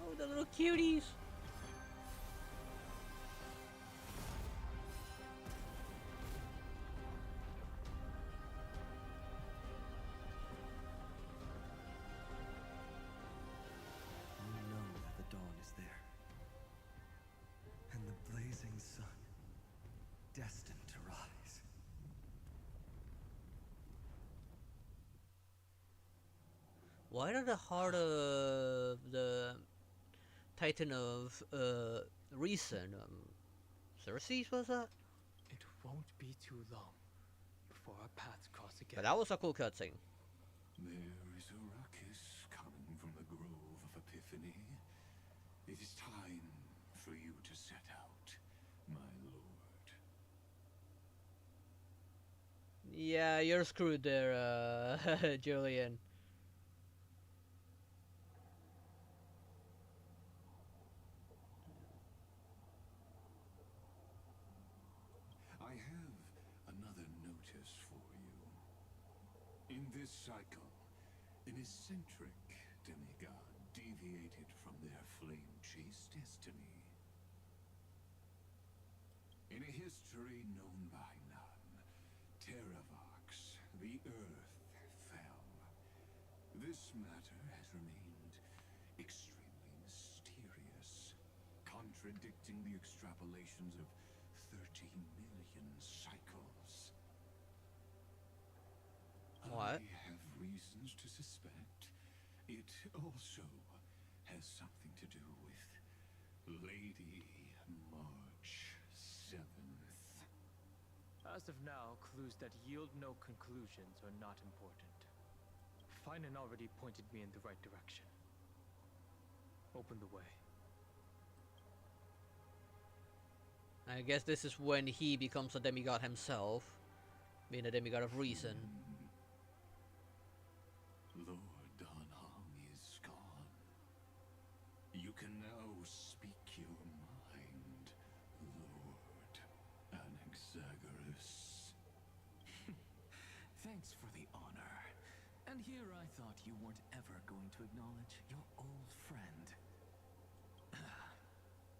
Oh, the little cuties. You know that the dawn is there, and the blazing sun destined to rise. Why did the heart of the Titan of Reason, Cersei was that? It won't be too long before our paths cross again. But that was a cool cutscene. There is a ruckus coming from the Grove of Epiphany. It is time for you to set out, my lord. Yeah, you're screwed there, Julian. I have another notice for you. In this cycle, an eccentric demigod deviated from their flame-chased destiny. In a history known by none, Terravox, the Earth, fell. This matter has remained extremely mysterious, contradicting the extrapolations of 30 million cycles. What? I have reasons to suspect it also has something to do with Lady March 7th. As of now, clues that yield no conclusions are not important. Finan already pointed me in the right direction. Open the way. I guess this is when he becomes a demigod himself, being a demigod of reason. Lord Dan Heng is gone. You can now speak your mind, Lord Anaxagoras. Thanks for the honor. And here I thought you weren't ever going to acknowledge your old friend.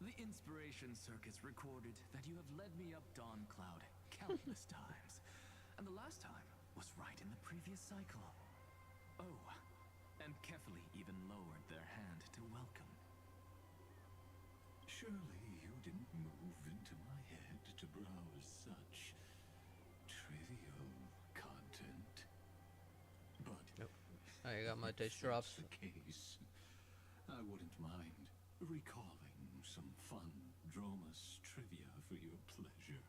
The Inspiration Circuits recorded that you have led me up Dawn Cloud countless times. And the last time was right in the previous cycle. Oh, and carefully even lowered their hand to welcome. Surely you didn't move into my head to browse such trivial content. But nope. I got my touch if drops. that's the case, I wouldn't mind recalling some fun Dromus trivia for your pleasure.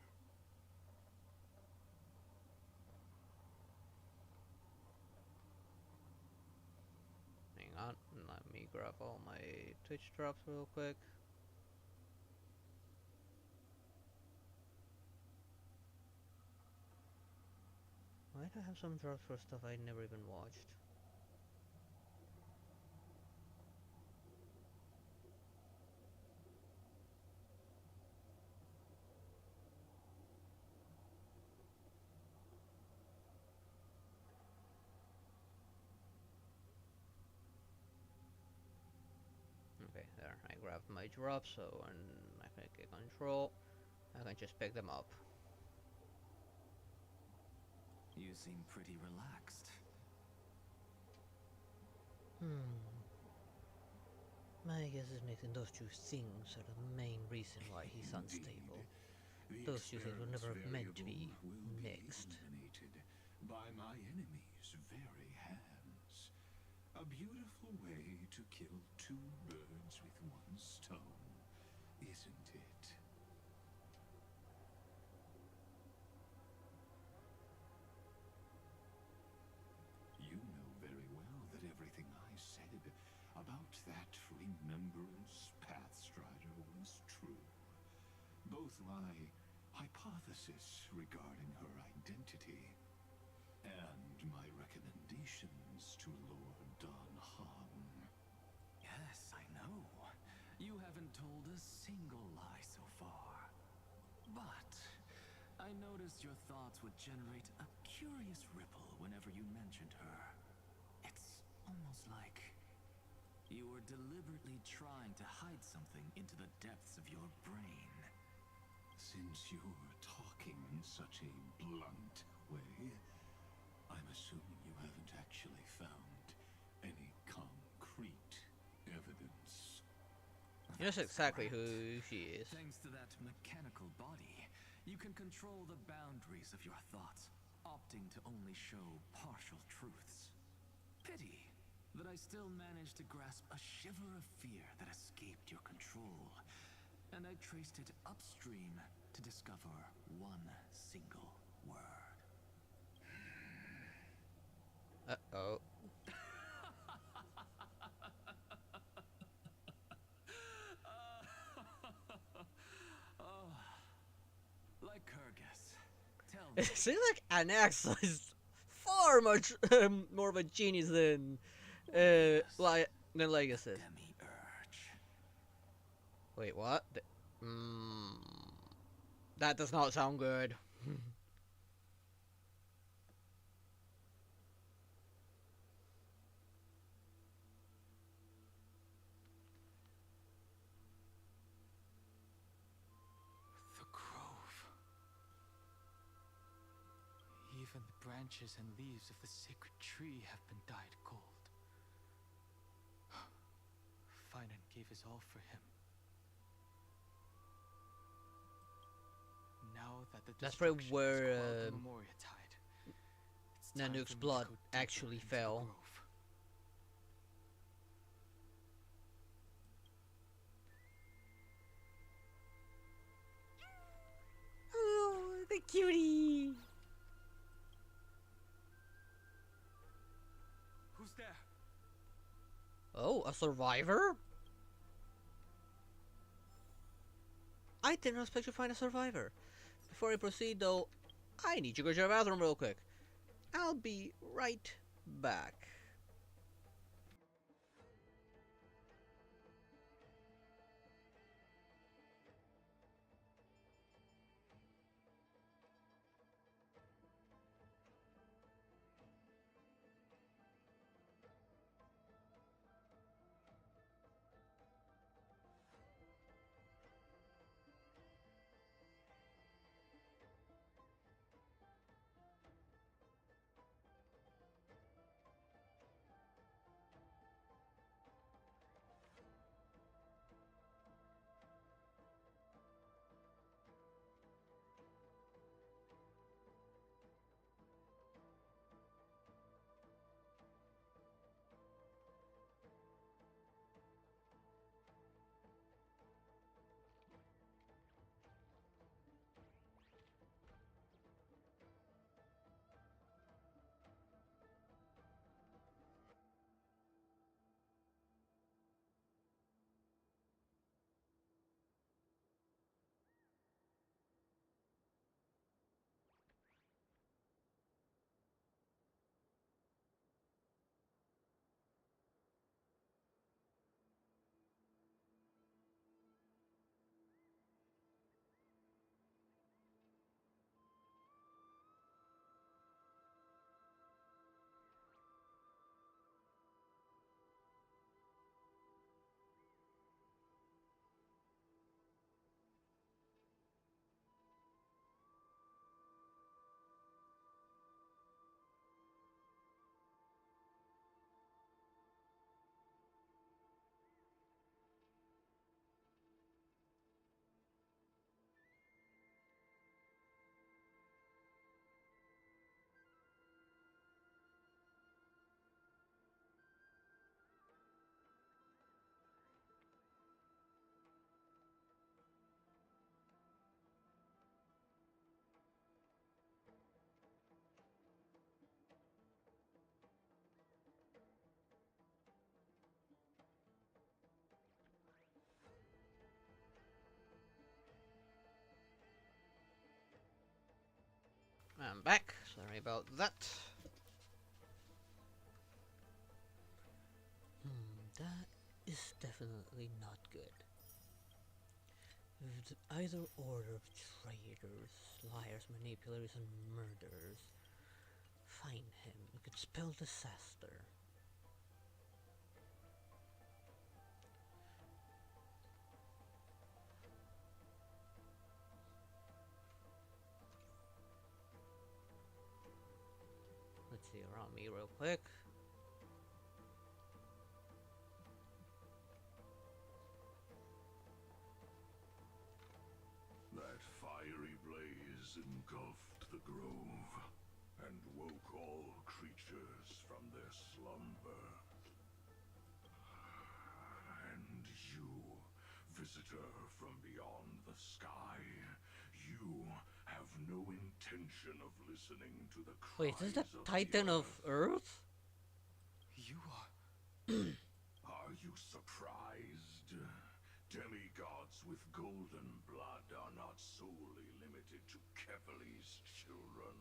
Hang on, let me grab all my Twitch drops real quick. Why do I have some drops for stuff I never even watched? Okay, there, I grabbed my drops, so when I click control, I can just pick them up. You seem pretty relaxed. My I guess it's mixing those two things are the main reason why he's unstable. The Those two things were never experiments meant to be variable will mixed. be eliminated by my enemy's very hands. A beautiful way to kill two birds with one stone, isn't it? You know very well that everything I said about that Remembrance Pathstrider was true. Both my hypothesis regarding her identity and my recommendations to Lord Don Hung. Yes, I know. You haven't told a single lie so far. But I noticed your thoughts would generate a curious ripple whenever you mentioned her. It's almost like you were deliberately trying to hide something into the depths of your brain. Since you're talking in such a blunt way, I'm assuming you haven't actually found any concrete evidence. He knows exactly who she is. Thanks to that mechanical body, you can control the boundaries of your thoughts, opting to only show partial truths. Pity that I still managed to grasp a shiver of fear that escaped your control, and I traced it upstream to discover one single word. Uh-oh. Oh, like Kyrgyz. Tell me. It seems like Anaxa is far much more of a genius than Legacy. Wait, what? That does not sound good. The grove. Even the branches and leaves of the sacred tree have been dyed gold. Finan gave his all for him. Now that the That's probably destruction where has quelled the Memoria tide, it's time Nanook's for me to blood go deeper actually into the fell. grove. Oh, the cutie! Who's there? Oh, a survivor? I didn't expect to find a survivor. Before I proceed though, I need to go to the bathroom real quick. I'll be right back. I'm back. Sorry about that. That is definitely not good. With either order of traitors, liars, manipulators, and murderers. Find him. It could spell disaster. Let's see around me real quick. That fiery blaze engulfed the grove and woke all creatures from their slumber. And you, visitor from beyond the sky, you have no intention of listening to the cries. Wait, is that Titan of Earth? You are... Are you surprised? Demigods with golden blood are not solely limited to Kefali's children.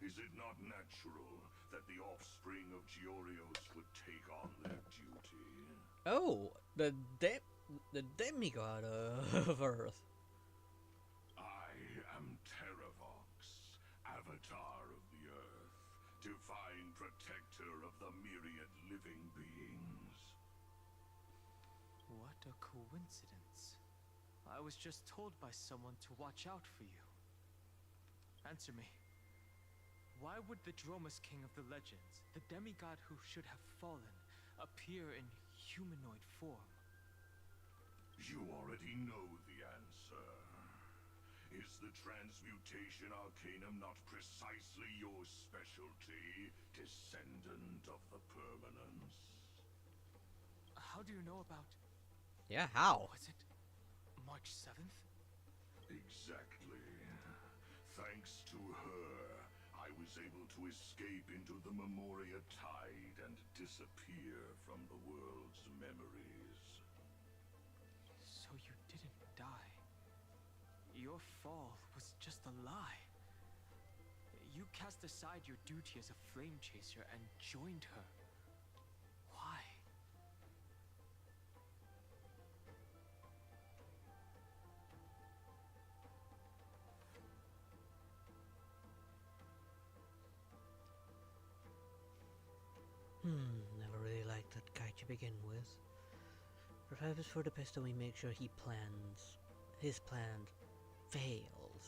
Is it not natural that the offspring of Georios would take on their duty? Oh, the demigod of Earth. I am Terravox, Avatar of the Earth, divine protector of the myriad living beings. What a coincidence. I was just told by someone to watch out for you. Answer me. Why would the Dromus King of the Legends, the demigod who should have fallen, appear in humanoid form? You already know the answer. Is the transmutation arcanum not precisely your specialty, descendant of the permanence? How do you know about... Yeah, how? Was it March 7th? Exactly. Thanks to her, I was able to escape into the Memoria Tide and disappear from the world's memories. So you didn't die. Your fall was just a lie. You cast aside your duty as a flame chaser and joined her. Why? Never really liked that guy to begin with. Perhaps it's for the best that we make sure his plan fails.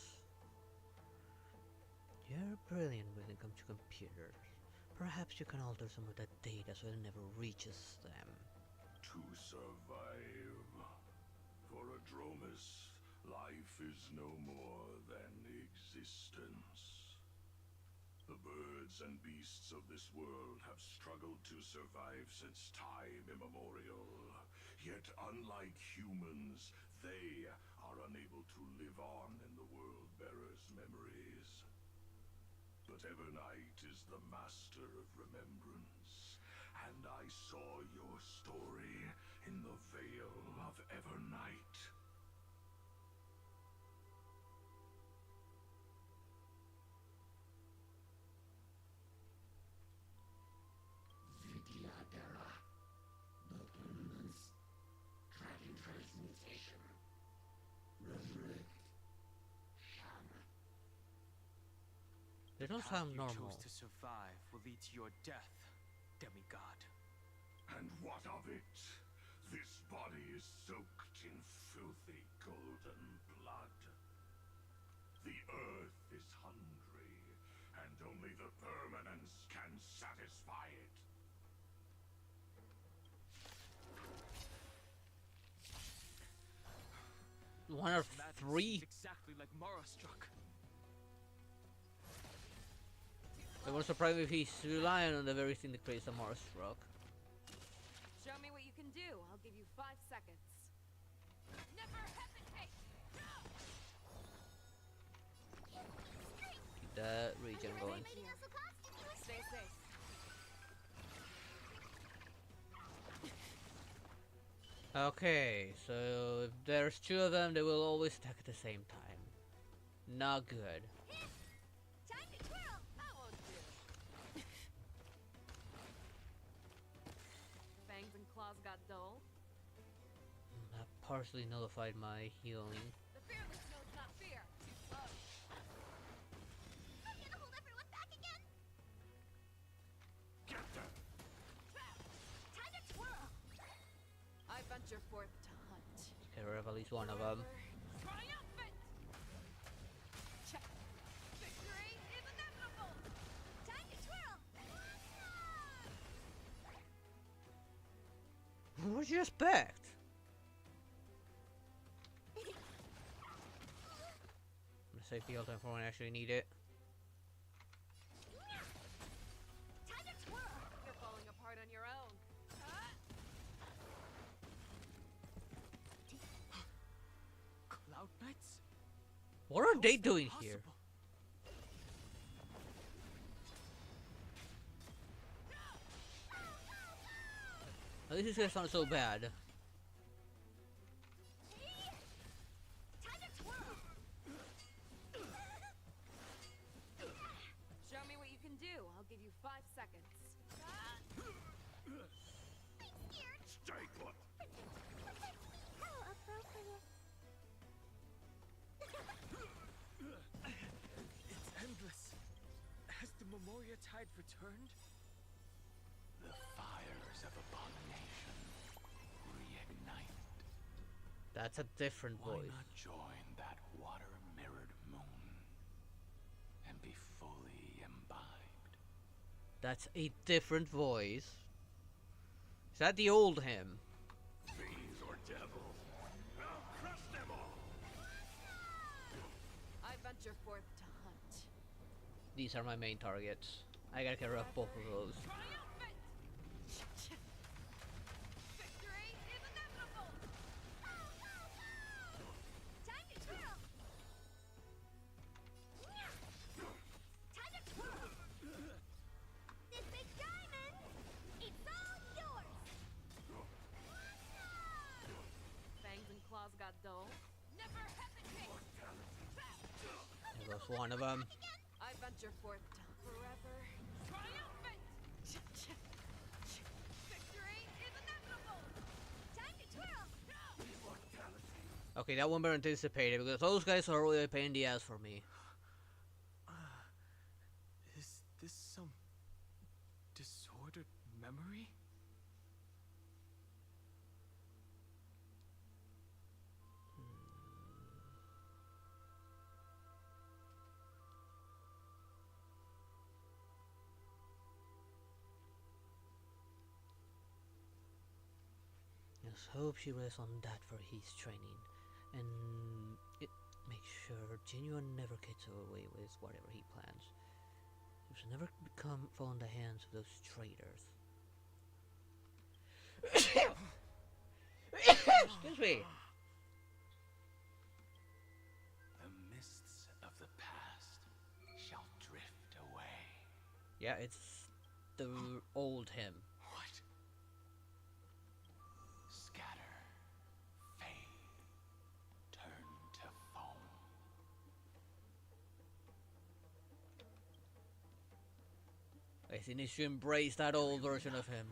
You're brilliant when it comes to computers. Perhaps you can alter some of that data so it never reaches them. To survive. For a Dromus, life is no more than existence. The birds and beasts of this world have struggled to survive since time immemorial. Yet unlike humans, they are unable to live on in the world bearer's memories. But Evernight is the master of remembrance, and I saw your story in the Veil of Evernight. They don't The path sound you normal. chose to survive will lead to your death, demigod. And what of it? This body is soaked in filthy golden blood. The earth is hungry, and only the permanence can satisfy it. One of Madness three. is exactly like Mara struck. I won't surprise me if he's relying on the very thing that creates a Mars rock. Show me what you can do. I'll give you 5 seconds. Never hesitate! Keep that regen going. Stay safe. Okay, so if there's two of them, they will always attack at the same time. Not good. Time to claws got dull. That partially nullified my healing. The fearless knows not fear. Too slow. I'm gonna hold everyone back again. Get them! Time to twirl. I venture forth to hunt. Get rid of at least one of them. Triumphant! Check. Victory is inevitable! Time to twirl. What'd you expect? I'm gonna save the ultimate for when I actually need it. Time to twirl. You're falling apart on your own. Cloud Knights? What are they doing here? At least this guy's not so bad. Time to twirl. Show me what you can do. I'll give you 5 seconds. I'm scared. Stay put! How appropriate. It's endless. Has the Memoria Tide returned? The fires of abomination reignited. That's a different Why voice. not join that water-mirrored moon and be fully imbibed? That's a different voice. Is that the old him? Fiends or devils, I'll crush them all! I venture forth to hunt. These are my main targets. I gotta get rid of both of those. Triumphant! Victory is inevitable! Time to twirl. Time to twirl. This big diamond, it's all yours. Fangs and claws got dull. Never hesitate! There goes one of them. I venture forth to forever. Triumphant! Victory is inevitable! Time to twirl. Okay, that one better anticipated because those guys are really a pain in the ass for me. Is this some disordered memory? Let's hope she rests on that for his training, and it makes sure Genuine never gets away with whatever he plans. He should never fall in the hands of those traitors. Excuse me. The mists of the past shall drift away. Yeah, it's the old him. What? Scatter, fade, turn to foam. I think he should embrace that old version of him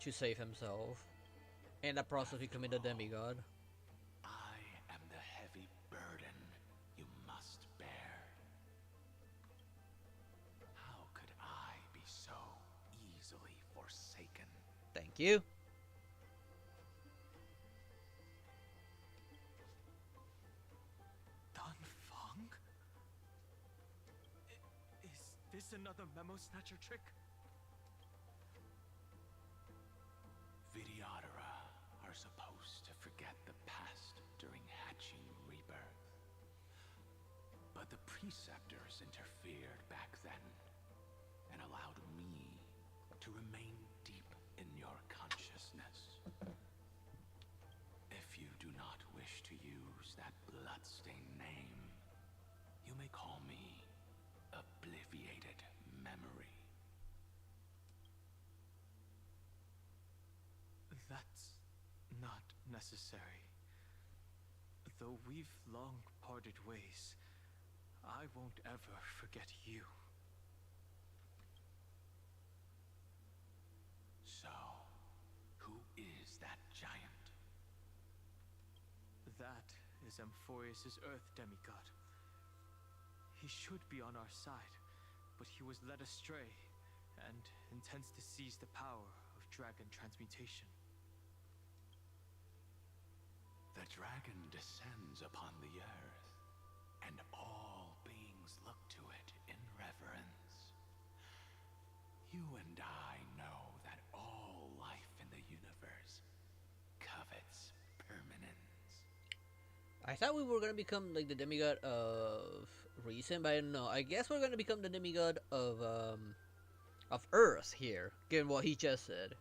to save himself. In the process, becoming a demigod. I am the heavy burden you must bear. How could I be so easily forsaken? Thank you. Dunfang? Is this another Memo Snatcher trick? Vtuber are supposed to forget the past during hatching rebirth. But the preceptors interfered back then and allowed me to remain deep in your consciousness. If you do not wish to use that bloodstained name, you may call me Obliviated Memory. That's not necessary. Though we've long parted ways, I won't ever forget you. That is Amphorius' Earth demigod. He should be on our side, but he was led astray and intends to seize the power of dragon transmutation. The dragon descends upon the earth, and all beings look to it in reverence. You and I know that all life in the universe covets permanence. I thought we were gonna become like the demigod of reason, but I don't know. I guess we're gonna become the demigod of Earth here, given what he just said.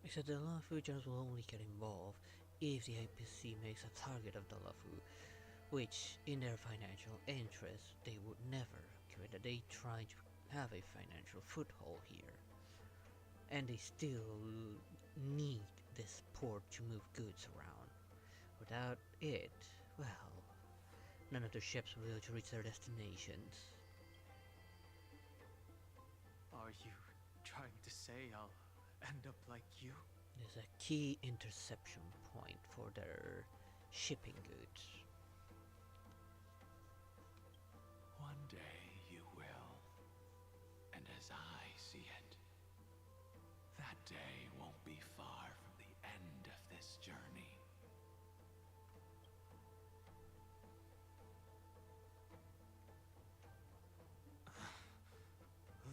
Except the Luffy just will only get involved if the IPC makes a target of the Luffy, which in their financial interest they would never, given that they try to have a financial foothold here. And they still need this port to move goods around. Without it, well, none of the ships will be able to reach their destinations. Are you trying to say I'll end up like you? There's a key interception point for their shipping goods. One day you will, and as I see it, that day won't be far from the end of this journey.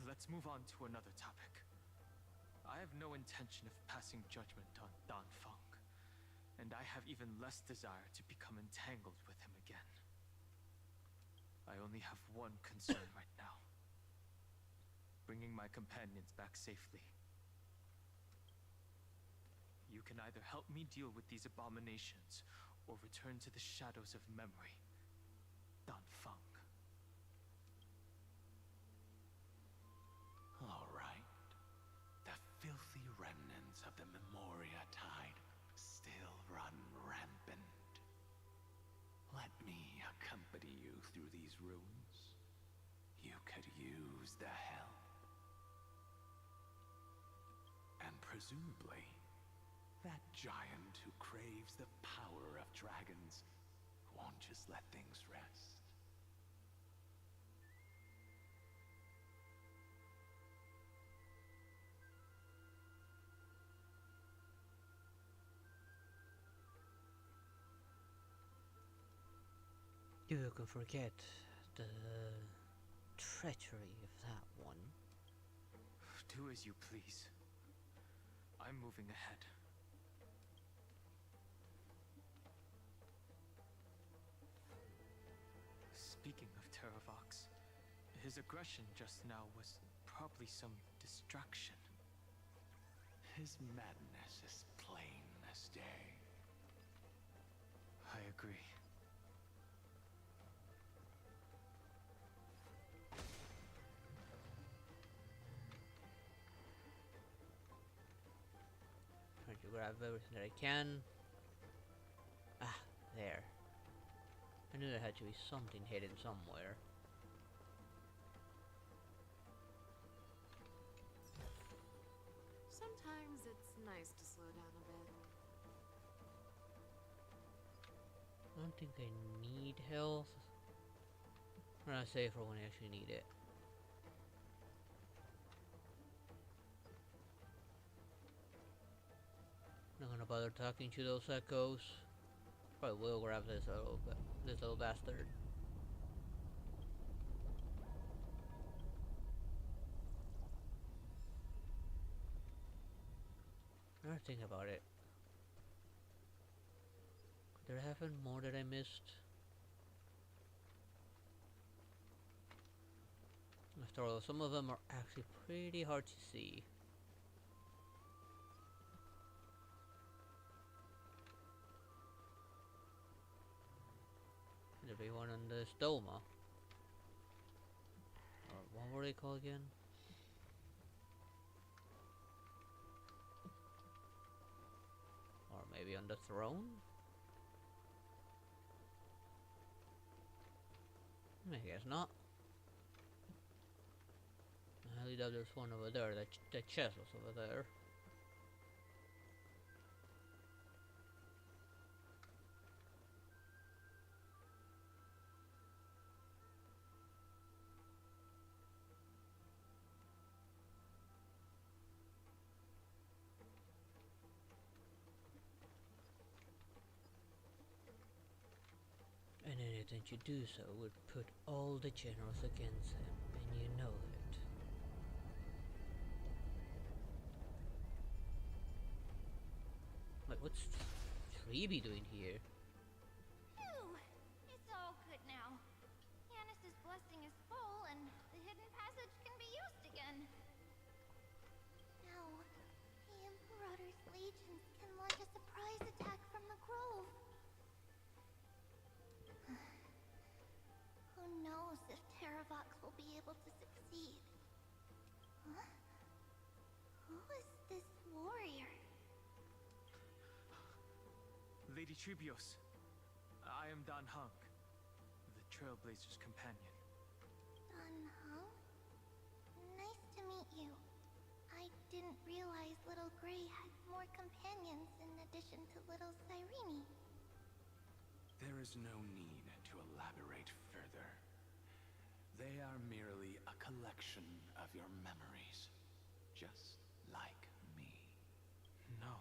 Let's move on to another topic. I have no intention of passing judgment on Dan Feng, and I have even less desire to become entangled with him again. I only have one concern right now: bringing my companions back safely. You can either help me deal with these abominations, or return to the shadows of memory. Dan Feng. All right. The filthy remnants of the Memoria Tide still run rampant. Let me accompany you through these ruins. You could use the help. And presumably, that giant who craves the power of dragons won't just let things rest. You can forget the treachery of that one. Do as you please. I'm moving ahead. Speaking of Terravox, his aggression just now was probably some distraction. His madness is plain as day. I agree. Trying to grab everything that I can. Ah, there. I knew there had to be something hidden somewhere. Sometimes it's nice to slow down a bit. I don't think I need health. I'm gonna save for when I actually need it. Not gonna bother talking to those echoes. Probably will grab this little bastard. Now think about it. Could there have been more that I missed? After all, some of them are actually pretty hard to see. There'll be one on the stoma. Or what were they called again? Or maybe on the throne? I guess not. I highly doubt there's one over there. That chest was over there. And anything you do so would put all the generals against him, and you know it. Like, what's Treeby doing here? Phew! It's all good now. Yanis's blessing is full, and the hidden passage can be used again. Now, the Emperor's legions can launch a surprise attack from the grove. Who knows if Terravox will be able to succeed? Huh? Who is this warrior? Lady Trebios, I am Dan Hung, the Trailblazer's companion. Dan Hung? Nice to meet you. I didn't realize Little Gray had more companions in addition to Little Cyrene. There is no need to elaborate further. They are merely a collection of your memories, just like me. No.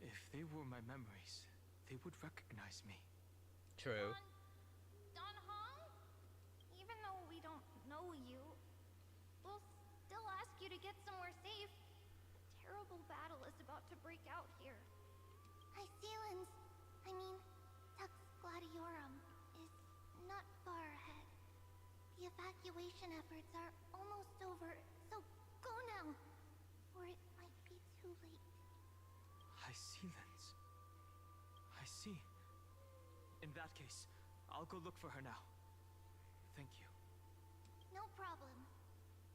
If they were my memories, they would recognize me. True. Dan Hong? Even though we don't know you, we'll still ask you to get somewhere safe. A terrible battle is about to break out here. Tux Gladiorum is not far ahead. The evacuation efforts are almost over, so go now, or it might be too late. High Sealands. I see. In that case, I'll go look for her now. Thank you. No problem.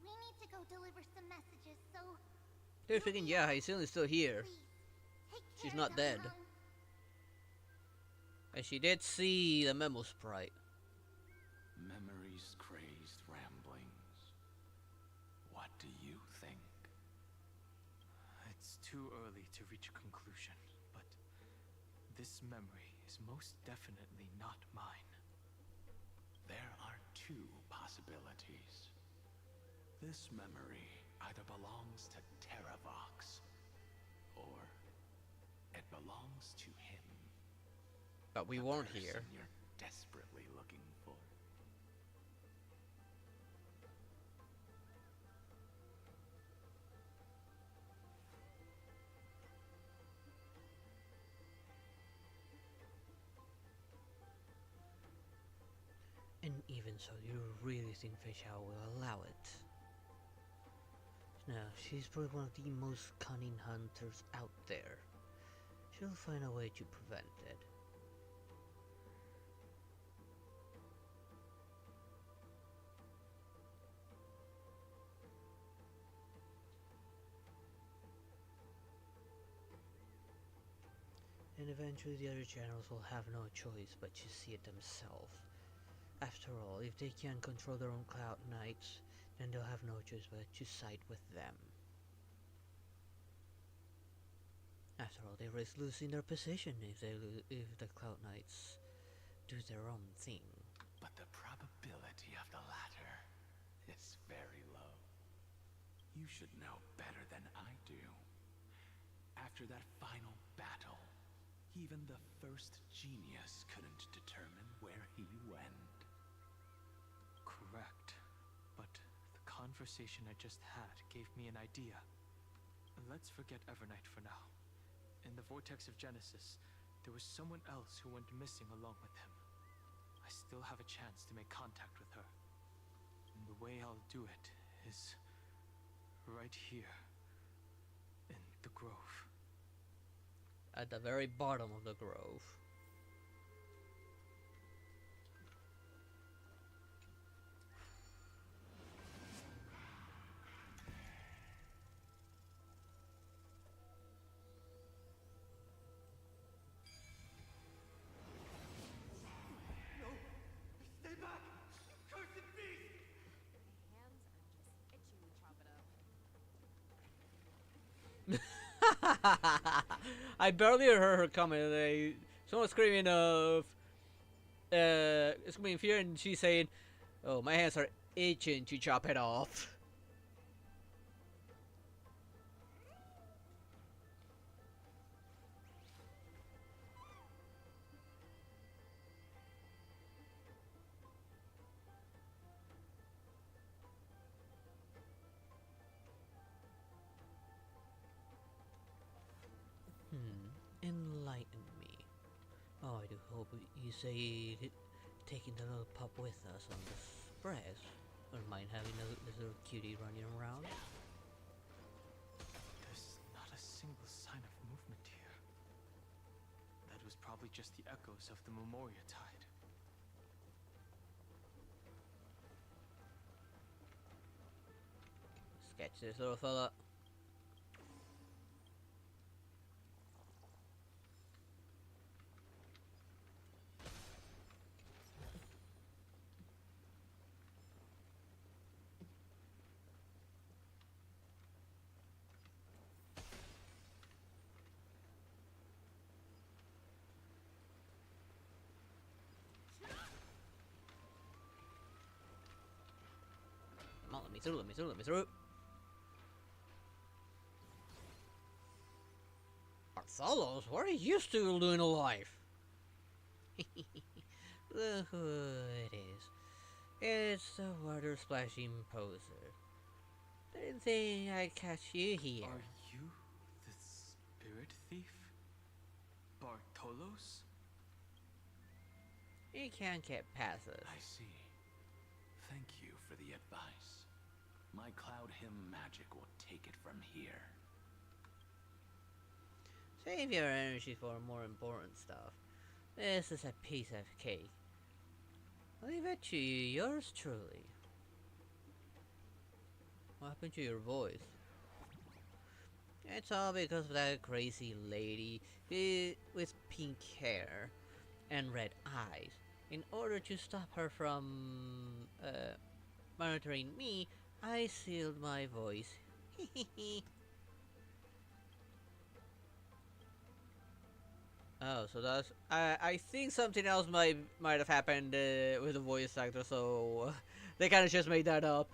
We need to go deliver some messages, so... They're thinking, yeah, High Sealand's still here. She's not dead. And she did see the memo sprite. Memories crazed ramblings. What do you think? It's too early to reach a conclusion, but this memory is most definitely not mine. There are two possibilities. This memory either belongs to Terravox, or it belongs to him. But we weren't here. You're desperately looking for. And even so, you really think Fishao will allow it? No, she's probably one of the most cunning hunters out there. She'll find a way to prevent it. And eventually the other generals will have no choice but to see it themselves. After all, if they can't control their own Cloud Knights, then they'll have no choice but to side with them. After all, they risk losing their position if the Cloud Knights do their own thing. But the probability of the latter is very low. You should know better than I do. After that final battle, even the first genius couldn't determine where he went. Correct. But the conversation I just had gave me an idea. Let's forget Evernight for now. In the Vortex of Genesis, there was someone else who went missing along with him. I still have a chance to make contact with her. And the way I'll do it is right here in the grove. At the very bottom of the grove. No! Stay back! I barely heard her comment. Someone screaming screaming fear, and she's saying, "Oh, my hands are itching to chop it off." Enlighten me. Oh, I do hope you say taking the little pup with us on the express. Don't mind having a little cutie running around. There's not a single sign of movement here. That was probably just the echoes of the Memoria Tide. Sketch this little fella. Come on, let me through, let me through, let me through. Bartholos, what are you still doing alive? Look who it is. It's the water splashing poser. Didn't think I'd catch you here. Are you the spirit thief? Bartolos? You can't get past us. I see. Thank you for the advice. My cloud hymn magic will take it from here. Save your energy for more important stuff. This is a piece of cake. I'll leave it to you, yours truly. What happened to your voice? It's all because of that crazy lady with pink hair and red eyes. In order to stop her from monitoring me, I sealed my voice. Oh, so that's I think something else might have happened with the voice actor, so they kind of just made that up.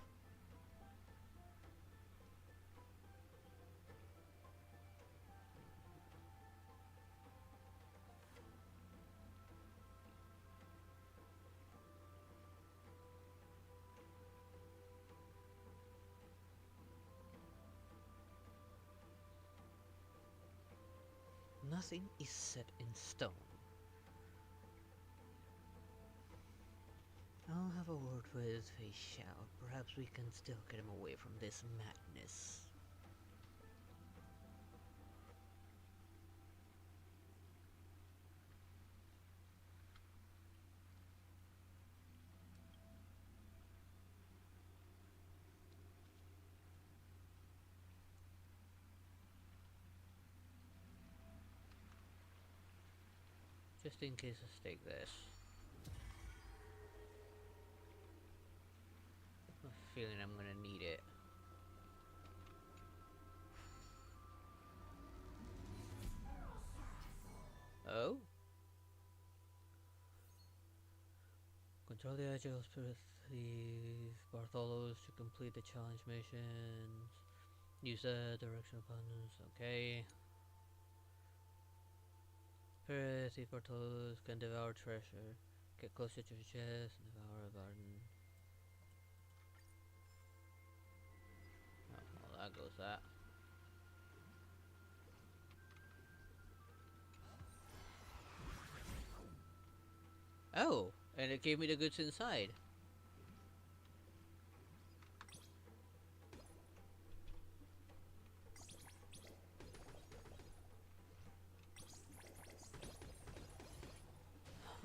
Nothing is set in stone. I'll have a word with Facial. Perhaps we can still get him away from this madness. Just in case, let's take this. I have a feeling I'm gonna need it. Oh? Control the agile spirit thief Bartholos to complete the challenge missions. Use the direction opponents. Okay. Spirit thief Bartholos can devour treasure. Get closer to the chest and devour a garden. Oh, well, that goes that. Oh, and it gave me the goods inside.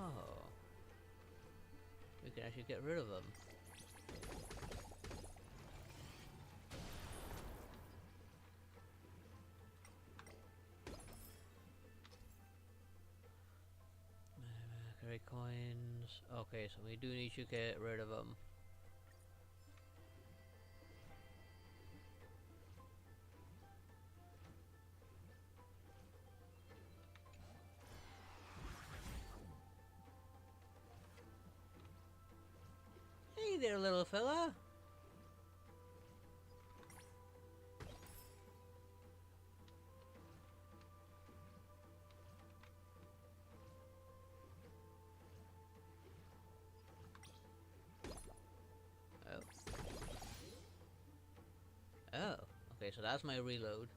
Oh. We can actually get rid of them. Great coins. Okay, so we do need to get rid of them. there, little fella. Oh. Oh. Okay, so that's my reload.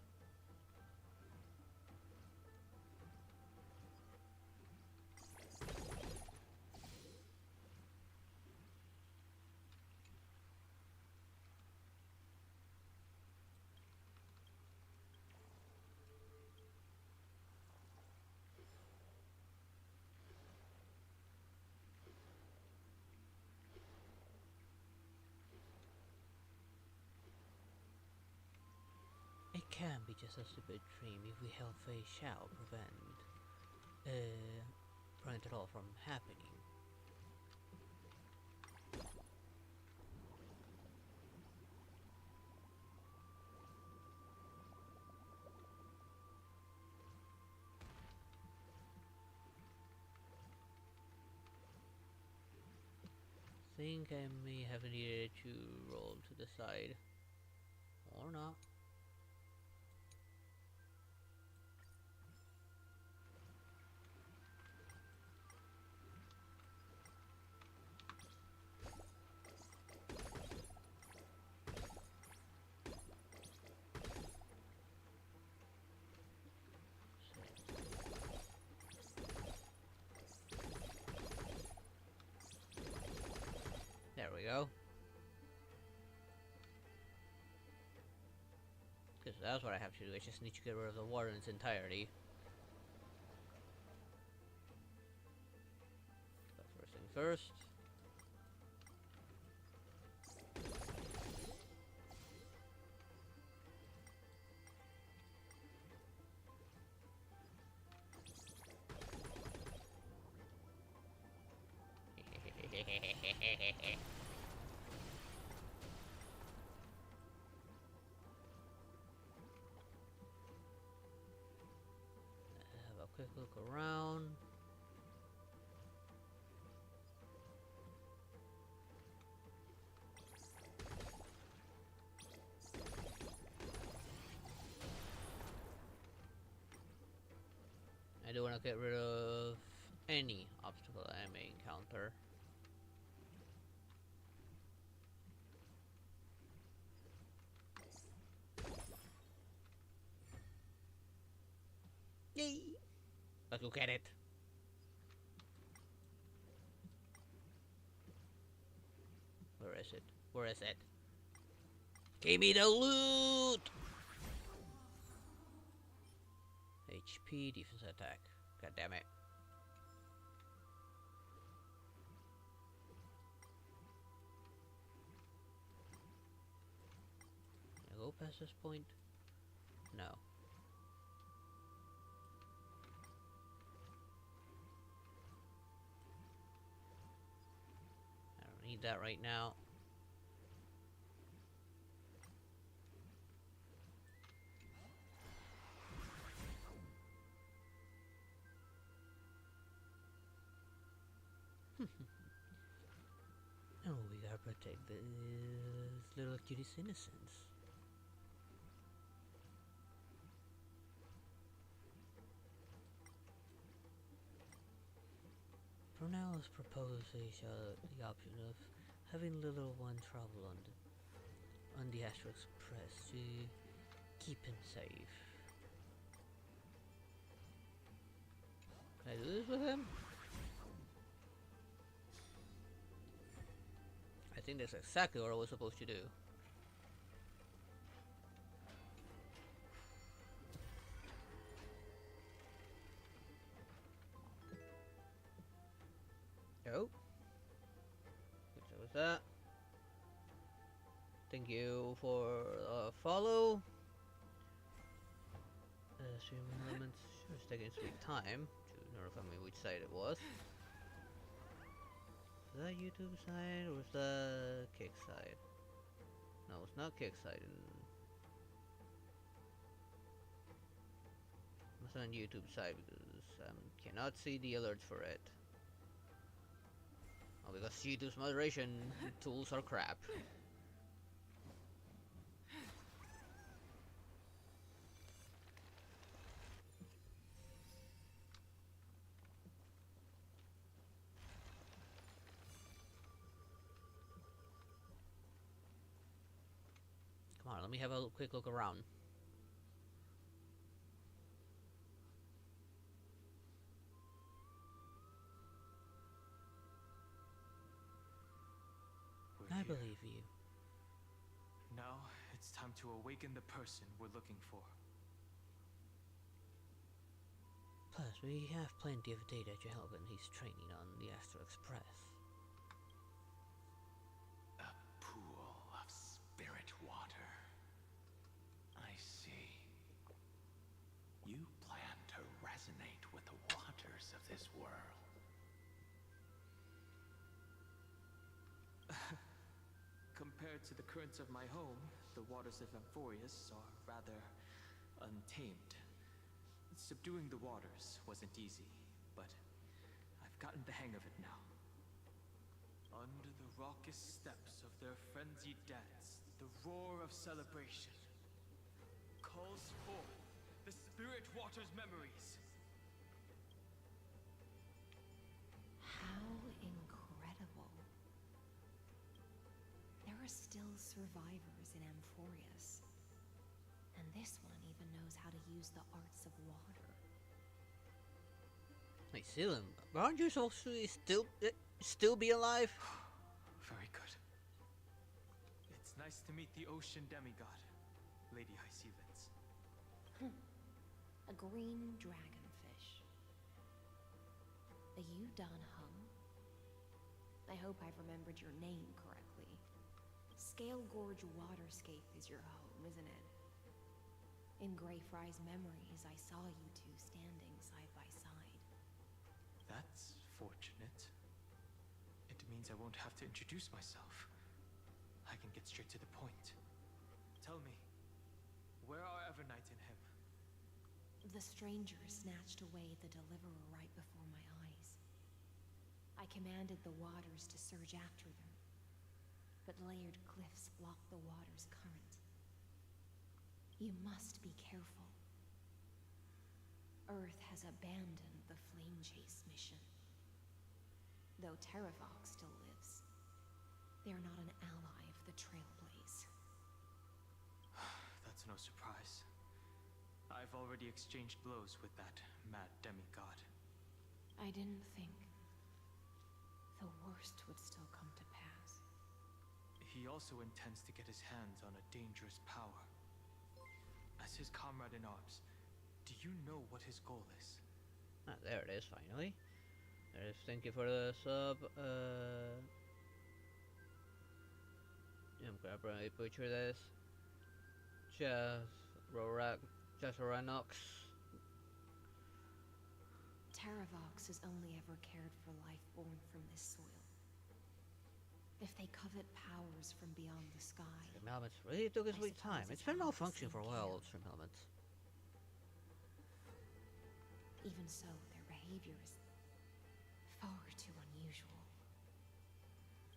It can be just a stupid dream if we Hellface shall prevent it all from happening. Think I may have needed to roll to the side. Or not. There we go. Because that's what I have to do. I just need to get rid of the water in its entirety. But first thing first. Have a quick look around. I do want to get rid of any obstacle I may encounter. Yay! Let's look at it. Where is it? Where is it? Give me the loot! HP, defense attack. God damn it. Can I go past this point? No. I don't need that right now. Oh, we gotta protect this little cutie's innocence. For now, let's propose the option of having little one travel on the Astral Express to keep him safe. Can I do this with him? I think that's exactly what I was supposed to do. Oh. Which was that? Thank you for follow. Stream elements. It's taking sweet time to notify me which side it was. Is that YouTube side or is that Kick side? No, it's not Kick side. It's on YouTube side because I cannot see the alerts for it. Oh, because G2's moderation tools are crap. Come on, let me have a quick look around. I believe you. Now, it's time to awaken the person we're looking for. Plus, we have plenty of data to help in his training on the Astral Express. A pool of spirit water. I see. You plan to resonate with the waters of this world. Compared to the currents of my home, the waters of Amphorius are rather untamed. Subduing the waters wasn't easy, but I've gotten the hang of it now. Under the raucous steps of their frenzied dance, the roar of celebration calls forth the spirit water's memories. How incredible. There are still survivors in Amphorius. And this one even knows how to use the arts of water. Hey, Selim, aren't you supposed to still be alive? Very good. It's nice to meet the ocean demigod, Lady Hyacinths. A green dragonfish. Are you Dan Hung? I hope I've remembered your name correctly. Scale Gorge Waterscape is your home, isn't it? In Greyfry's memories, I saw you two standing side by side. That's fortunate. It means I won't have to introduce myself. I can get straight to the point. Tell me, where are Evernight and him? The stranger snatched away the deliverer right before my eyes. I commanded the waters to surge after them, but layered cliffs blocked the water's current. You must be careful. Earth has abandoned the Flame Chase mission. Though Terravox still lives, they are not an ally of the Trailblaze. That's no surprise. I've already exchanged blows with that mad demigod. I didn't think the worst would still come to pass. He also intends to get his hands on a dangerous power. As his comrade in arms, do you know what his goal is? Ah, there it is, finally. Thank you for the sub. I'm gonna probably butcher this. Jasaranox. Terravox has only ever cared for life born from this soil. If they covet powers from beyond the sky... Stream Elements really took his sweet time. It's been malfunctioning for a while, Stream Elements. Even so, their behavior is far too unusual.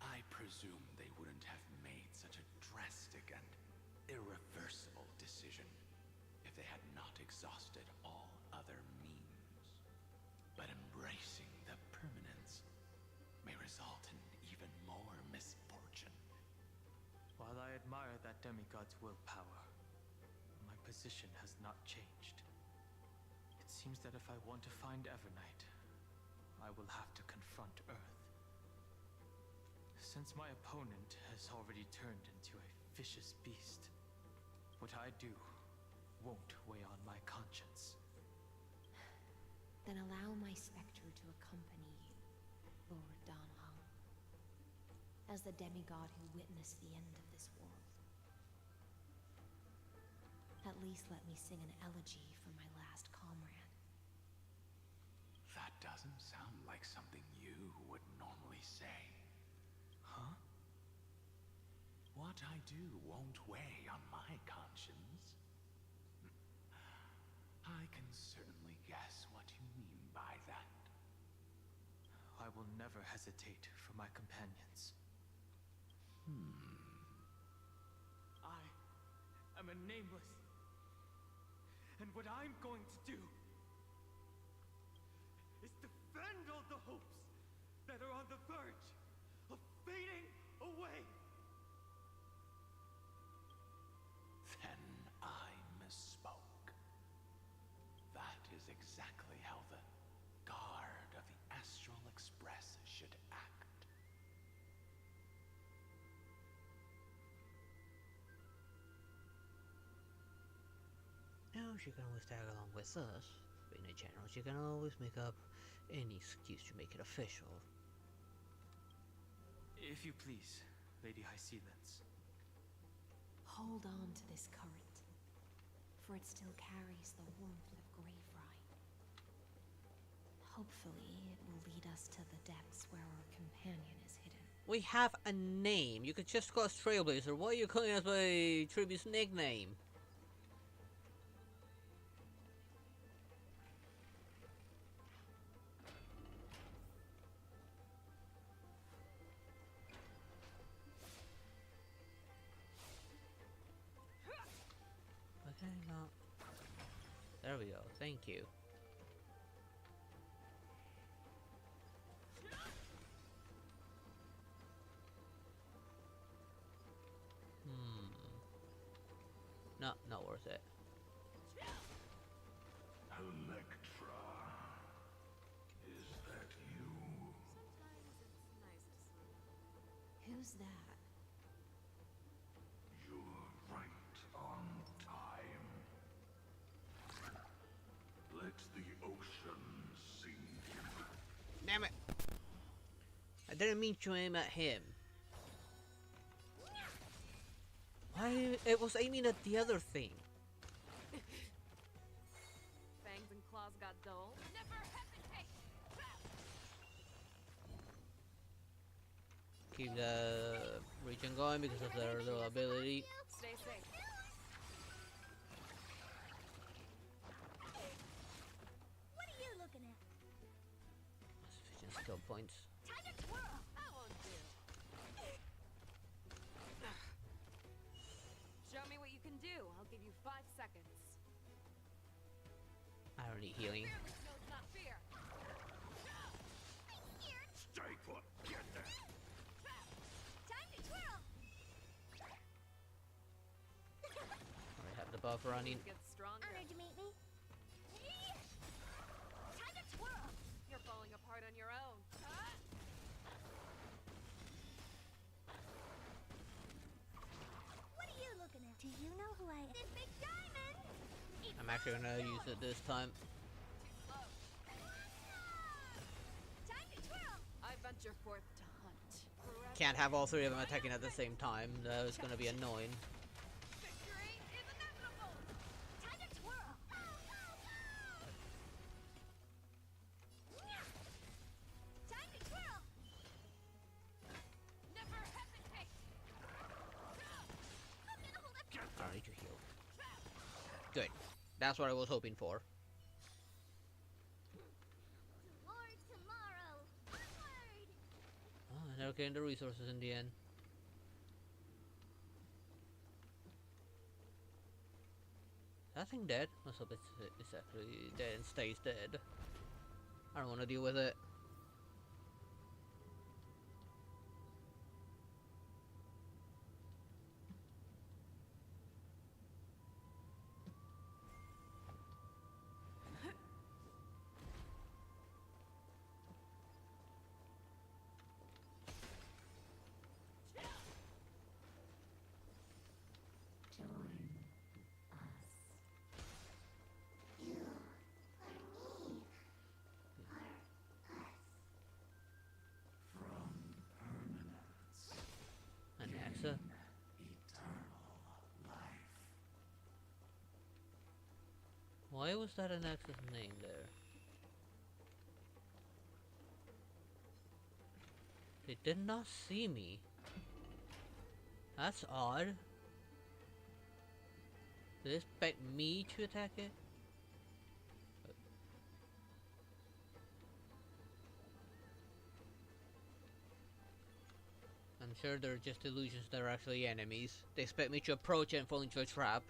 I presume they wouldn't have made such a drastic and irreversible decision if they had not exhausted all other means. But embracing the permanence may result in even more misfortune. While I admire that demigod's willpower, my position has not changed. It seems that if I want to find Evernight, I will have to confront Earth. Since my opponent has already turned into a vicious beast, what I do won't weigh on my conscience. Then allow my specter to accompany you, Lord Dan Hung, as the demigod who witnessed the end of this world. At least let me sing an elegy for my last comrade. That doesn't sound like something you would normally say. Huh? What I do won't weigh on my conscience. I can certainly guess what you mean by that. I will never hesitate for my companions. I am a nameless. And what I'm going to do is defend all the hopes that are on the verge of fading away. Then I misspoke. That is exactly how the Guard of the Astral Express should act. No, she can always tag along with us. Being a general, she can always make up any excuse to make it official. If you please, Lady High Sealands. Hold on to this current, for it still carries the warmth of Greyfry. Hopefully, it will lead us to the depths where our companion is hidden. We have a name. You could just call us Trailblazer. Why are you calling us by Tribu's nickname? Okay, no. There we go. Thank you. No, not worth it. Electra, is that you? Who's that? You're right on time. Let the ocean sink. Damn it! I didn't mean to aim at him. Why? It was aiming at the other thing. Fangs and claws got dull. Never hesitate! Keep the region going because of their little ability. Stay safe. What are you looking at? Sufficient skill points. Time to twirl! That won't do. Show me what you can do. I'll give you 5 seconds. I don't need healing. Fearless knows not fear. Stay put. Get there. Time to twirl! I have the buff running. Get stronger. Honored to meet me. Time to twirl! You're falling apart on your own. What are you looking at? Do you know who I am? This big diamond! I'm actually gonna use it this time. Time to twirl! I venture forth to hunt. Can't have all three of them attacking at the same time. That was gonna be annoying. Victory is inevitable! Time to twirl! Time to twirl! Never hesitate! I'm gonna hold up. I need to heal. Good. That's what I was hoping for. Toward tomorrow! Onward! Oh, I never getting the resources in the end. That thing dead? Let's hope it's actually dead and stays dead. I don't want to deal with it. An Axa? Why was that an Axa's name there? They did not see me. That's odd. Did they expect me to attack it? I'm sure they're just illusions that are actually enemies. They expect me to approach and fall into a trap.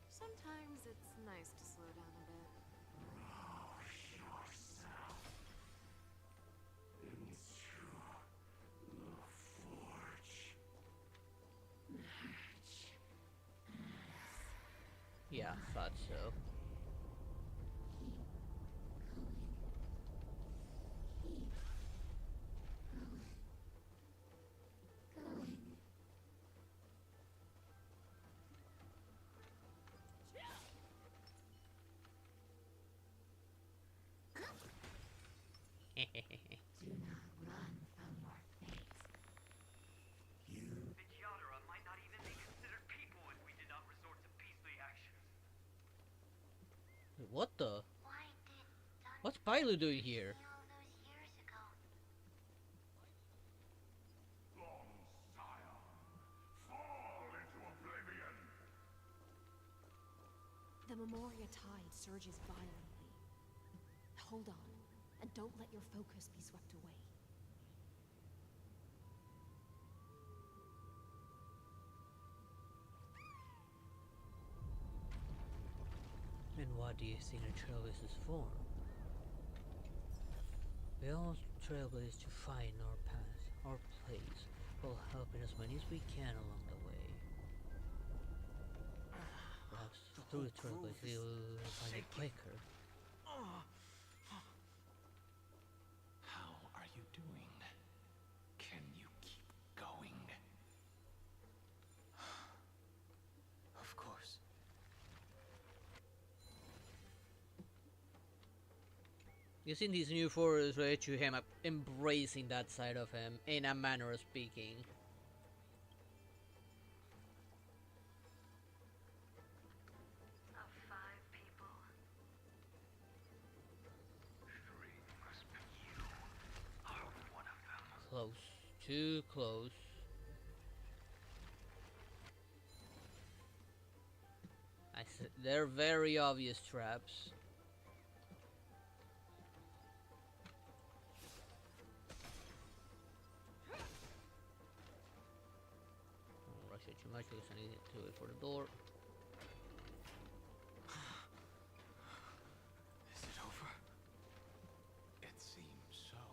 Sometimes it's nice to slow down a bit. Yeah, thought so. Vtuber might not even be considered people if we did not resort to beastly actions. What the? Why did What's Bailu doing here? all those years ago? Long Scion, fall into oblivion! The Memoria tide surges violently. Hold on, and don't let your focus be swept away. And what do you think a trailblaze is for? We all trailblaze to find our path, our place, while helping as many as we can along the way. Perhaps through the trailblaze we'll find it quicker. How are you doing? Can you keep going? Of course. You seen these new photos related to him embracing that side of him in a manner of speaking. Of 5 people. 3 must be you. Are one of them. Close. Too close. They're very obvious traps. Don't rush it too much because I need to wait for the door. Is it over? It seems so.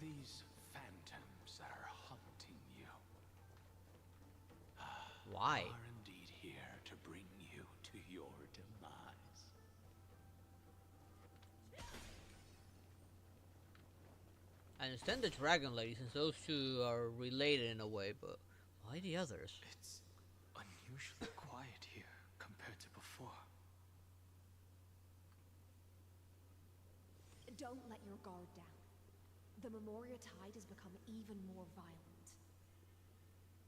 These phantoms that are haunting you Why? are indeed here to bring you to your demise. I understand the Dragon Lady since those two are related in a way, but why the others? It's unusually quiet here compared to before. Don't let your guard down. The Memoria tide has become even more violent.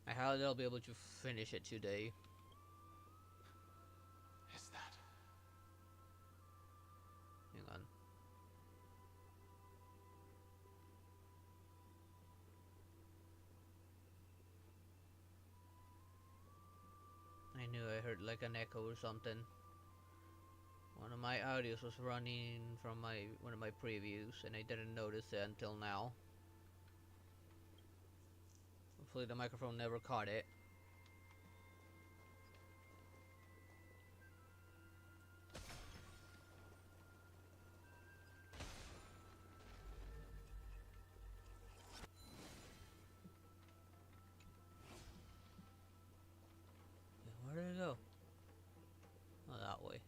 I doubt they'll be able to finish it today. Is that? Hang on. I knew I heard like an echo or something. One of my audios was running from one of my previews and I didn't notice it until now. Hopefully the microphone never caught it. Yeah, where did it go? Oh, that way.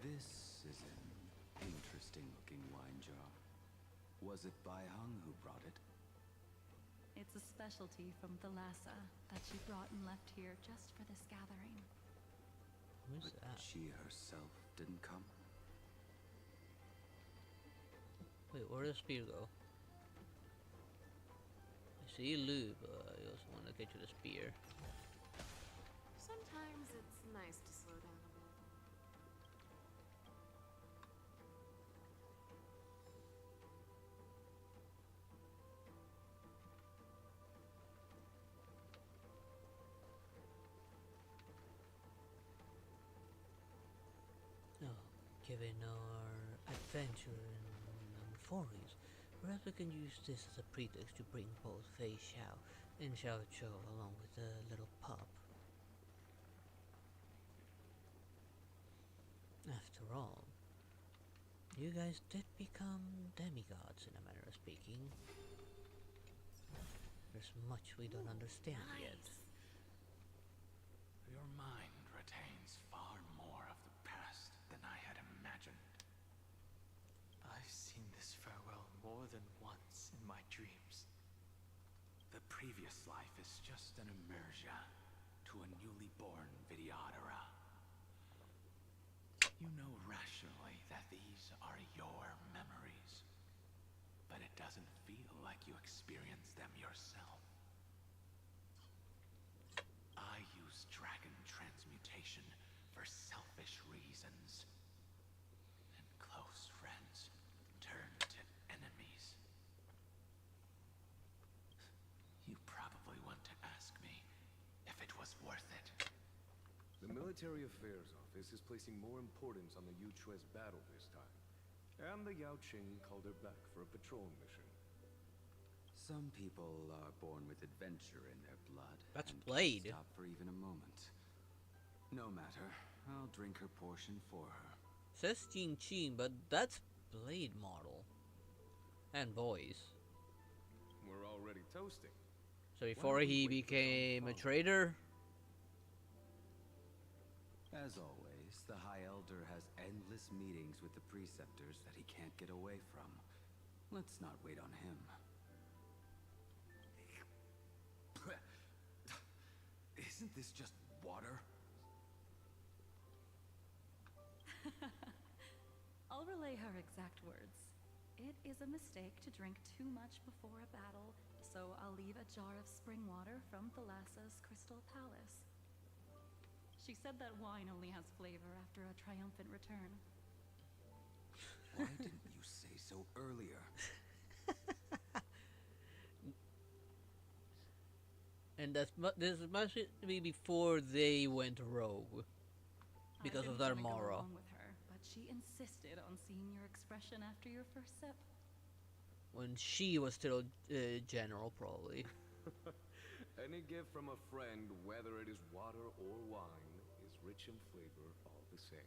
This is an interesting looking wine jar. Was it Baihang who brought it? It's a specialty from Thalassa that she brought and left here just for this gathering. Who's But that? she herself didn't come? Wait, where does spear go? I see Lou, but I also want to get to the spear. Sometimes it's nice to slow down a bit. given our adventure in Fories, perhaps we can use this as a pretext to bring both Fei Xiao and Xiao Zhou along with the little pup. After all, you guys did become demigods in a manner of speaking. There's much we don't understand yet. Your mind retains far more of the past than I had imagined. I've seen this farewell more than once in my dreams. The previous life is just an immersion to a newly born Vidyadhara. You know rationally that these are your memories, but it doesn't feel like you experienced them yourself. I use dragon transmutation for selfish reasons, and close friends turn to enemies. You probably want to ask me if it was worth it. The Military Affairs Office is placing more importance on the Yuchue's battle this time. And the Yaoqing called her back for a patrol mission. Some people are born with adventure in their blood. That's and Blade. can't stop for even a moment. No matter, I'll drink her portion for her. Says Jing Qing, but that's Blade model. And voice. We're already toasting. So before he became a traitor? As always, the High Elder has endless meetings with the preceptors that he can't get away from. Let's not wait on him. Isn't this just water? I'll relay her exact words. It is a mistake to drink too much before a battle, so I'll leave a jar of spring water from Thalassa's Crystal Palace. She said that wine only has flavor after a triumphant return. Why didn't you say so earlier? And this must be before they went rogue. Because of their I didn't wanna go Mara. along with her, but she insisted on seeing your expression after your first sip. When she was still general, probably. Any gift from a friend, whether it is water or wine, is rich in flavor all the same.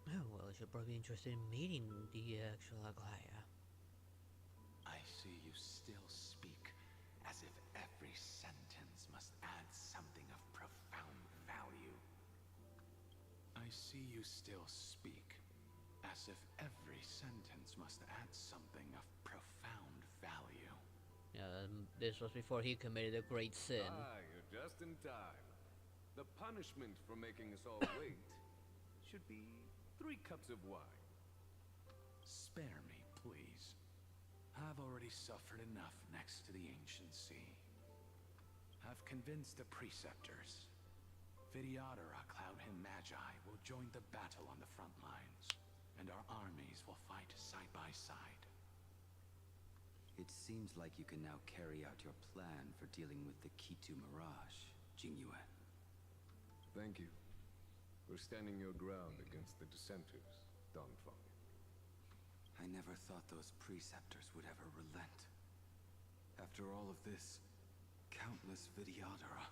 Oh, well, you're probably interested in meeting the actual Aglaya. I see you still speak as if every sentence must add something of profound value. I see you still speak as if every sentence must add something of profound value. Yeah, this was before he committed a great sin. Ah, you're just in time. The punishment for making us all wait should be 3 cups of wine. Spare me, please. I've already suffered enough next to the ancient sea. I've convinced the preceptors. Vidyadhara Cloudhim Magi will join the battle on the front lines, and our armies will fight side by side. It seems like you can now carry out your plan for dealing with the Kitu Mirage, Jingyuan. Thank you for standing your ground against the dissenters, Dongfeng. I never thought those preceptors would ever relent. After all of this, countless Vidyadhara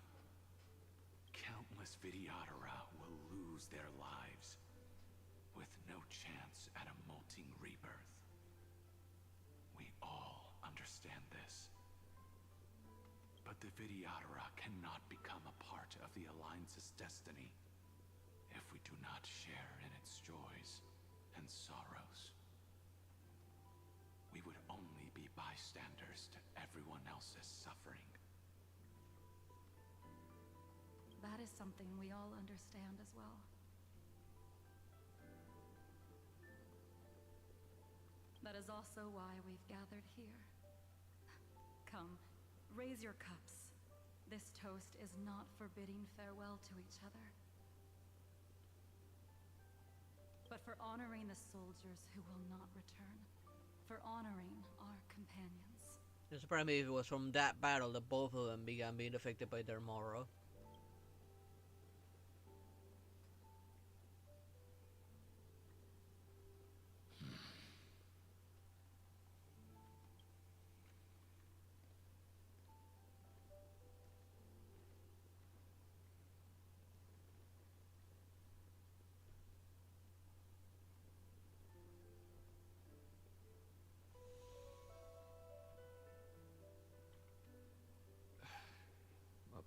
will lose their lives, with no chance at a molting rebirth. We all understand this. But the Vidyadhara cannot become a part of the Alliance's destiny if we do not share in its joys and sorrows. We would only be bystanders to everyone else's suffering. That is something we all understand as well. That is also why we've gathered here. Come, raise your cups. This toast is not for bidding farewell to each other, but for honoring the soldiers who will not return, for honoring our companions. It surprised me if it was from that battle that both of them began being affected by their Moro.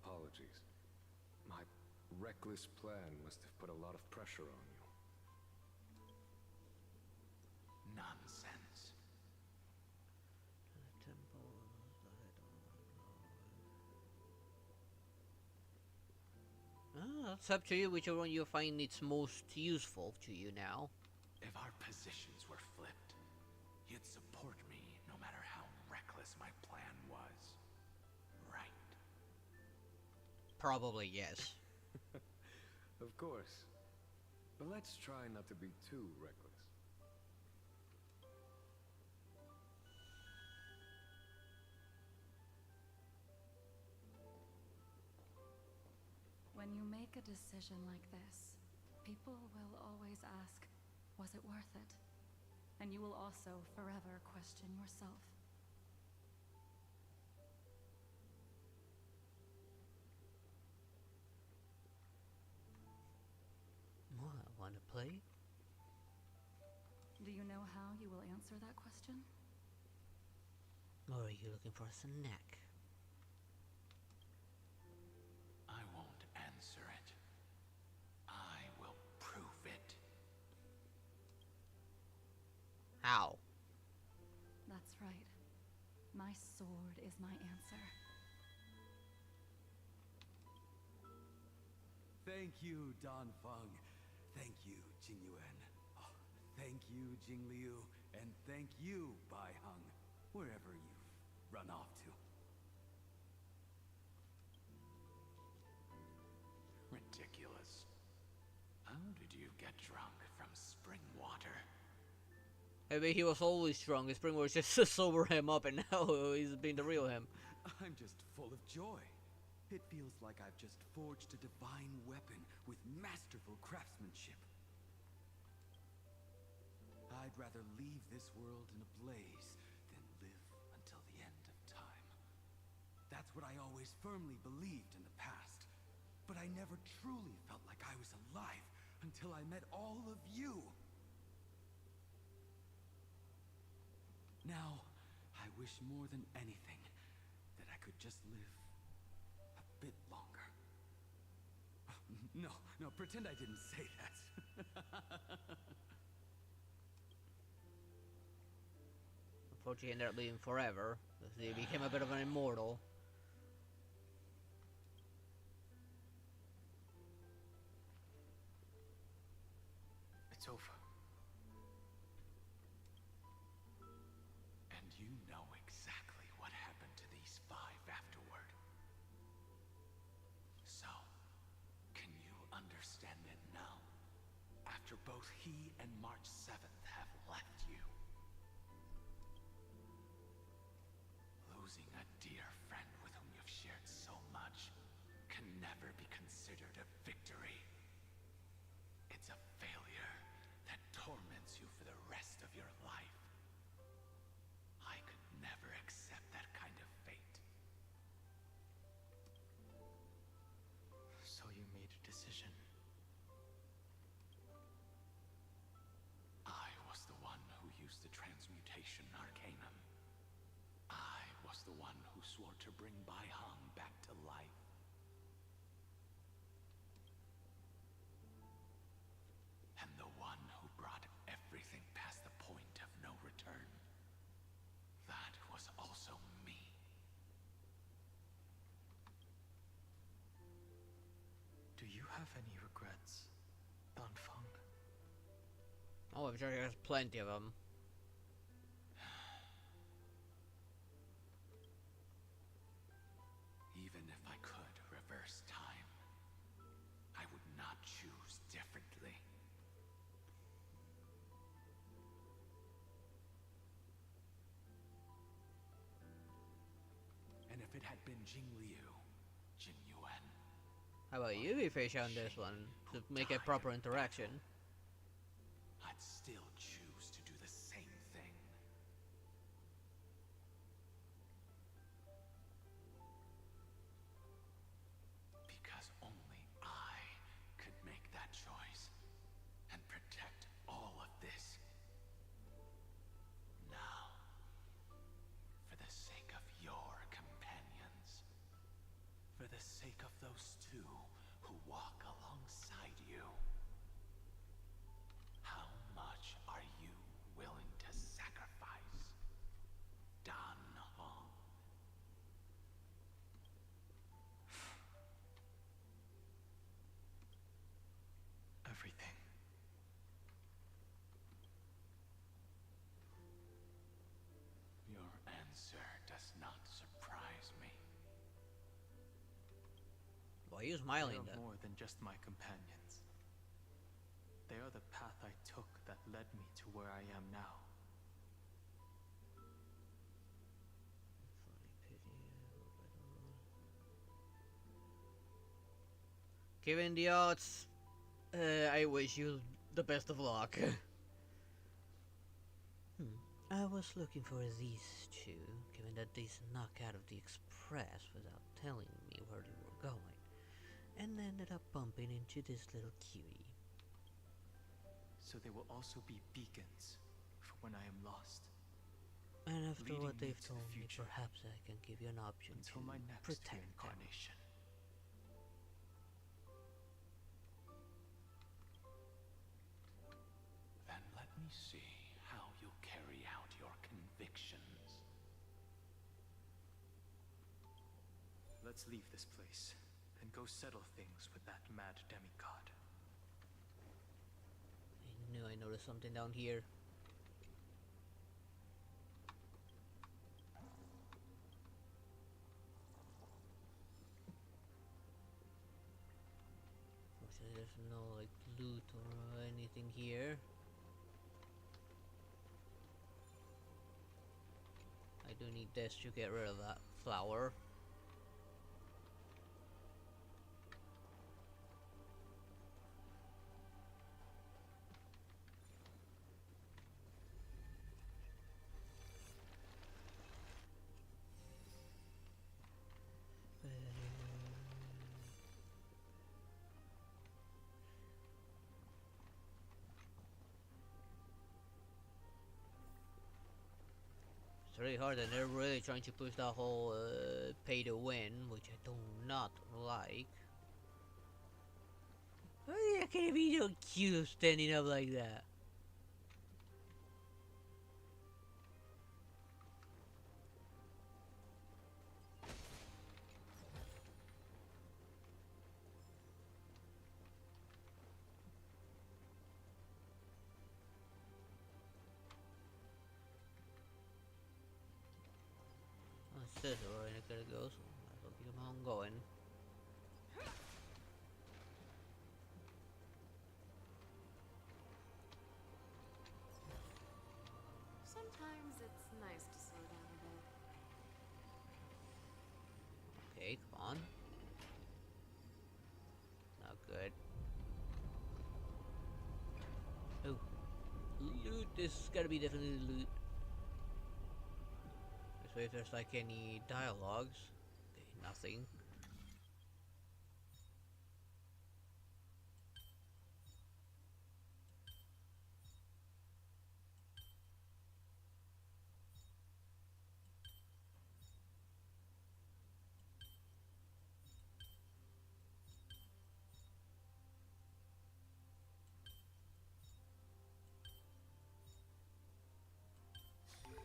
Apologies. My reckless plan must have put a lot of pressure on you. Nonsense. It's up to you whichever one you find it's most useful to you now. If our positions were flipped, you'd support me no matter how reckless my plan was. Right? Probably yes. Of course. But let's try not to be too reckless. When you make a decision like this, people will always ask, was it worth it? And you will also forever question yourself. Want to play? Do you know how you will answer that question? Or are you looking for a snack? I won't answer it. I will prove it. How? That's right. My sword is my answer. Thank you, Dan Feng. Thank you, Jing Yuan. Oh, thank you, Jing Liu. And thank you, Bai Heng, wherever you've run off to. Ridiculous. How did you get drunk from spring water? Maybe he was always drunk. His spring was just to sober him up, and now he's been the real him. I'm just full of joy. It feels like I've just forged a divine weapon with masterful craftsmanship. I'd rather leave this world in a blaze than live until the end of time. That's what I always firmly believed in the past. But I never truly felt like I was alive until I met all of you. Now, I wish more than anything that I could just live a bit longer. No, pretend I didn't say that. Unfortunately, he ended up being forever. He became a bit of an immortal. It's over. And you know exactly what happened to these 5 afterward. So, can you understand it now? After both he and March 7th have left you. Losing a dear friend with whom you've shared so much can never be considered a victory. It's a failure that torments you for the rest of your life. I could never accept that kind of fate. So you made a decision. I was the one who used the transmutation arcanum. I was the one who swore to bring Bai Heng back to life. And the one who brought everything past the point of no return. That was also me. Do you have any regrets, Dan Feng? Oh, I'm sure he has plenty of them. Even if I could reverse time, I would not choose differently. How about you, Fish, on this one to make a proper interaction? I'd still choose to do the same thing. Because only I could make that choice and protect all of this. Now, for the sake of your companions, for the sake of those two who walk alongside you, how much are you willing to sacrifice, Dan Hong? Everything. Your answer does not surprise me. Why are you smiling They are then? more than just my companions. They are the path I took that led me to where I am now. Given the odds, I wish you the best of luck. I was looking for these two, given that they snuck out of the express without telling me where they were going, and ended up bumping into this little cutie. So they will also be beacons for when I am lost. And after leading what me they've to the told me, future, perhaps I can give you an option until to my next protect them. reincarnation. Then let me see how you'll carry out your convictions. Let's leave this place and go settle things with that mad demigod. I knew I noticed something down here. Fortunately, there's no like loot or anything here. I do need this to get rid of that flower. It's really hard, and they're really trying to push that whole pay to win, which I do not like. I can't be so cute standing up like that. It says where I gotta go, so I might as well keep on going. Sometimes it's nice to slow down a bit. Okay, come on. Not good. Oh, loot. This is gotta be definitely loot. This way, if there's like any dialogues. Okay, nothing.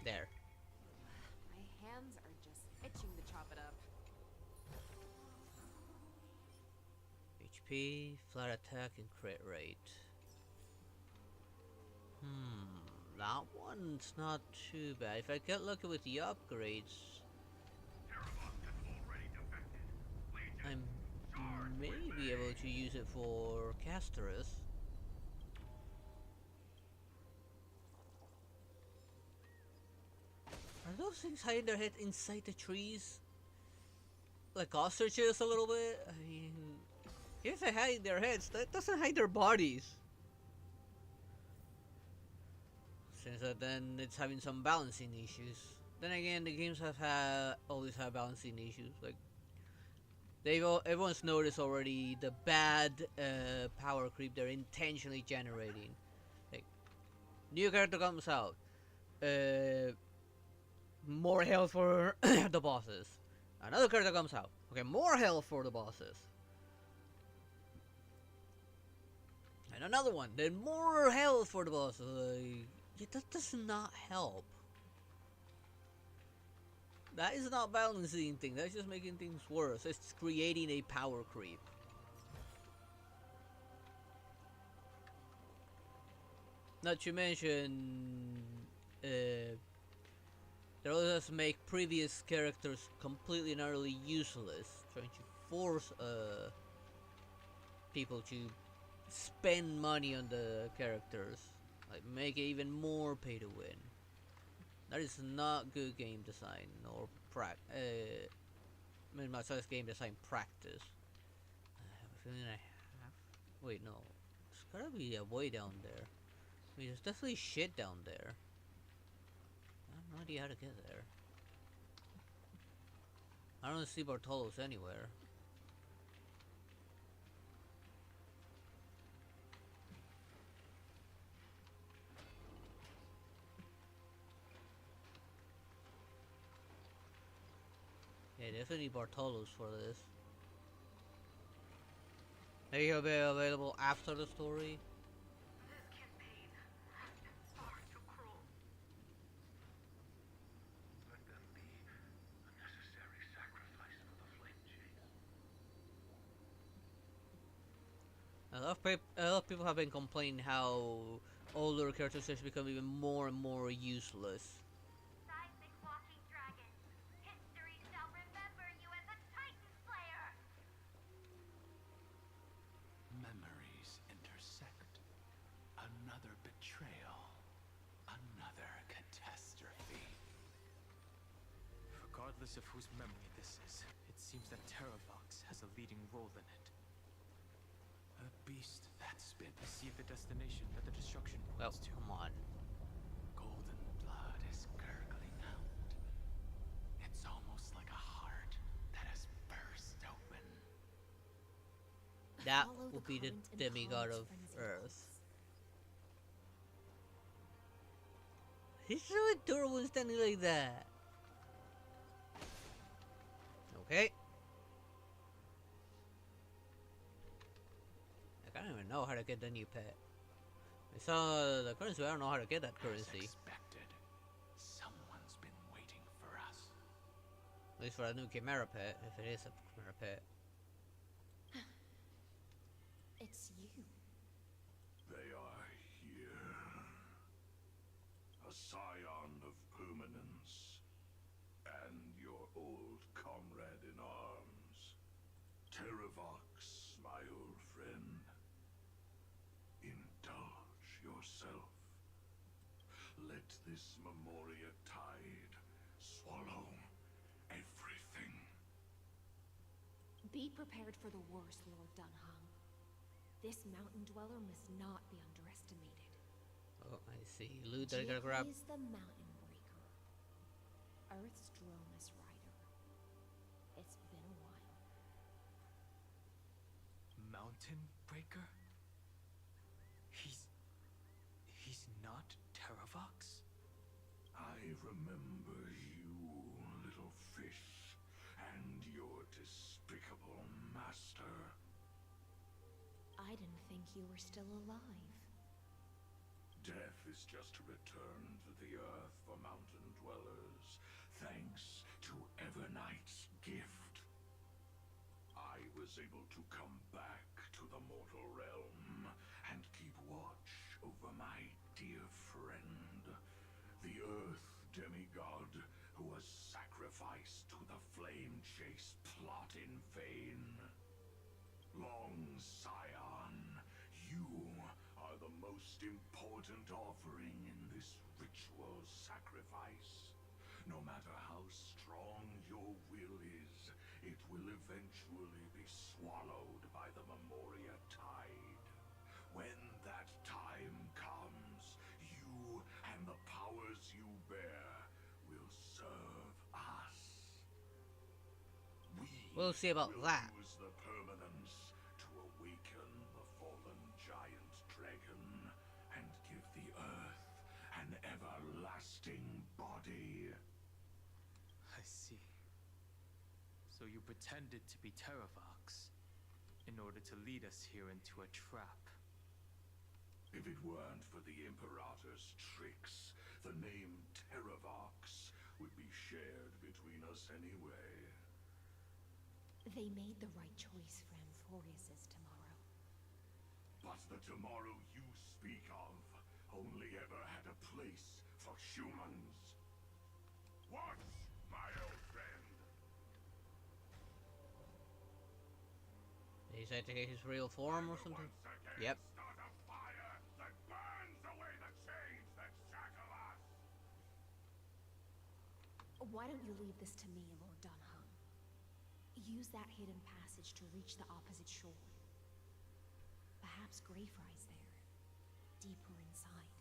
There. My hands are just itching to chop it up. HP, flat attack, and crit rate. That one's not too bad. If I get lucky with the upgrades, I may be able to use it for Casterus. Are those things hiding their head inside the trees? Like ostriches a little bit? I mean, If they hide their heads, that doesn't hide their bodies. Since then it's having some balancing issues. Then again, the games always have balancing issues. Like everyone's noticed already the bad power creep they're intentionally generating. Like, new character comes out, more health for the bosses. Another character comes out, okay, more health for the bosses. And another one, then more health for the bosses. Like, yeah, that does not help. That is not balancing things. That's just making things worse. It's creating a power creep. Not to mention, they also just make previous characters completely and utterly useless, trying to force people to spend money on the characters, like make it even more pay to win. That is not good game design or much less game design practice. I have a feeling I have. Wait, no. There's gotta be a way down there. I mean, there's definitely shit down there. I have no idea how to get there. I don't see Bartolos anywhere. Yeah, definitely Bartolos for this. Maybe he'll be available after the story. This campaign has been far too cruel. Let them be a necessary sacrifice for the flame chase. A lot of people have been complaining how older characters have become even more and more useless. Seismic walking dragon, history shall remember you as a Titan Slayer! Memories intersect. Another betrayal. Another catastrophe. Regardless of whose memory this is, it seems that Terravox has a leading role in it. A beast that's been. See the destination that the destruction points to. Come on. Golden blood is gurgling out. It's almost like a heart that has burst open. That Follow will the be the current and demigod calms of for his Earth. He's so adorable and standing like that. Okay. I don't even know how to get the new pet. I saw the currency, I don't know how to get that currency. As expected, someone's been waiting for us. At least for a new Chimera pet, if it is a Chimera pet. It's you. They are here. A scion of permanence. And your old comrade in arms. Terravox, my old friend. Indulge yourself. Let this Memoria tide swallow everything. Be prepared for the worst, Lord Dunham. This mountain dweller must not be underestimated. Oh, I see. Loot that I gotta grab. He is the mountain breaker. Earth's Dromus rider. It's been a while. Mountain Breaker? He's not Terravox? I remember you, little fish, and your despicable master. I didn't think you were still alive. Death is just a return to the earth for mountain dwellers, thanks to Evernight's gift. I was able to come back to the mortal realm and keep watch over my dear friend, the earth demigod who was sacrificed to the flame chase plot in vain. Long Scion, you are the most important offering in this ritual sacrifice. No matter how strong your will is, it will eventually be swallowed by by the Memoria Tide. When that time comes, you and the powers you bear will serve us. We'll see about that. Use the permanence to awaken the fallen giant dragon and give the earth an everlasting body. I see. So you pretended to be Terravox in order to lead us here into a trap. If it weren't for the Imperator's tricks, the name Terravox would be shared between us anyway. They made the right choice for Amphorius's tomorrow. But the tomorrow you speak of only ever had a place for humans. What, my old friend? He's had to get his real form or something? Yep. Start a fire that burns away the chains that shackle us. Why don't you leave this to me, Lord Dunham? Use that hidden passage to reach the opposite shore. Perhaps Greyfry's there, deeper inside.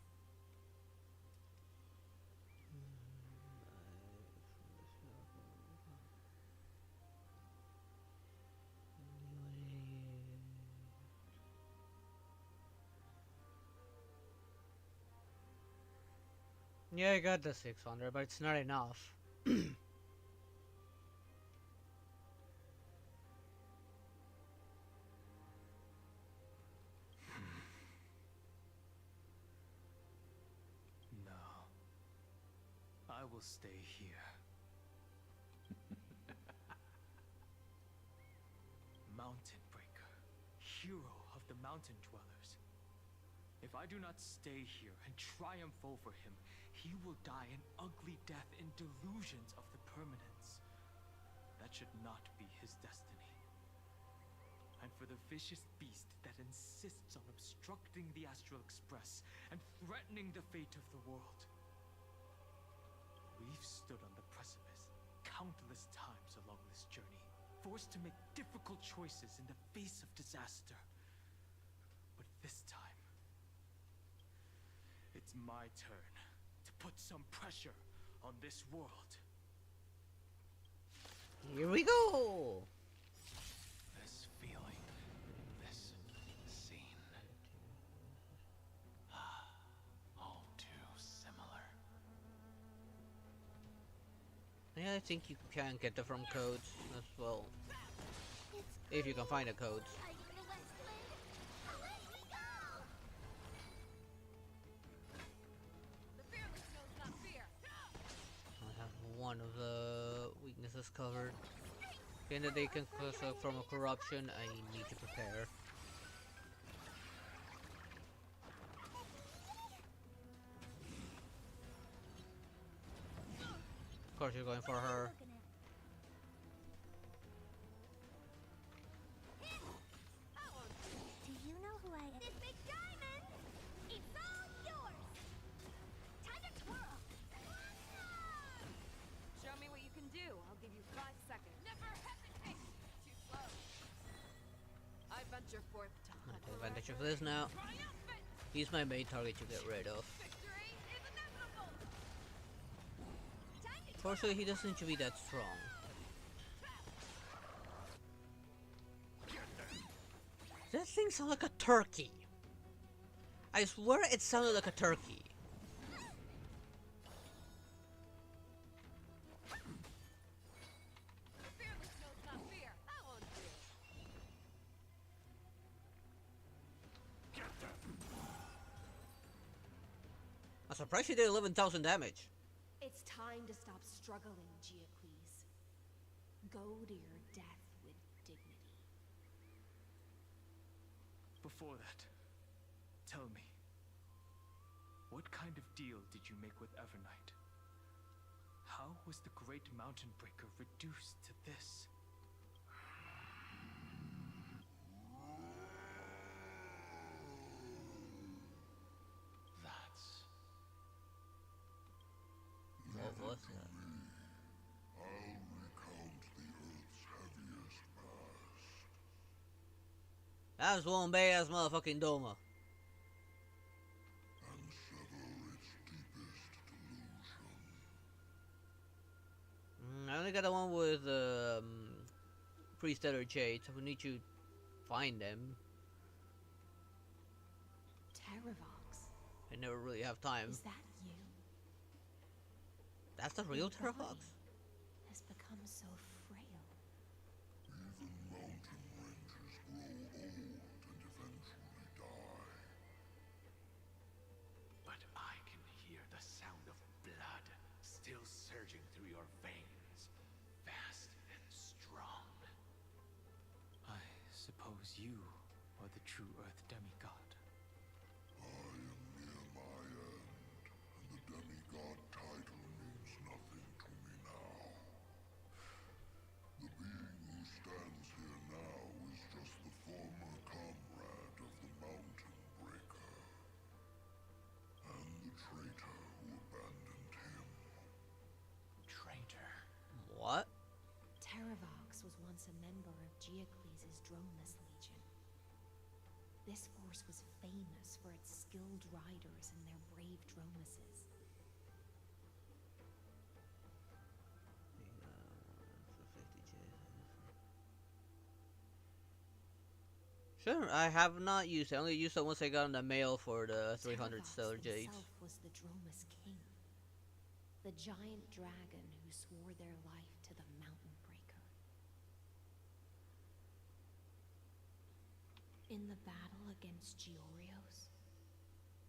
Yeah, I got the 600, but it's not enough. No. I will stay here. Mountain Breaker, hero of the mountain dwellers. If I do not stay here and triumph over him, he will die an ugly death in delusions of the permanence. That should not be his destiny. And for the vicious beast that insists on obstructing the Astral Express and threatening the fate of the world. We've stood on the precipice countless times along this journey, forced to make difficult choices in the face of disaster. But this time, it's my turn to put some pressure on this world. Here we go! This feeling, this scene. All too similar. Yeah, I think you can get them from codes as well. If you can find the codes. I have one of the weaknesses covered. Again, that they can cause from a corruption, I need to prepare. Of course you're going for her. Do you know who I am? This big diamond! It's all yours! Time to twirl! Show me what you can do. I'll give you 5 seconds. Never hesitate! Too slow. I venture forth to hunt. Take advantage of this now. He's my main target to get rid of. Fortunately, he doesn't seem to be that strong. That thing sounds like a turkey. I swear it sounded like a turkey. I'm surprised he did 11,000 damage. It's time to stop struggling, Giaquise. Go to your death with dignity. Before that, tell me, what kind of deal did you make with Evernight? How was the Great Mountain Breaker reduced to this? That's... What was that? I'll recount the Earth's heaviest past. That's one big ass motherfucking Doma. and sever its deepest delusion. I only got the one with Pre-Stellar Jades. We need to find them. Terravox. I never really have time. Is that you? That's the real Your body Terravox? has become so frail. Even mountain ranges grow old and eventually die. But I can hear the sound of blood still surging through your veins, fast and strong. I suppose you are the true Earth demigod. I am near my end, and the demigod title means nothing to me now. The being who stands here now is just the former comrade of the Mountain Breaker, and the traitor who abandoned him. Traitor? What? Terravox was once a member of Geocles' Dromus Legion. This force was famous for its skilled riders and their brave Dromuses. Sure, I have not used it. I only used it once I got in the mail for the 300 Stellar Jades. Himself was the Dromus King, the giant dragon who swore their life to the Mountain Breaker. In the battle against Georios,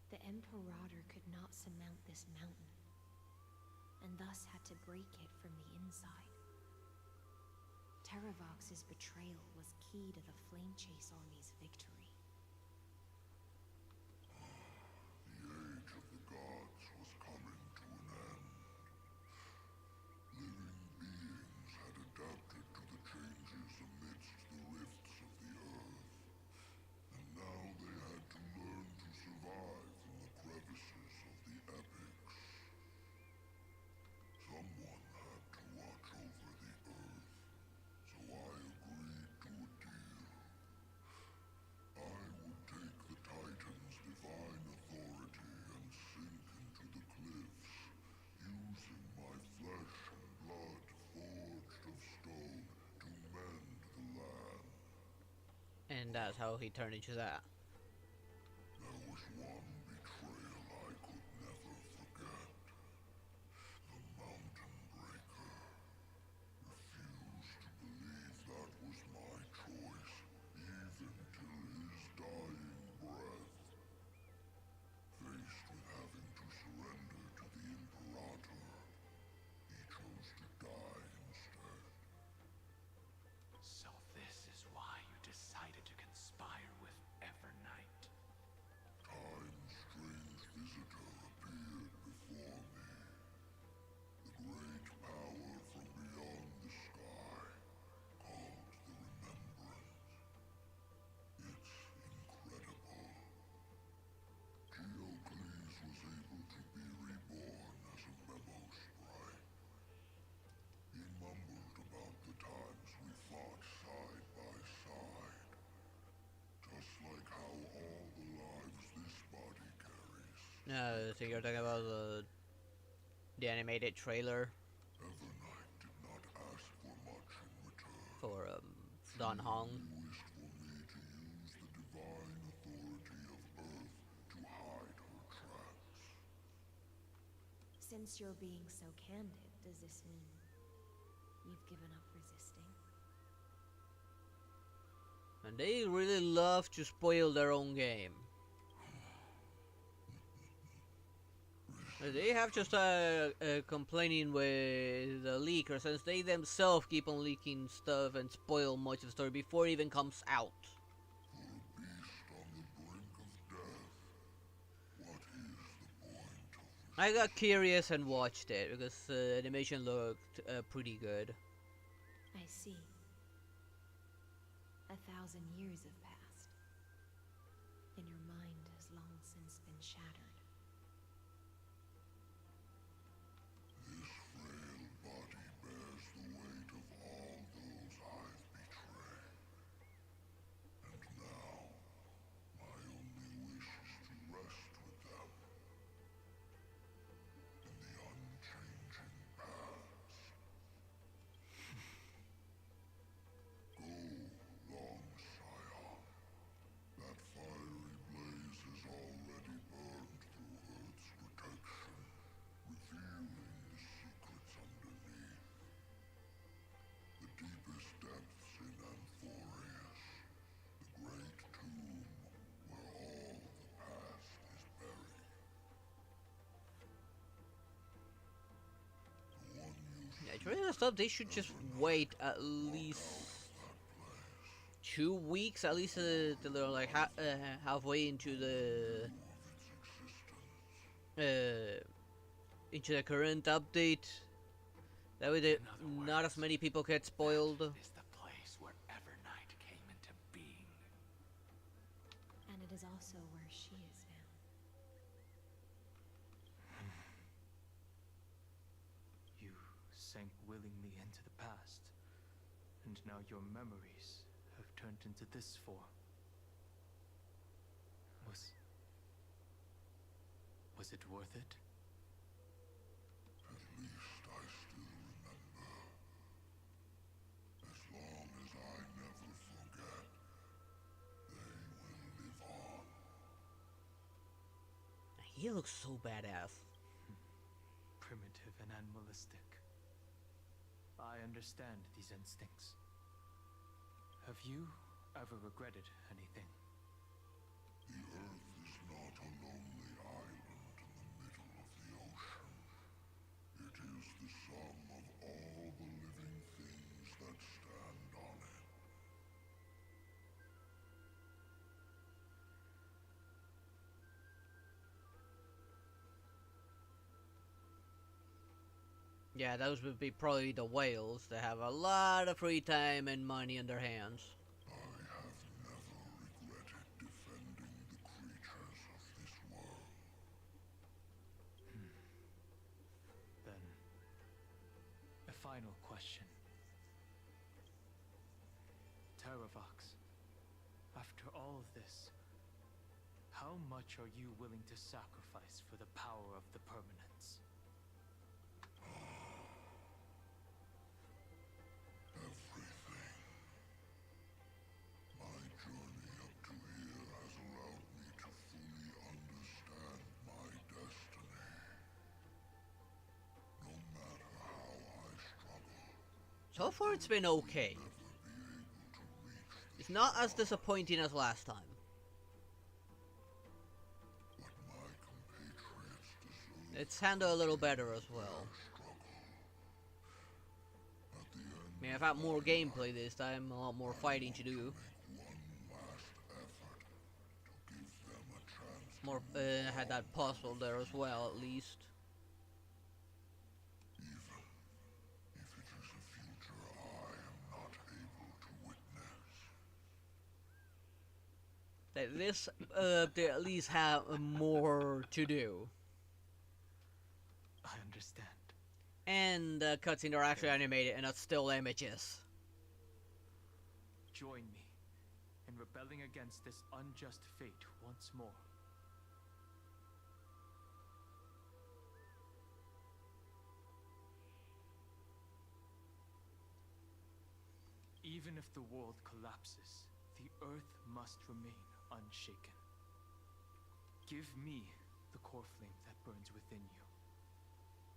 the Imperator could not surmount this mountain, and thus had to break it from the inside. Terravox's betrayal was key to the Flamechase army's victory. The age of the gods was coming to an end. Living beings had adapted to the changes amidst the rifts of the earth, and now they had to learn to survive in the crevices of the epics. Someone had to watch over the earth, so I agreed to a deal. I would take the Titan's divine authority and sink into the cliffs, using my flesh and blood forged of stone to mend the land. And that's how he turned into that. There was one betrayal I could never forget. The Mountain Breaker refused to believe that was my choice, even till his dying breath. Faced with having to surrender to the Imperator, he chose to die instead. So this is why you decided to conspire with Evernight. Time's strange visitor appeared before me. The great power from beyond the sky, called the Remembrance. It's incredible. Geocles was able to be reborn as a memo sprite. He mumbled about the times we fought side by side. Just like how all the lives this body carries. So you're talking about the animated trailer Evernight did not ask for much in return. for Don Hong. He wished for me to use the divine authority of Earth to hide her tracks. Since you're being so candid, does this mean you've given up resisting? And they really love to spoil their own game. They have to start complaining with the leaker, since they themselves keep on leaking stuff and spoil much of the story before it even comes out. For a beast on the brink of death, what is the point of I got curious and watched it because the animation looked pretty good. I see. 1,000 years have passed, and your mind has long since been shattered. This frail body bears the weight of all those I've betrayed. And now, thought they should just wait at least 2 weeks, at least till they're like halfway into the current update. That way, not as many people get spoiled. Is the place where Evernight came into being. And it is also where she is now. You sank willingly into the past, and now your memories have turned into this form. Was it worth it? At least I still remember. As long as I never forget, they will live on. He looks so badass. Primitive and animalistic. I understand these instincts. Have you ever regretted anything? The Earth is not a lonely island in the middle of the ocean. It is the sum of all the living things that stand on it. Yeah, those would be probably the whales that have a lot of free time and money in their hands. I have never regretted defending the creatures of this world. Then, a final question. Terravox, after all of this, how much are you willing to sacrifice for the power of the permanence? Everything. My journey up to here has allowed me to fully understand my destiny. No matter how I struggle, So far, it's been okay. It's not as disappointing as last time. It's handled a little better as well. I mean, I've had more gameplay this time, a lot more fighting to do. More, had that puzzle there as well, at least. even if it is a future I am not able to witness. That this, they at least have more to do. I understand. And the cutscenes are actually animated and not still images. Join me in rebelling against this unjust fate once more. Even if the world collapses, the earth must remain unshaken. Give me the core flame that burns within you,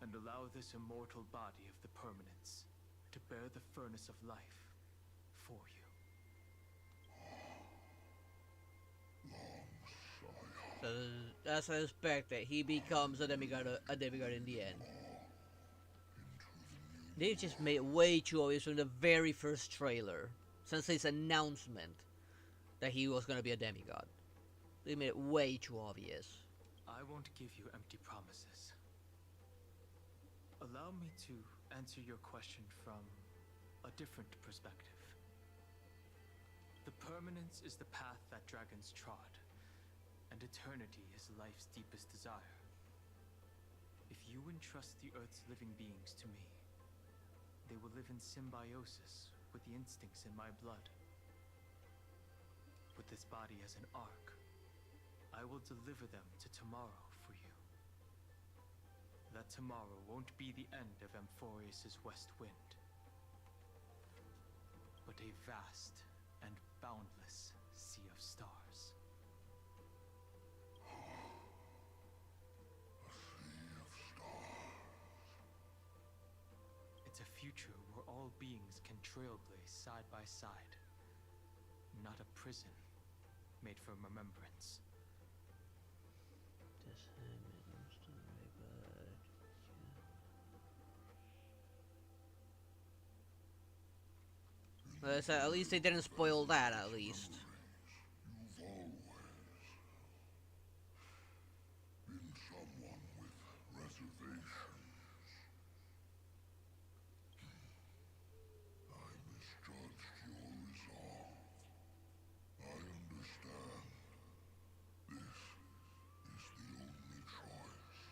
and allow this immortal body of the permanence to bear the furnace of life for you. So that's I expect that he becomes a demigod in the end. They just made it way too obvious from the very first trailer, since his announcement, that he was gonna be a demigod. They made it way too obvious. I won't give you empty promises. Allow me to answer your question from a different perspective. The permanence is the path that dragons trod, and eternity is life's deepest desire. If you entrust the Earth's living beings to me, they will live in symbiosis with the instincts in my blood. With this body as an ark, I will deliver them to tomorrow for you. That tomorrow won't be the end of Amphorius' west wind, but a vast and boundless sea of stars. It's a future where all beings can trailblaze side by side, not a prison made for remembrance. So at least they didn't spoil that, at least. You've always been someone with reservations. I misjudged your resolve. I understand. This is the only choice.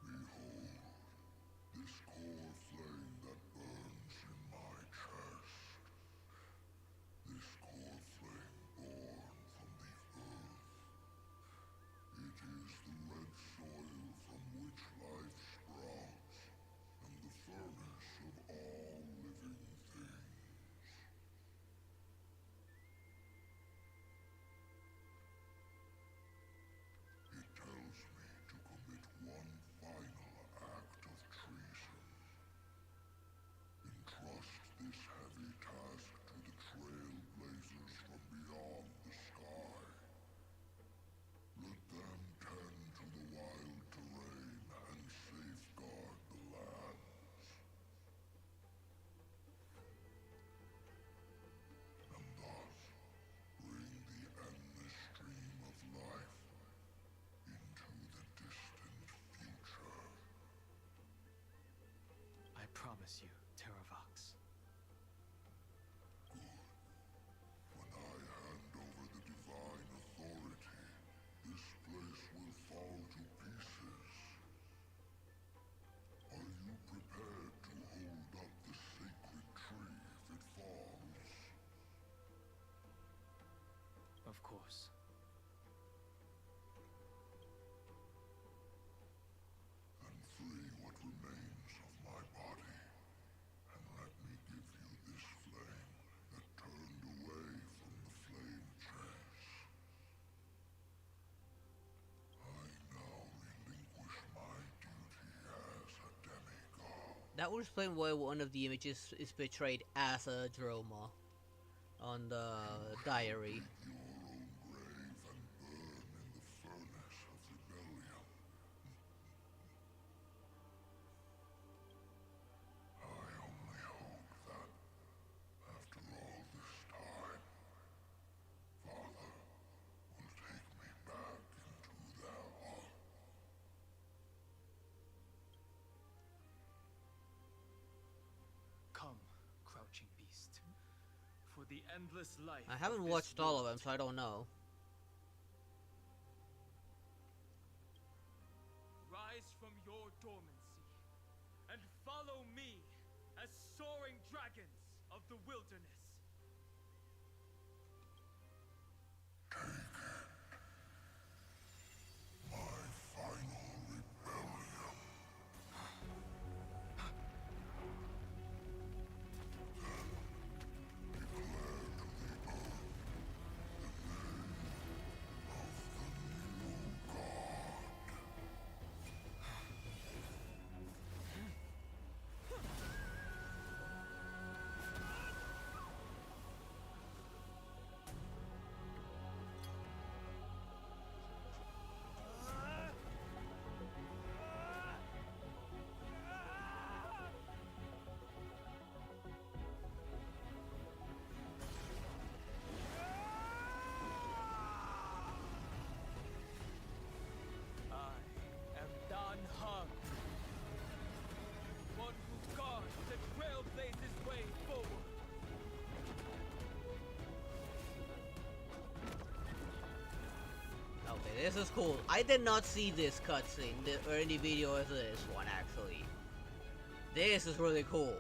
Behold, this core flame that burns in my chest. This core flame born from the earth. It is the red soil from which life sprouts, and the furnace of all living things. It tells me to commit one final act of treason. Entrust this heavy task to the trailblazers from beyond the sky. Let them tend to the wild terrain and safeguard the lands. And thus bring the endless stream of life into the distant future. I promise you, Terravox. Good. When I hand over the divine authority, this place will fall to pieces. Are you prepared to hold up the sacred tree if it falls? Of course. Then free what remains of my body, and let me give you this flame that turned away from the flame chase. I now relinquish my duty as a demigod. That would explain why one of the images is portrayed as a Droma on the diary. Your own grave and burn in the furnace of rebellion. I only hope that, after all this time, Father will take me back into their heart. Come, crouching beast. For the endless life. I haven't of this watched all of world. them, so I don't know. Rise from your dormancy and follow me as soaring dragons of the wilderness. My final rebellion. Then declare to the earth the name of the new god. I am Dan Hung, one who guards and trailblazes way forward. Okay, this is cool. I did not see this cutscene or any video of this one, actually. This is really cool.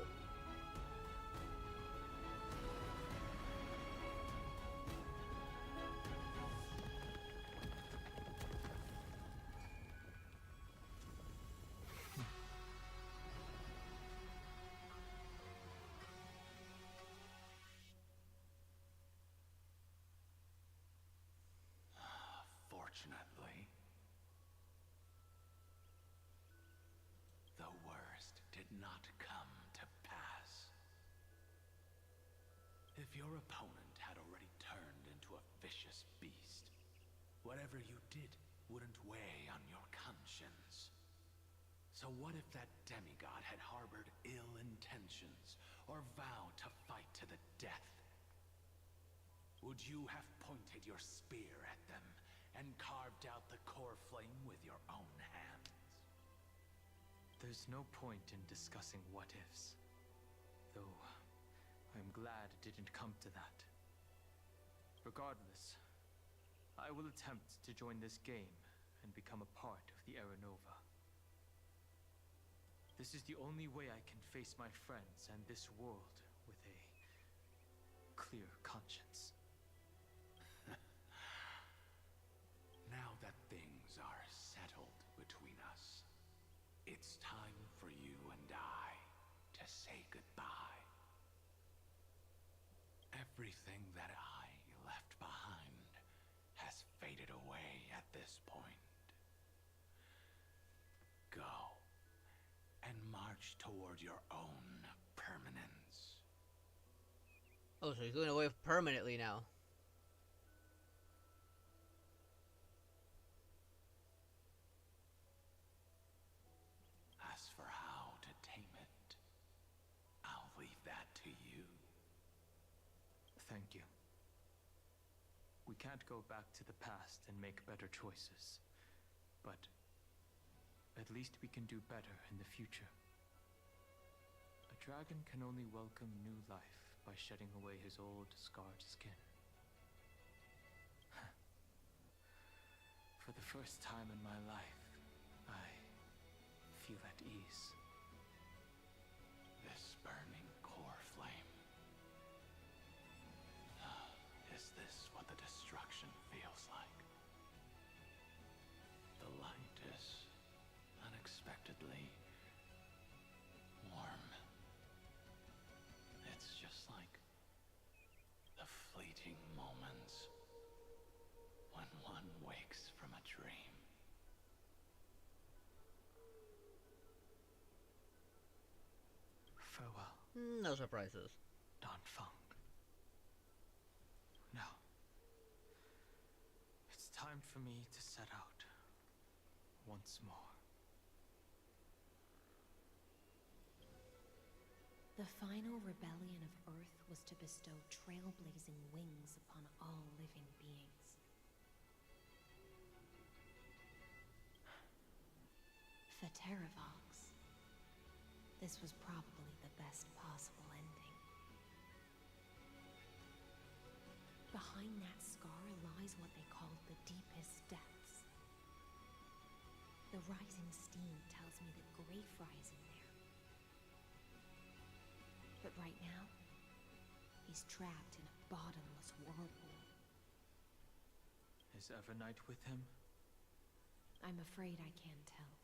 Fortunately, the worst did not come to pass. If your opponent had already turned into a vicious beast, whatever you did wouldn't weigh on your conscience. So what if that demigod had harbored ill intentions, or vow to fight to the death? Would you have pointed your spear at them and carved out the core flame with your own hands? There's no point in discussing what-ifs. Though, I'm glad it didn't come to that. Regardless, I will attempt to join this game and become a part of the Aranova. This is the only way I can face my friends and this world with a clear conscience. Now that things are settled between us, it's time for you and I to say goodbye. Everything that I left behind has faded away at this point. Go and march toward your own permanence. Oh, so he's going away permanently now. As for how to tame it, I'll leave that to you. Thank you. We can't go back to the past and make better choices, but at least we can do better in the future. A dragon can only welcome new life by shedding away his old, scarred skin. For the first time in my life, I feel at ease. This burning core flame. Is this what the destruction feels like? The light is unexpectedly warm. It's just like the fleeting moments when one wakes from a dream. Farewell. No surprises. Danfeng. Now, it's time for me to set out once more. The final rebellion of Earth was to bestow trailblazing wings upon all living beings. Vtuber. This was probably the best possible ending. Behind that scar lies what they called the deepest depths. The rising steam tells me that Greyfry is in there. But right now, he's trapped in a bottomless whirlpool. Is Evernight with him? I'm afraid I can't tell.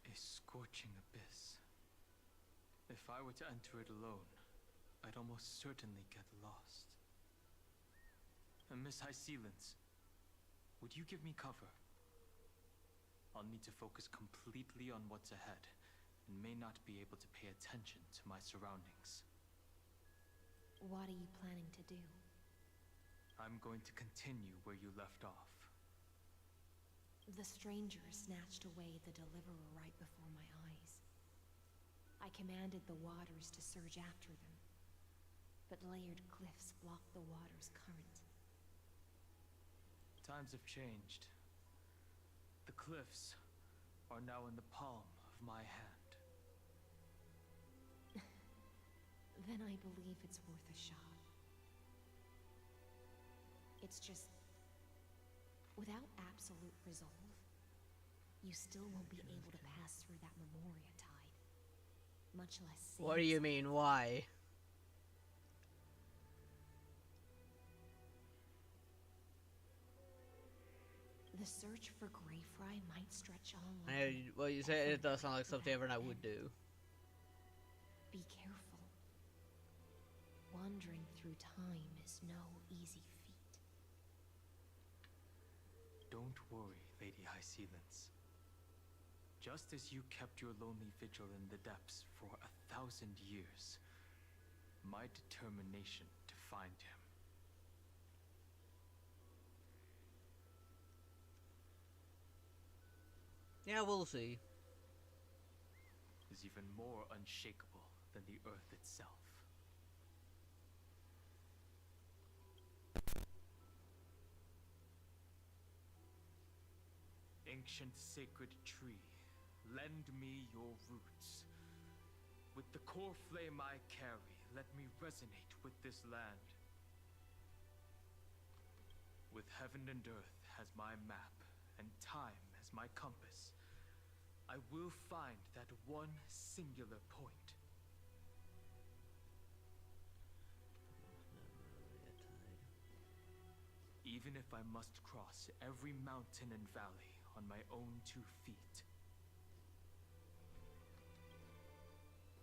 A scorching abyss. If I were to enter it alone, I'd almost certainly get lost. And Miss High Sealants, would you give me cover? I'll need to focus completely on what's ahead, and may not be able to pay attention to my surroundings. What are you planning to do? I'm going to continue where you left off. The stranger snatched away the deliverer right before my eyes. I commanded the waters to surge after them, but layered cliffs blocked the water's current. Times have changed. The cliffs are now in the palm of my hand. Then I believe it's worth a shot. It's just, without absolute resolve, you still won't be able to pass through that Memoria tide. Much less save. What do you mean, why? The search for Greyfry might stretch on long. Well, you say it does sound like something Evernight would do. Be careful. Wandering through time is no easy feat. Don't worry, Lady High Sealants. Just as you kept your lonely vigil in the depths for 1,000 years, my determination to find him yeah, we'll see. is even more unshakable than the earth itself. Ancient sacred tree, lend me your roots. With the core flame I carry, let me resonate with this land. With heaven and earth as my map, and time as my compass, I will find that one singular point. Even if I must cross every mountain and valley on my own 2 feet,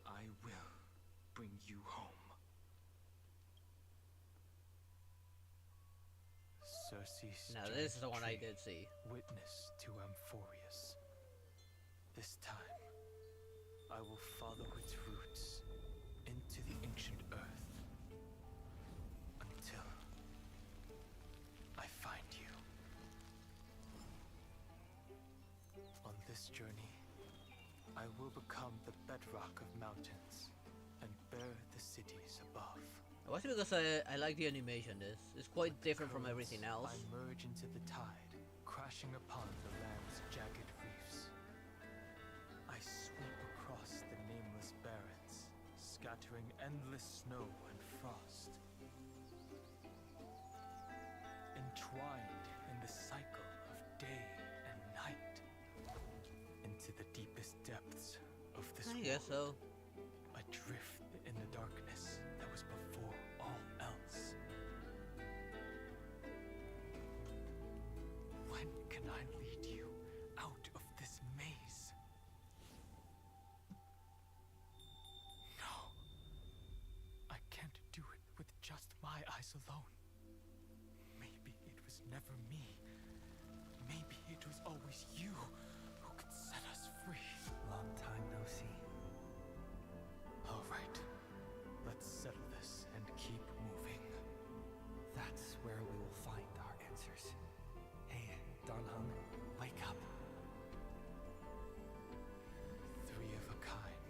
I will bring you home. Circe's Now this is the one I tree, did see. witness to Amphorius. This time, I will follow its roots into the ancient earth until I find you. On this journey, I will become the bedrock of mountains and bear the cities above. It was because I like the animation. It's quite different from everything else. I merge into the tide, crashing upon the land's jagged reefs. I sweep across the nameless barrens, scattering endless snow and frost. Entwined in the cycle of day and night, into the deepest depths of this world. I guess so. Adrift in the darkness that was before all else. When can I lead you out of this maze? No. I can't do it with just my eyes alone. Maybe it was never me. Maybe it was always you who could set us free. Long time no see. All right. Let's settle this and keep moving. That's where we will find our answers. Hey, Donhung, wake up. 3 of a kind.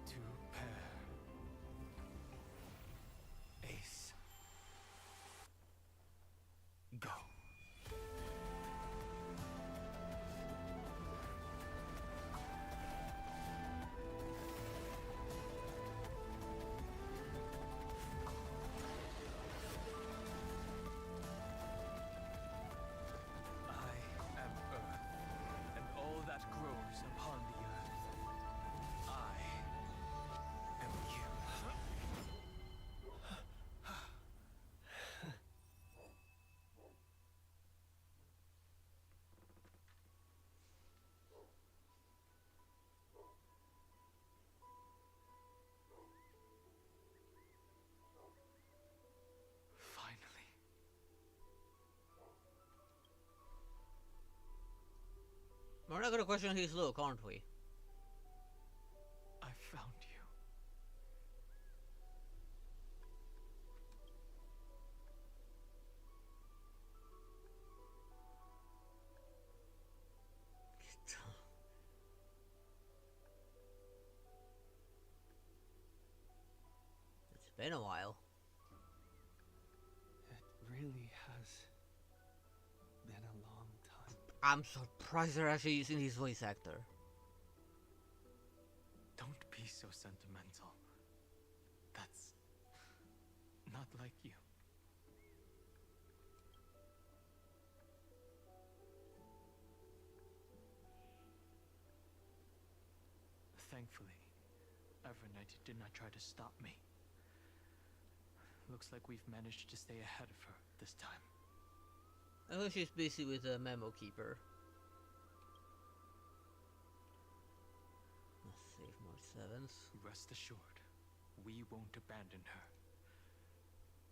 2 pair. Ace. Go. I am Earth, and all that grows upon the earth. I am you. Finally. We're not gonna question his look, aren't we? I found you. It's been a while. It really has been a long time. I'm surprised they're actually using his voice actor. Don't be so sentimental. That's not like you. Thankfully, Evernight did not try to stop me. Looks like we've managed to stay ahead of her this time. I hope she's busy with the memo keeper. Let's save more 7s. Rest assured, we won't abandon her.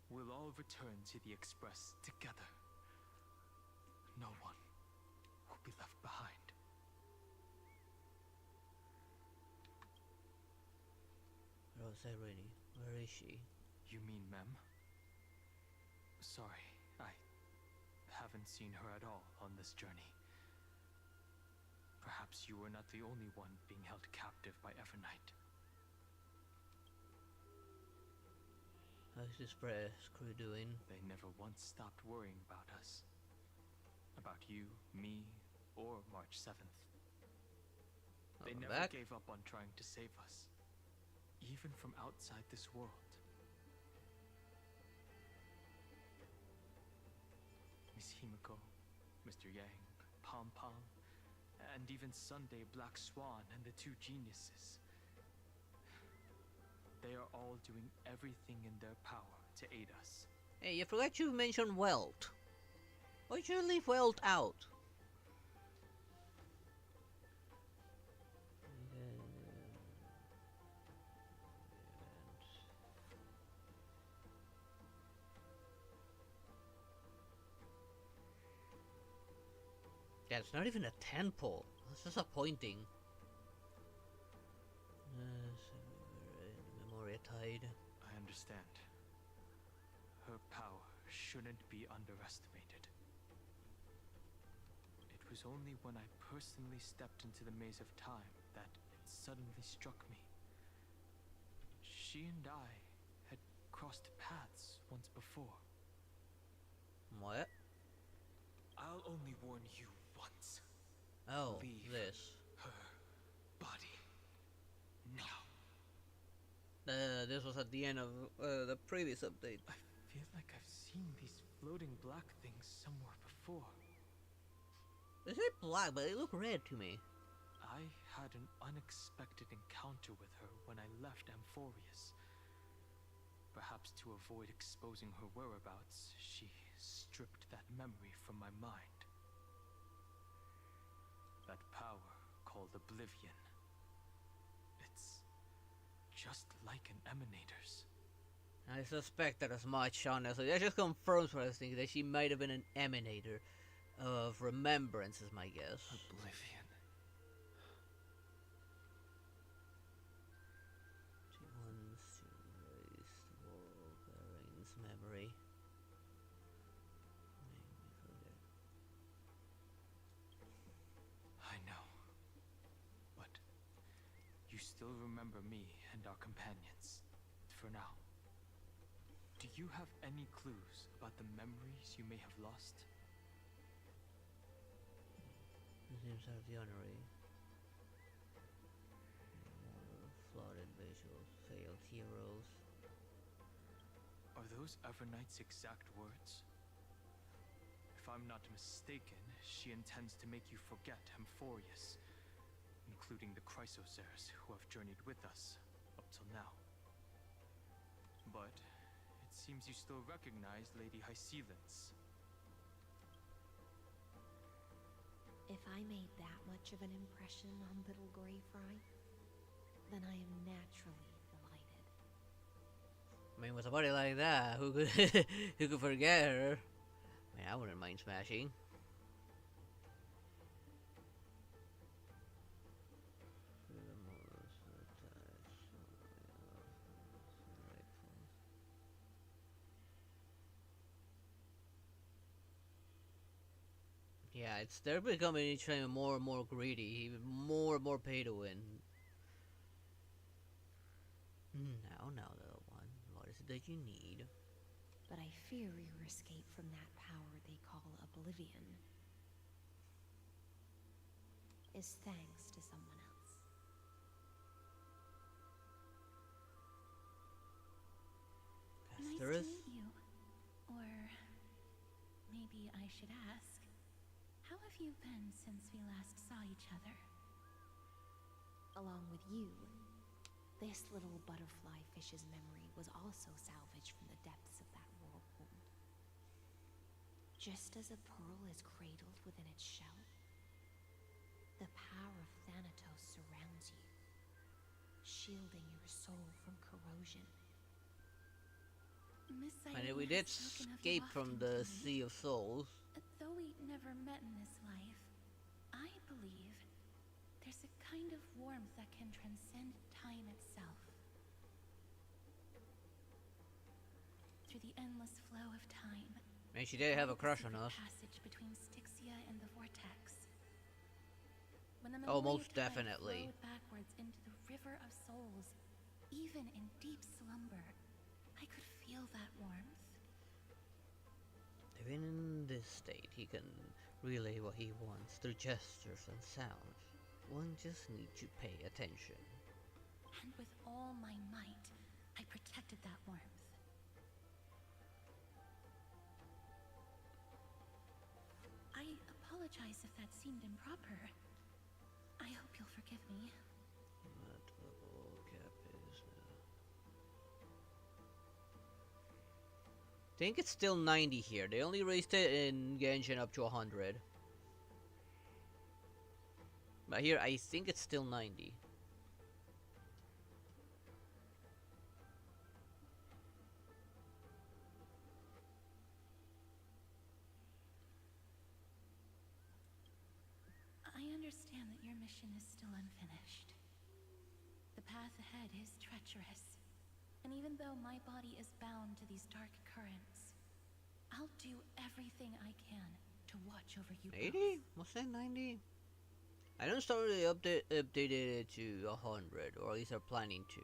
We'll all return to the Express together. No one will be left behind. Rose Irene, where is she? You mean Mem? Sorry, I haven't seen her at all on this journey. Perhaps you were not the only one being held captive by Evernight. How's this press crew doing? They never once stopped worrying about us. About you, me, or March 7th. They never gave up on trying to save us, even from outside this world. Miss Himiko, Mr. Yang, Pom Pom, and even Sunday Black Swan and the two geniuses. They are all doing everything in their power to aid us. Hey, you forgot you mentioned Welt. Why'd you leave Welt out? Yeah, it's not even a temple. That's disappointing. Memoria Tide. I understand. Her power shouldn't be underestimated. It was only when I personally stepped into the maze of time that it suddenly struck me. She and I had crossed paths once before. What? I'll only warn you once. Oh, leave this. her body now. This was at the end of the previous update. I feel like I've seen these floating black things somewhere before. They say black, but they look red to me. I had an unexpected encounter with her when I left Amphorius. Perhaps to avoid exposing her whereabouts, she stripped that memory from my mind. That power called Oblivion. It's just like an emanator's. I suspected as much, honestly. That just confirms what I was thinking, that she might have been an emanator of remembrance, is my guess. Oblivion. Once erased Wolverine's memory. I know. But you still remember me and our companions. For now. Do you have any clues about the memories you may have lost? Seems out of the honorary. Flooded visuals, failed heroes. Are those Evernight's exact words? If I'm not mistaken, she intends to make you forget Amphorius, including the Chrysosaurs who have journeyed with us up till now. But it seems you still recognize Lady Hycelens. If I made that much of an impression on little Greyfry, then I am naturally delighted. I mean, with a body like that, who could who could forget her? I mean, I wouldn't mind smashing. Yeah, they're becoming each time more and more greedy, even more and more pay to win. Now, little one, what is it that you need? But I fear your escape from that power they call Oblivion is thanks to someone else. Nice to meet you. Or maybe I should ask, how have you been since we last saw each other? Along with you, this little butterfly fish's memory was also salvaged from the depths of that whirlpool. Just as a pearl is cradled within its shell, the power of Thanatos surrounds you, shielding your soul from corrosion. And we did escape from the Sea of Souls. Though we never met in this life, I believe there's a kind of warmth that can transcend time itself. Through the endless flow of time. And she did have a crush on us. Passage between Styxia and the vortex. when the Oh, Memoria most tide definitely. flowed backwards into the river of souls, even in deep slumber, I could feel that warmth. Even in this state, he can relay what he wants through gestures and sounds. One just needs to pay attention. And with all my might, I protected that warmth. I apologize if that seemed improper. I hope you'll forgive me. What level cap is now? I think it's still 90 here. They only raised it in Genshin up to 100. But here, I think it's still 90. I understand that your mission is still unfinished. The path ahead is treacherous. And even though my body is bound to these dark currents, I'll do everything I can to watch over you 80? Was that 90? I don't start they updated it to 100, or at least they're planning to.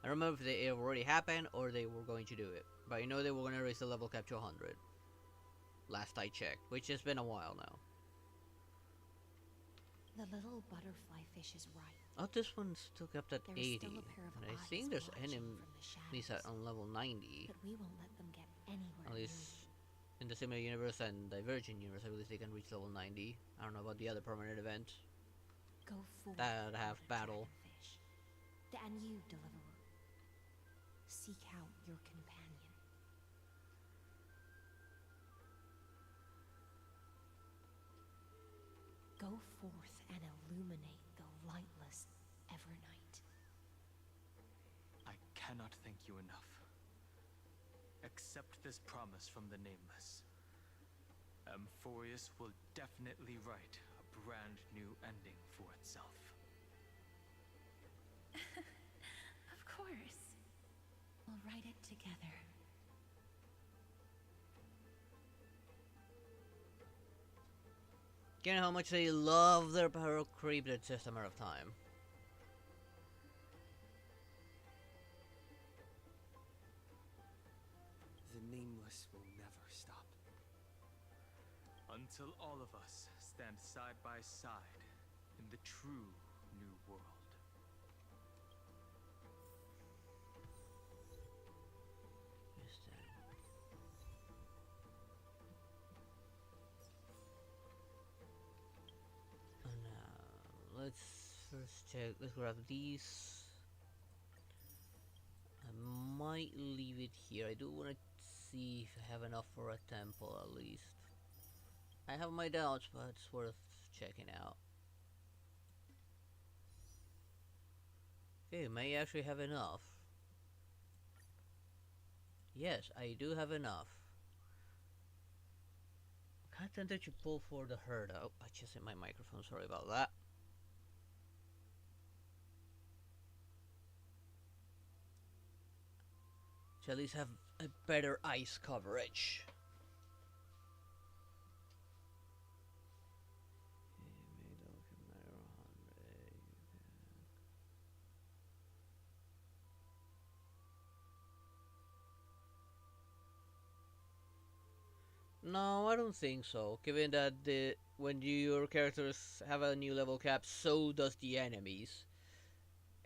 I don't remember if it already happened or they were going to do it. But I know they were going to raise the level cap to 100. Last I checked, which has been a while now. The little butterfly fish is right. Oh, this one's still kept at There is 80. still a pair of And I eyes think there's watching enemies from the at on level 90. But we won't let them get anywhere At near least in the Similar Universe and Divergent Universe, I believe they can reach level 90. I don't know about the other permanent event. Go forward, That have battle. dragonfish. And you, deliverer. Seek out your companion. Go forth and illuminate the lightless Evernight. I cannot thank you enough. Accept this promise from the Nameless. Amphorius will definitely write a brand new ending for itself. Of course. We'll write it together. Given how much they love their power creep, it's just a matter of time. The Nameless will never stop. Until all of us stand side by side in the true new world. Now, let's first check. Let's grab these. I might leave it here. I do want to see if I have enough for a temple at least. I have my doubts, but it's worth checking out. Okay, may actually have enough. Yes, I do have enough. Kind of tempted to pull for the herd. Oh, I just hit my microphone. Sorry about that. To at least have a better ice coverage. No, I don't think so. Given that when your characters have a new level cap, so does the enemies.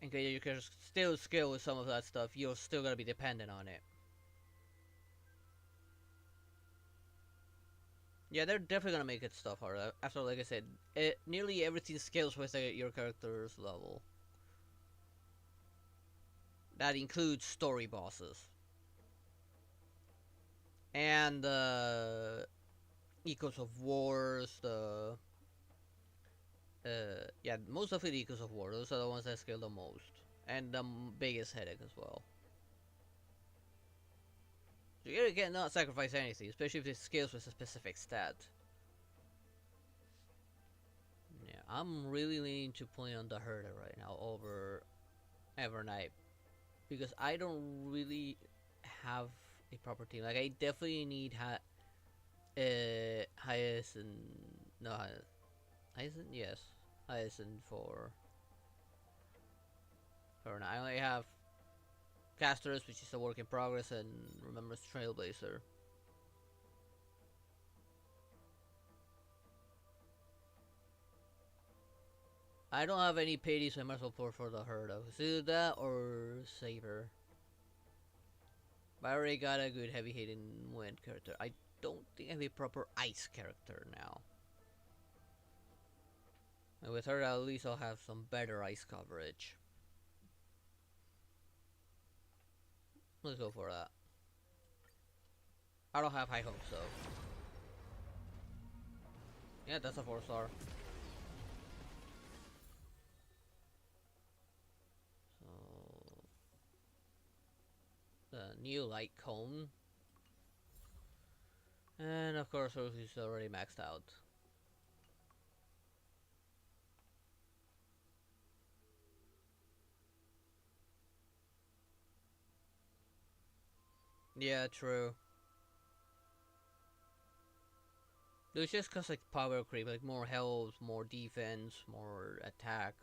And given your characters still skill with some of that stuff, you're still gonna be dependent on it. Yeah, they're definitely gonna make it stuff harder. After, like I said, nearly everything scales with your character's level. That includes story bosses. And Echoes of Wars, yeah, most of it Echoes of War. Those are the ones that scale the most. And the biggest headache as well. So you cannot sacrifice anything, especially if it scales with a specific stat. Yeah, I'm really leaning to play on the Herder right now over Evernight. Because I don't really have a proper team. Like, I definitely need Hyacinth. No, Hyacinth, yes. isn't for now. I only have Casters, which is a work in progress, and Remembrance Trailblazer. I don't have any pity, so I might as well pour for the herd of. It's either that or Saber. But I already got a good heavy hitting wind character. I don't think I have a proper ice character now. And with her, at least I'll have some better ice coverage. Let's go for that. I don't have high hopes though. Yeah, that's a 4-star. So the new light cone. And of course Rosie's already maxed out. Yeah, true. It's just cause like power creep, like more health, more defense, more attack.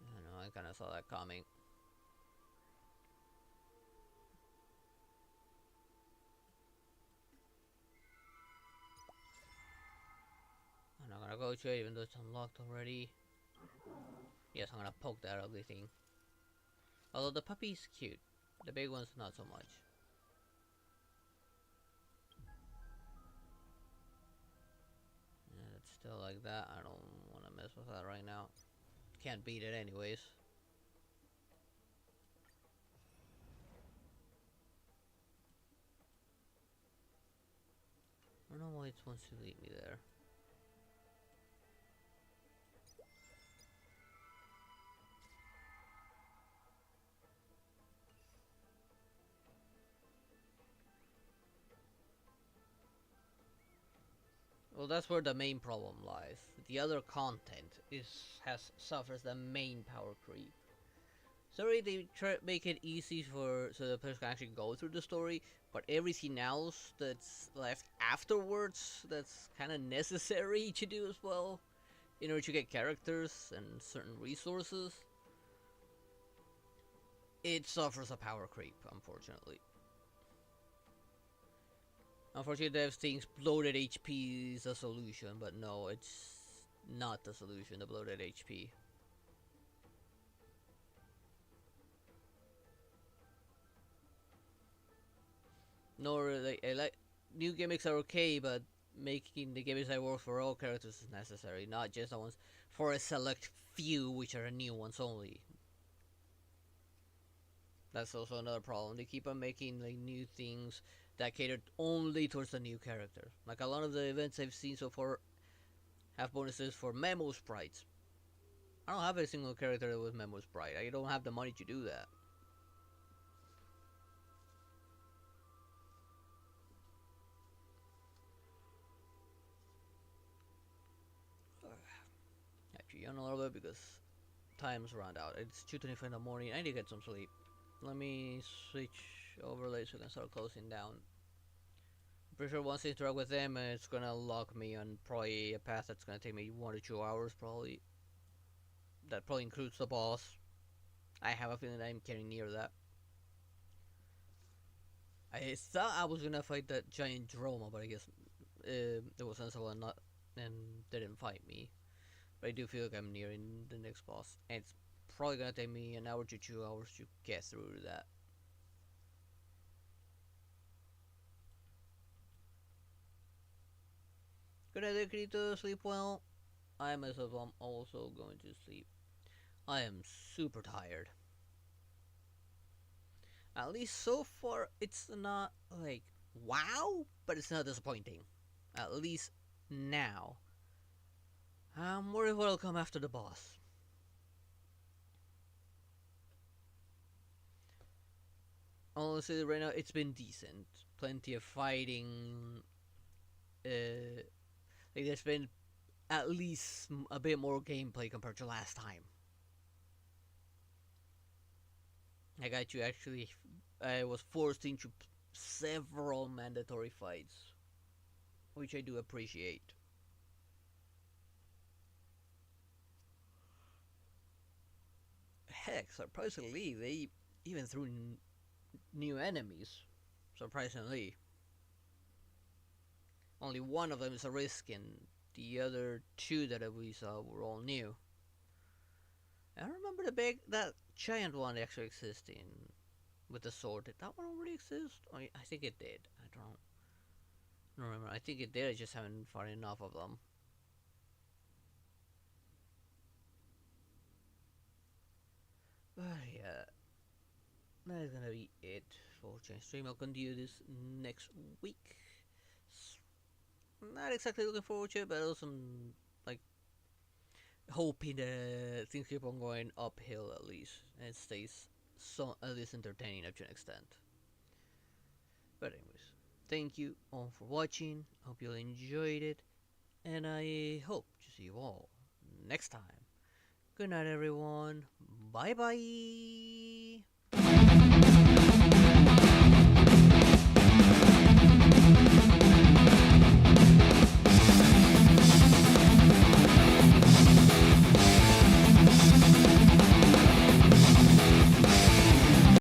I know, I kinda saw that coming. I'm not gonna go to it even though it's unlocked already. Yes, I'm gonna poke that ugly thing. Although the puppy's cute. The big one's not so much. Yeah, it's still like that. I don't wanna mess with that right now. Can't beat it anyways. I don't know why it wants to leave me there. Well, that's where the main problem lies. The other content suffers the main power creep. Sorry, they try to make it easy so the players can actually go through the story, but everything else that's left afterwards that's kind of necessary to do as well, in order to get characters and certain resources, it suffers a power creep, unfortunately. Unfortunately, devs think bloated HP is a solution, but no, it's not the solution, the bloated HP. Nor, like new gimmicks are okay, but making the gimmicks that work for all characters is necessary, not just the ones for a select few, which are new ones only. That's also another problem. They keep on making like new things that cater only towards the new character. Like a lot of the events I've seen so far have bonuses for memo sprites. I don't have a single character with memo sprite. I don't have the money to do that. Actually, yawn a little bit because time's run out. It's 2:25 in the morning. I need to get some sleep. Let me switch overlays so I can start closing down. I'm pretty sure once I interact with them, it's gonna lock me on probably a path that's gonna take me 1 to 2 hours probably. That probably includes the boss. I have a feeling I'm getting near that. I thought I was gonna fight that giant droma, but I guess it was sensible and didn't fight me. But I do feel like I'm nearing the next boss, and it's probably gonna take me 1 hour to 2 hours to get through that. Good idea, Kirito. Sleep well. I myself am also going to sleep. I am super tired. At least so far, it's not like wow, but it's not disappointing. At least now. I'm worried what'll come after the boss. Honestly, right now it's been decent. Plenty of fighting. Like there's been at least a bit more gameplay compared to last time. I got to actually, I was forced into several mandatory fights, which I do appreciate. Heck, surprisingly, they even threw new enemies. Surprisingly, only one of them is a risk, and the other two that we saw were all new. I remember that giant one actually existing with the sword. Did that one already exist? I think it did. I don't remember. I think it did. I just haven't found enough of them. But yeah, that is gonna be it for Chain Stream. I'll continue this next week. Not exactly looking forward to it, but also like hoping that things keep on going uphill at least, and it stays at least entertaining up to an extent. But anyways, thank you all for watching. Hope you enjoyed it, and I hope to see you all next time. Good night, everyone. Bye bye.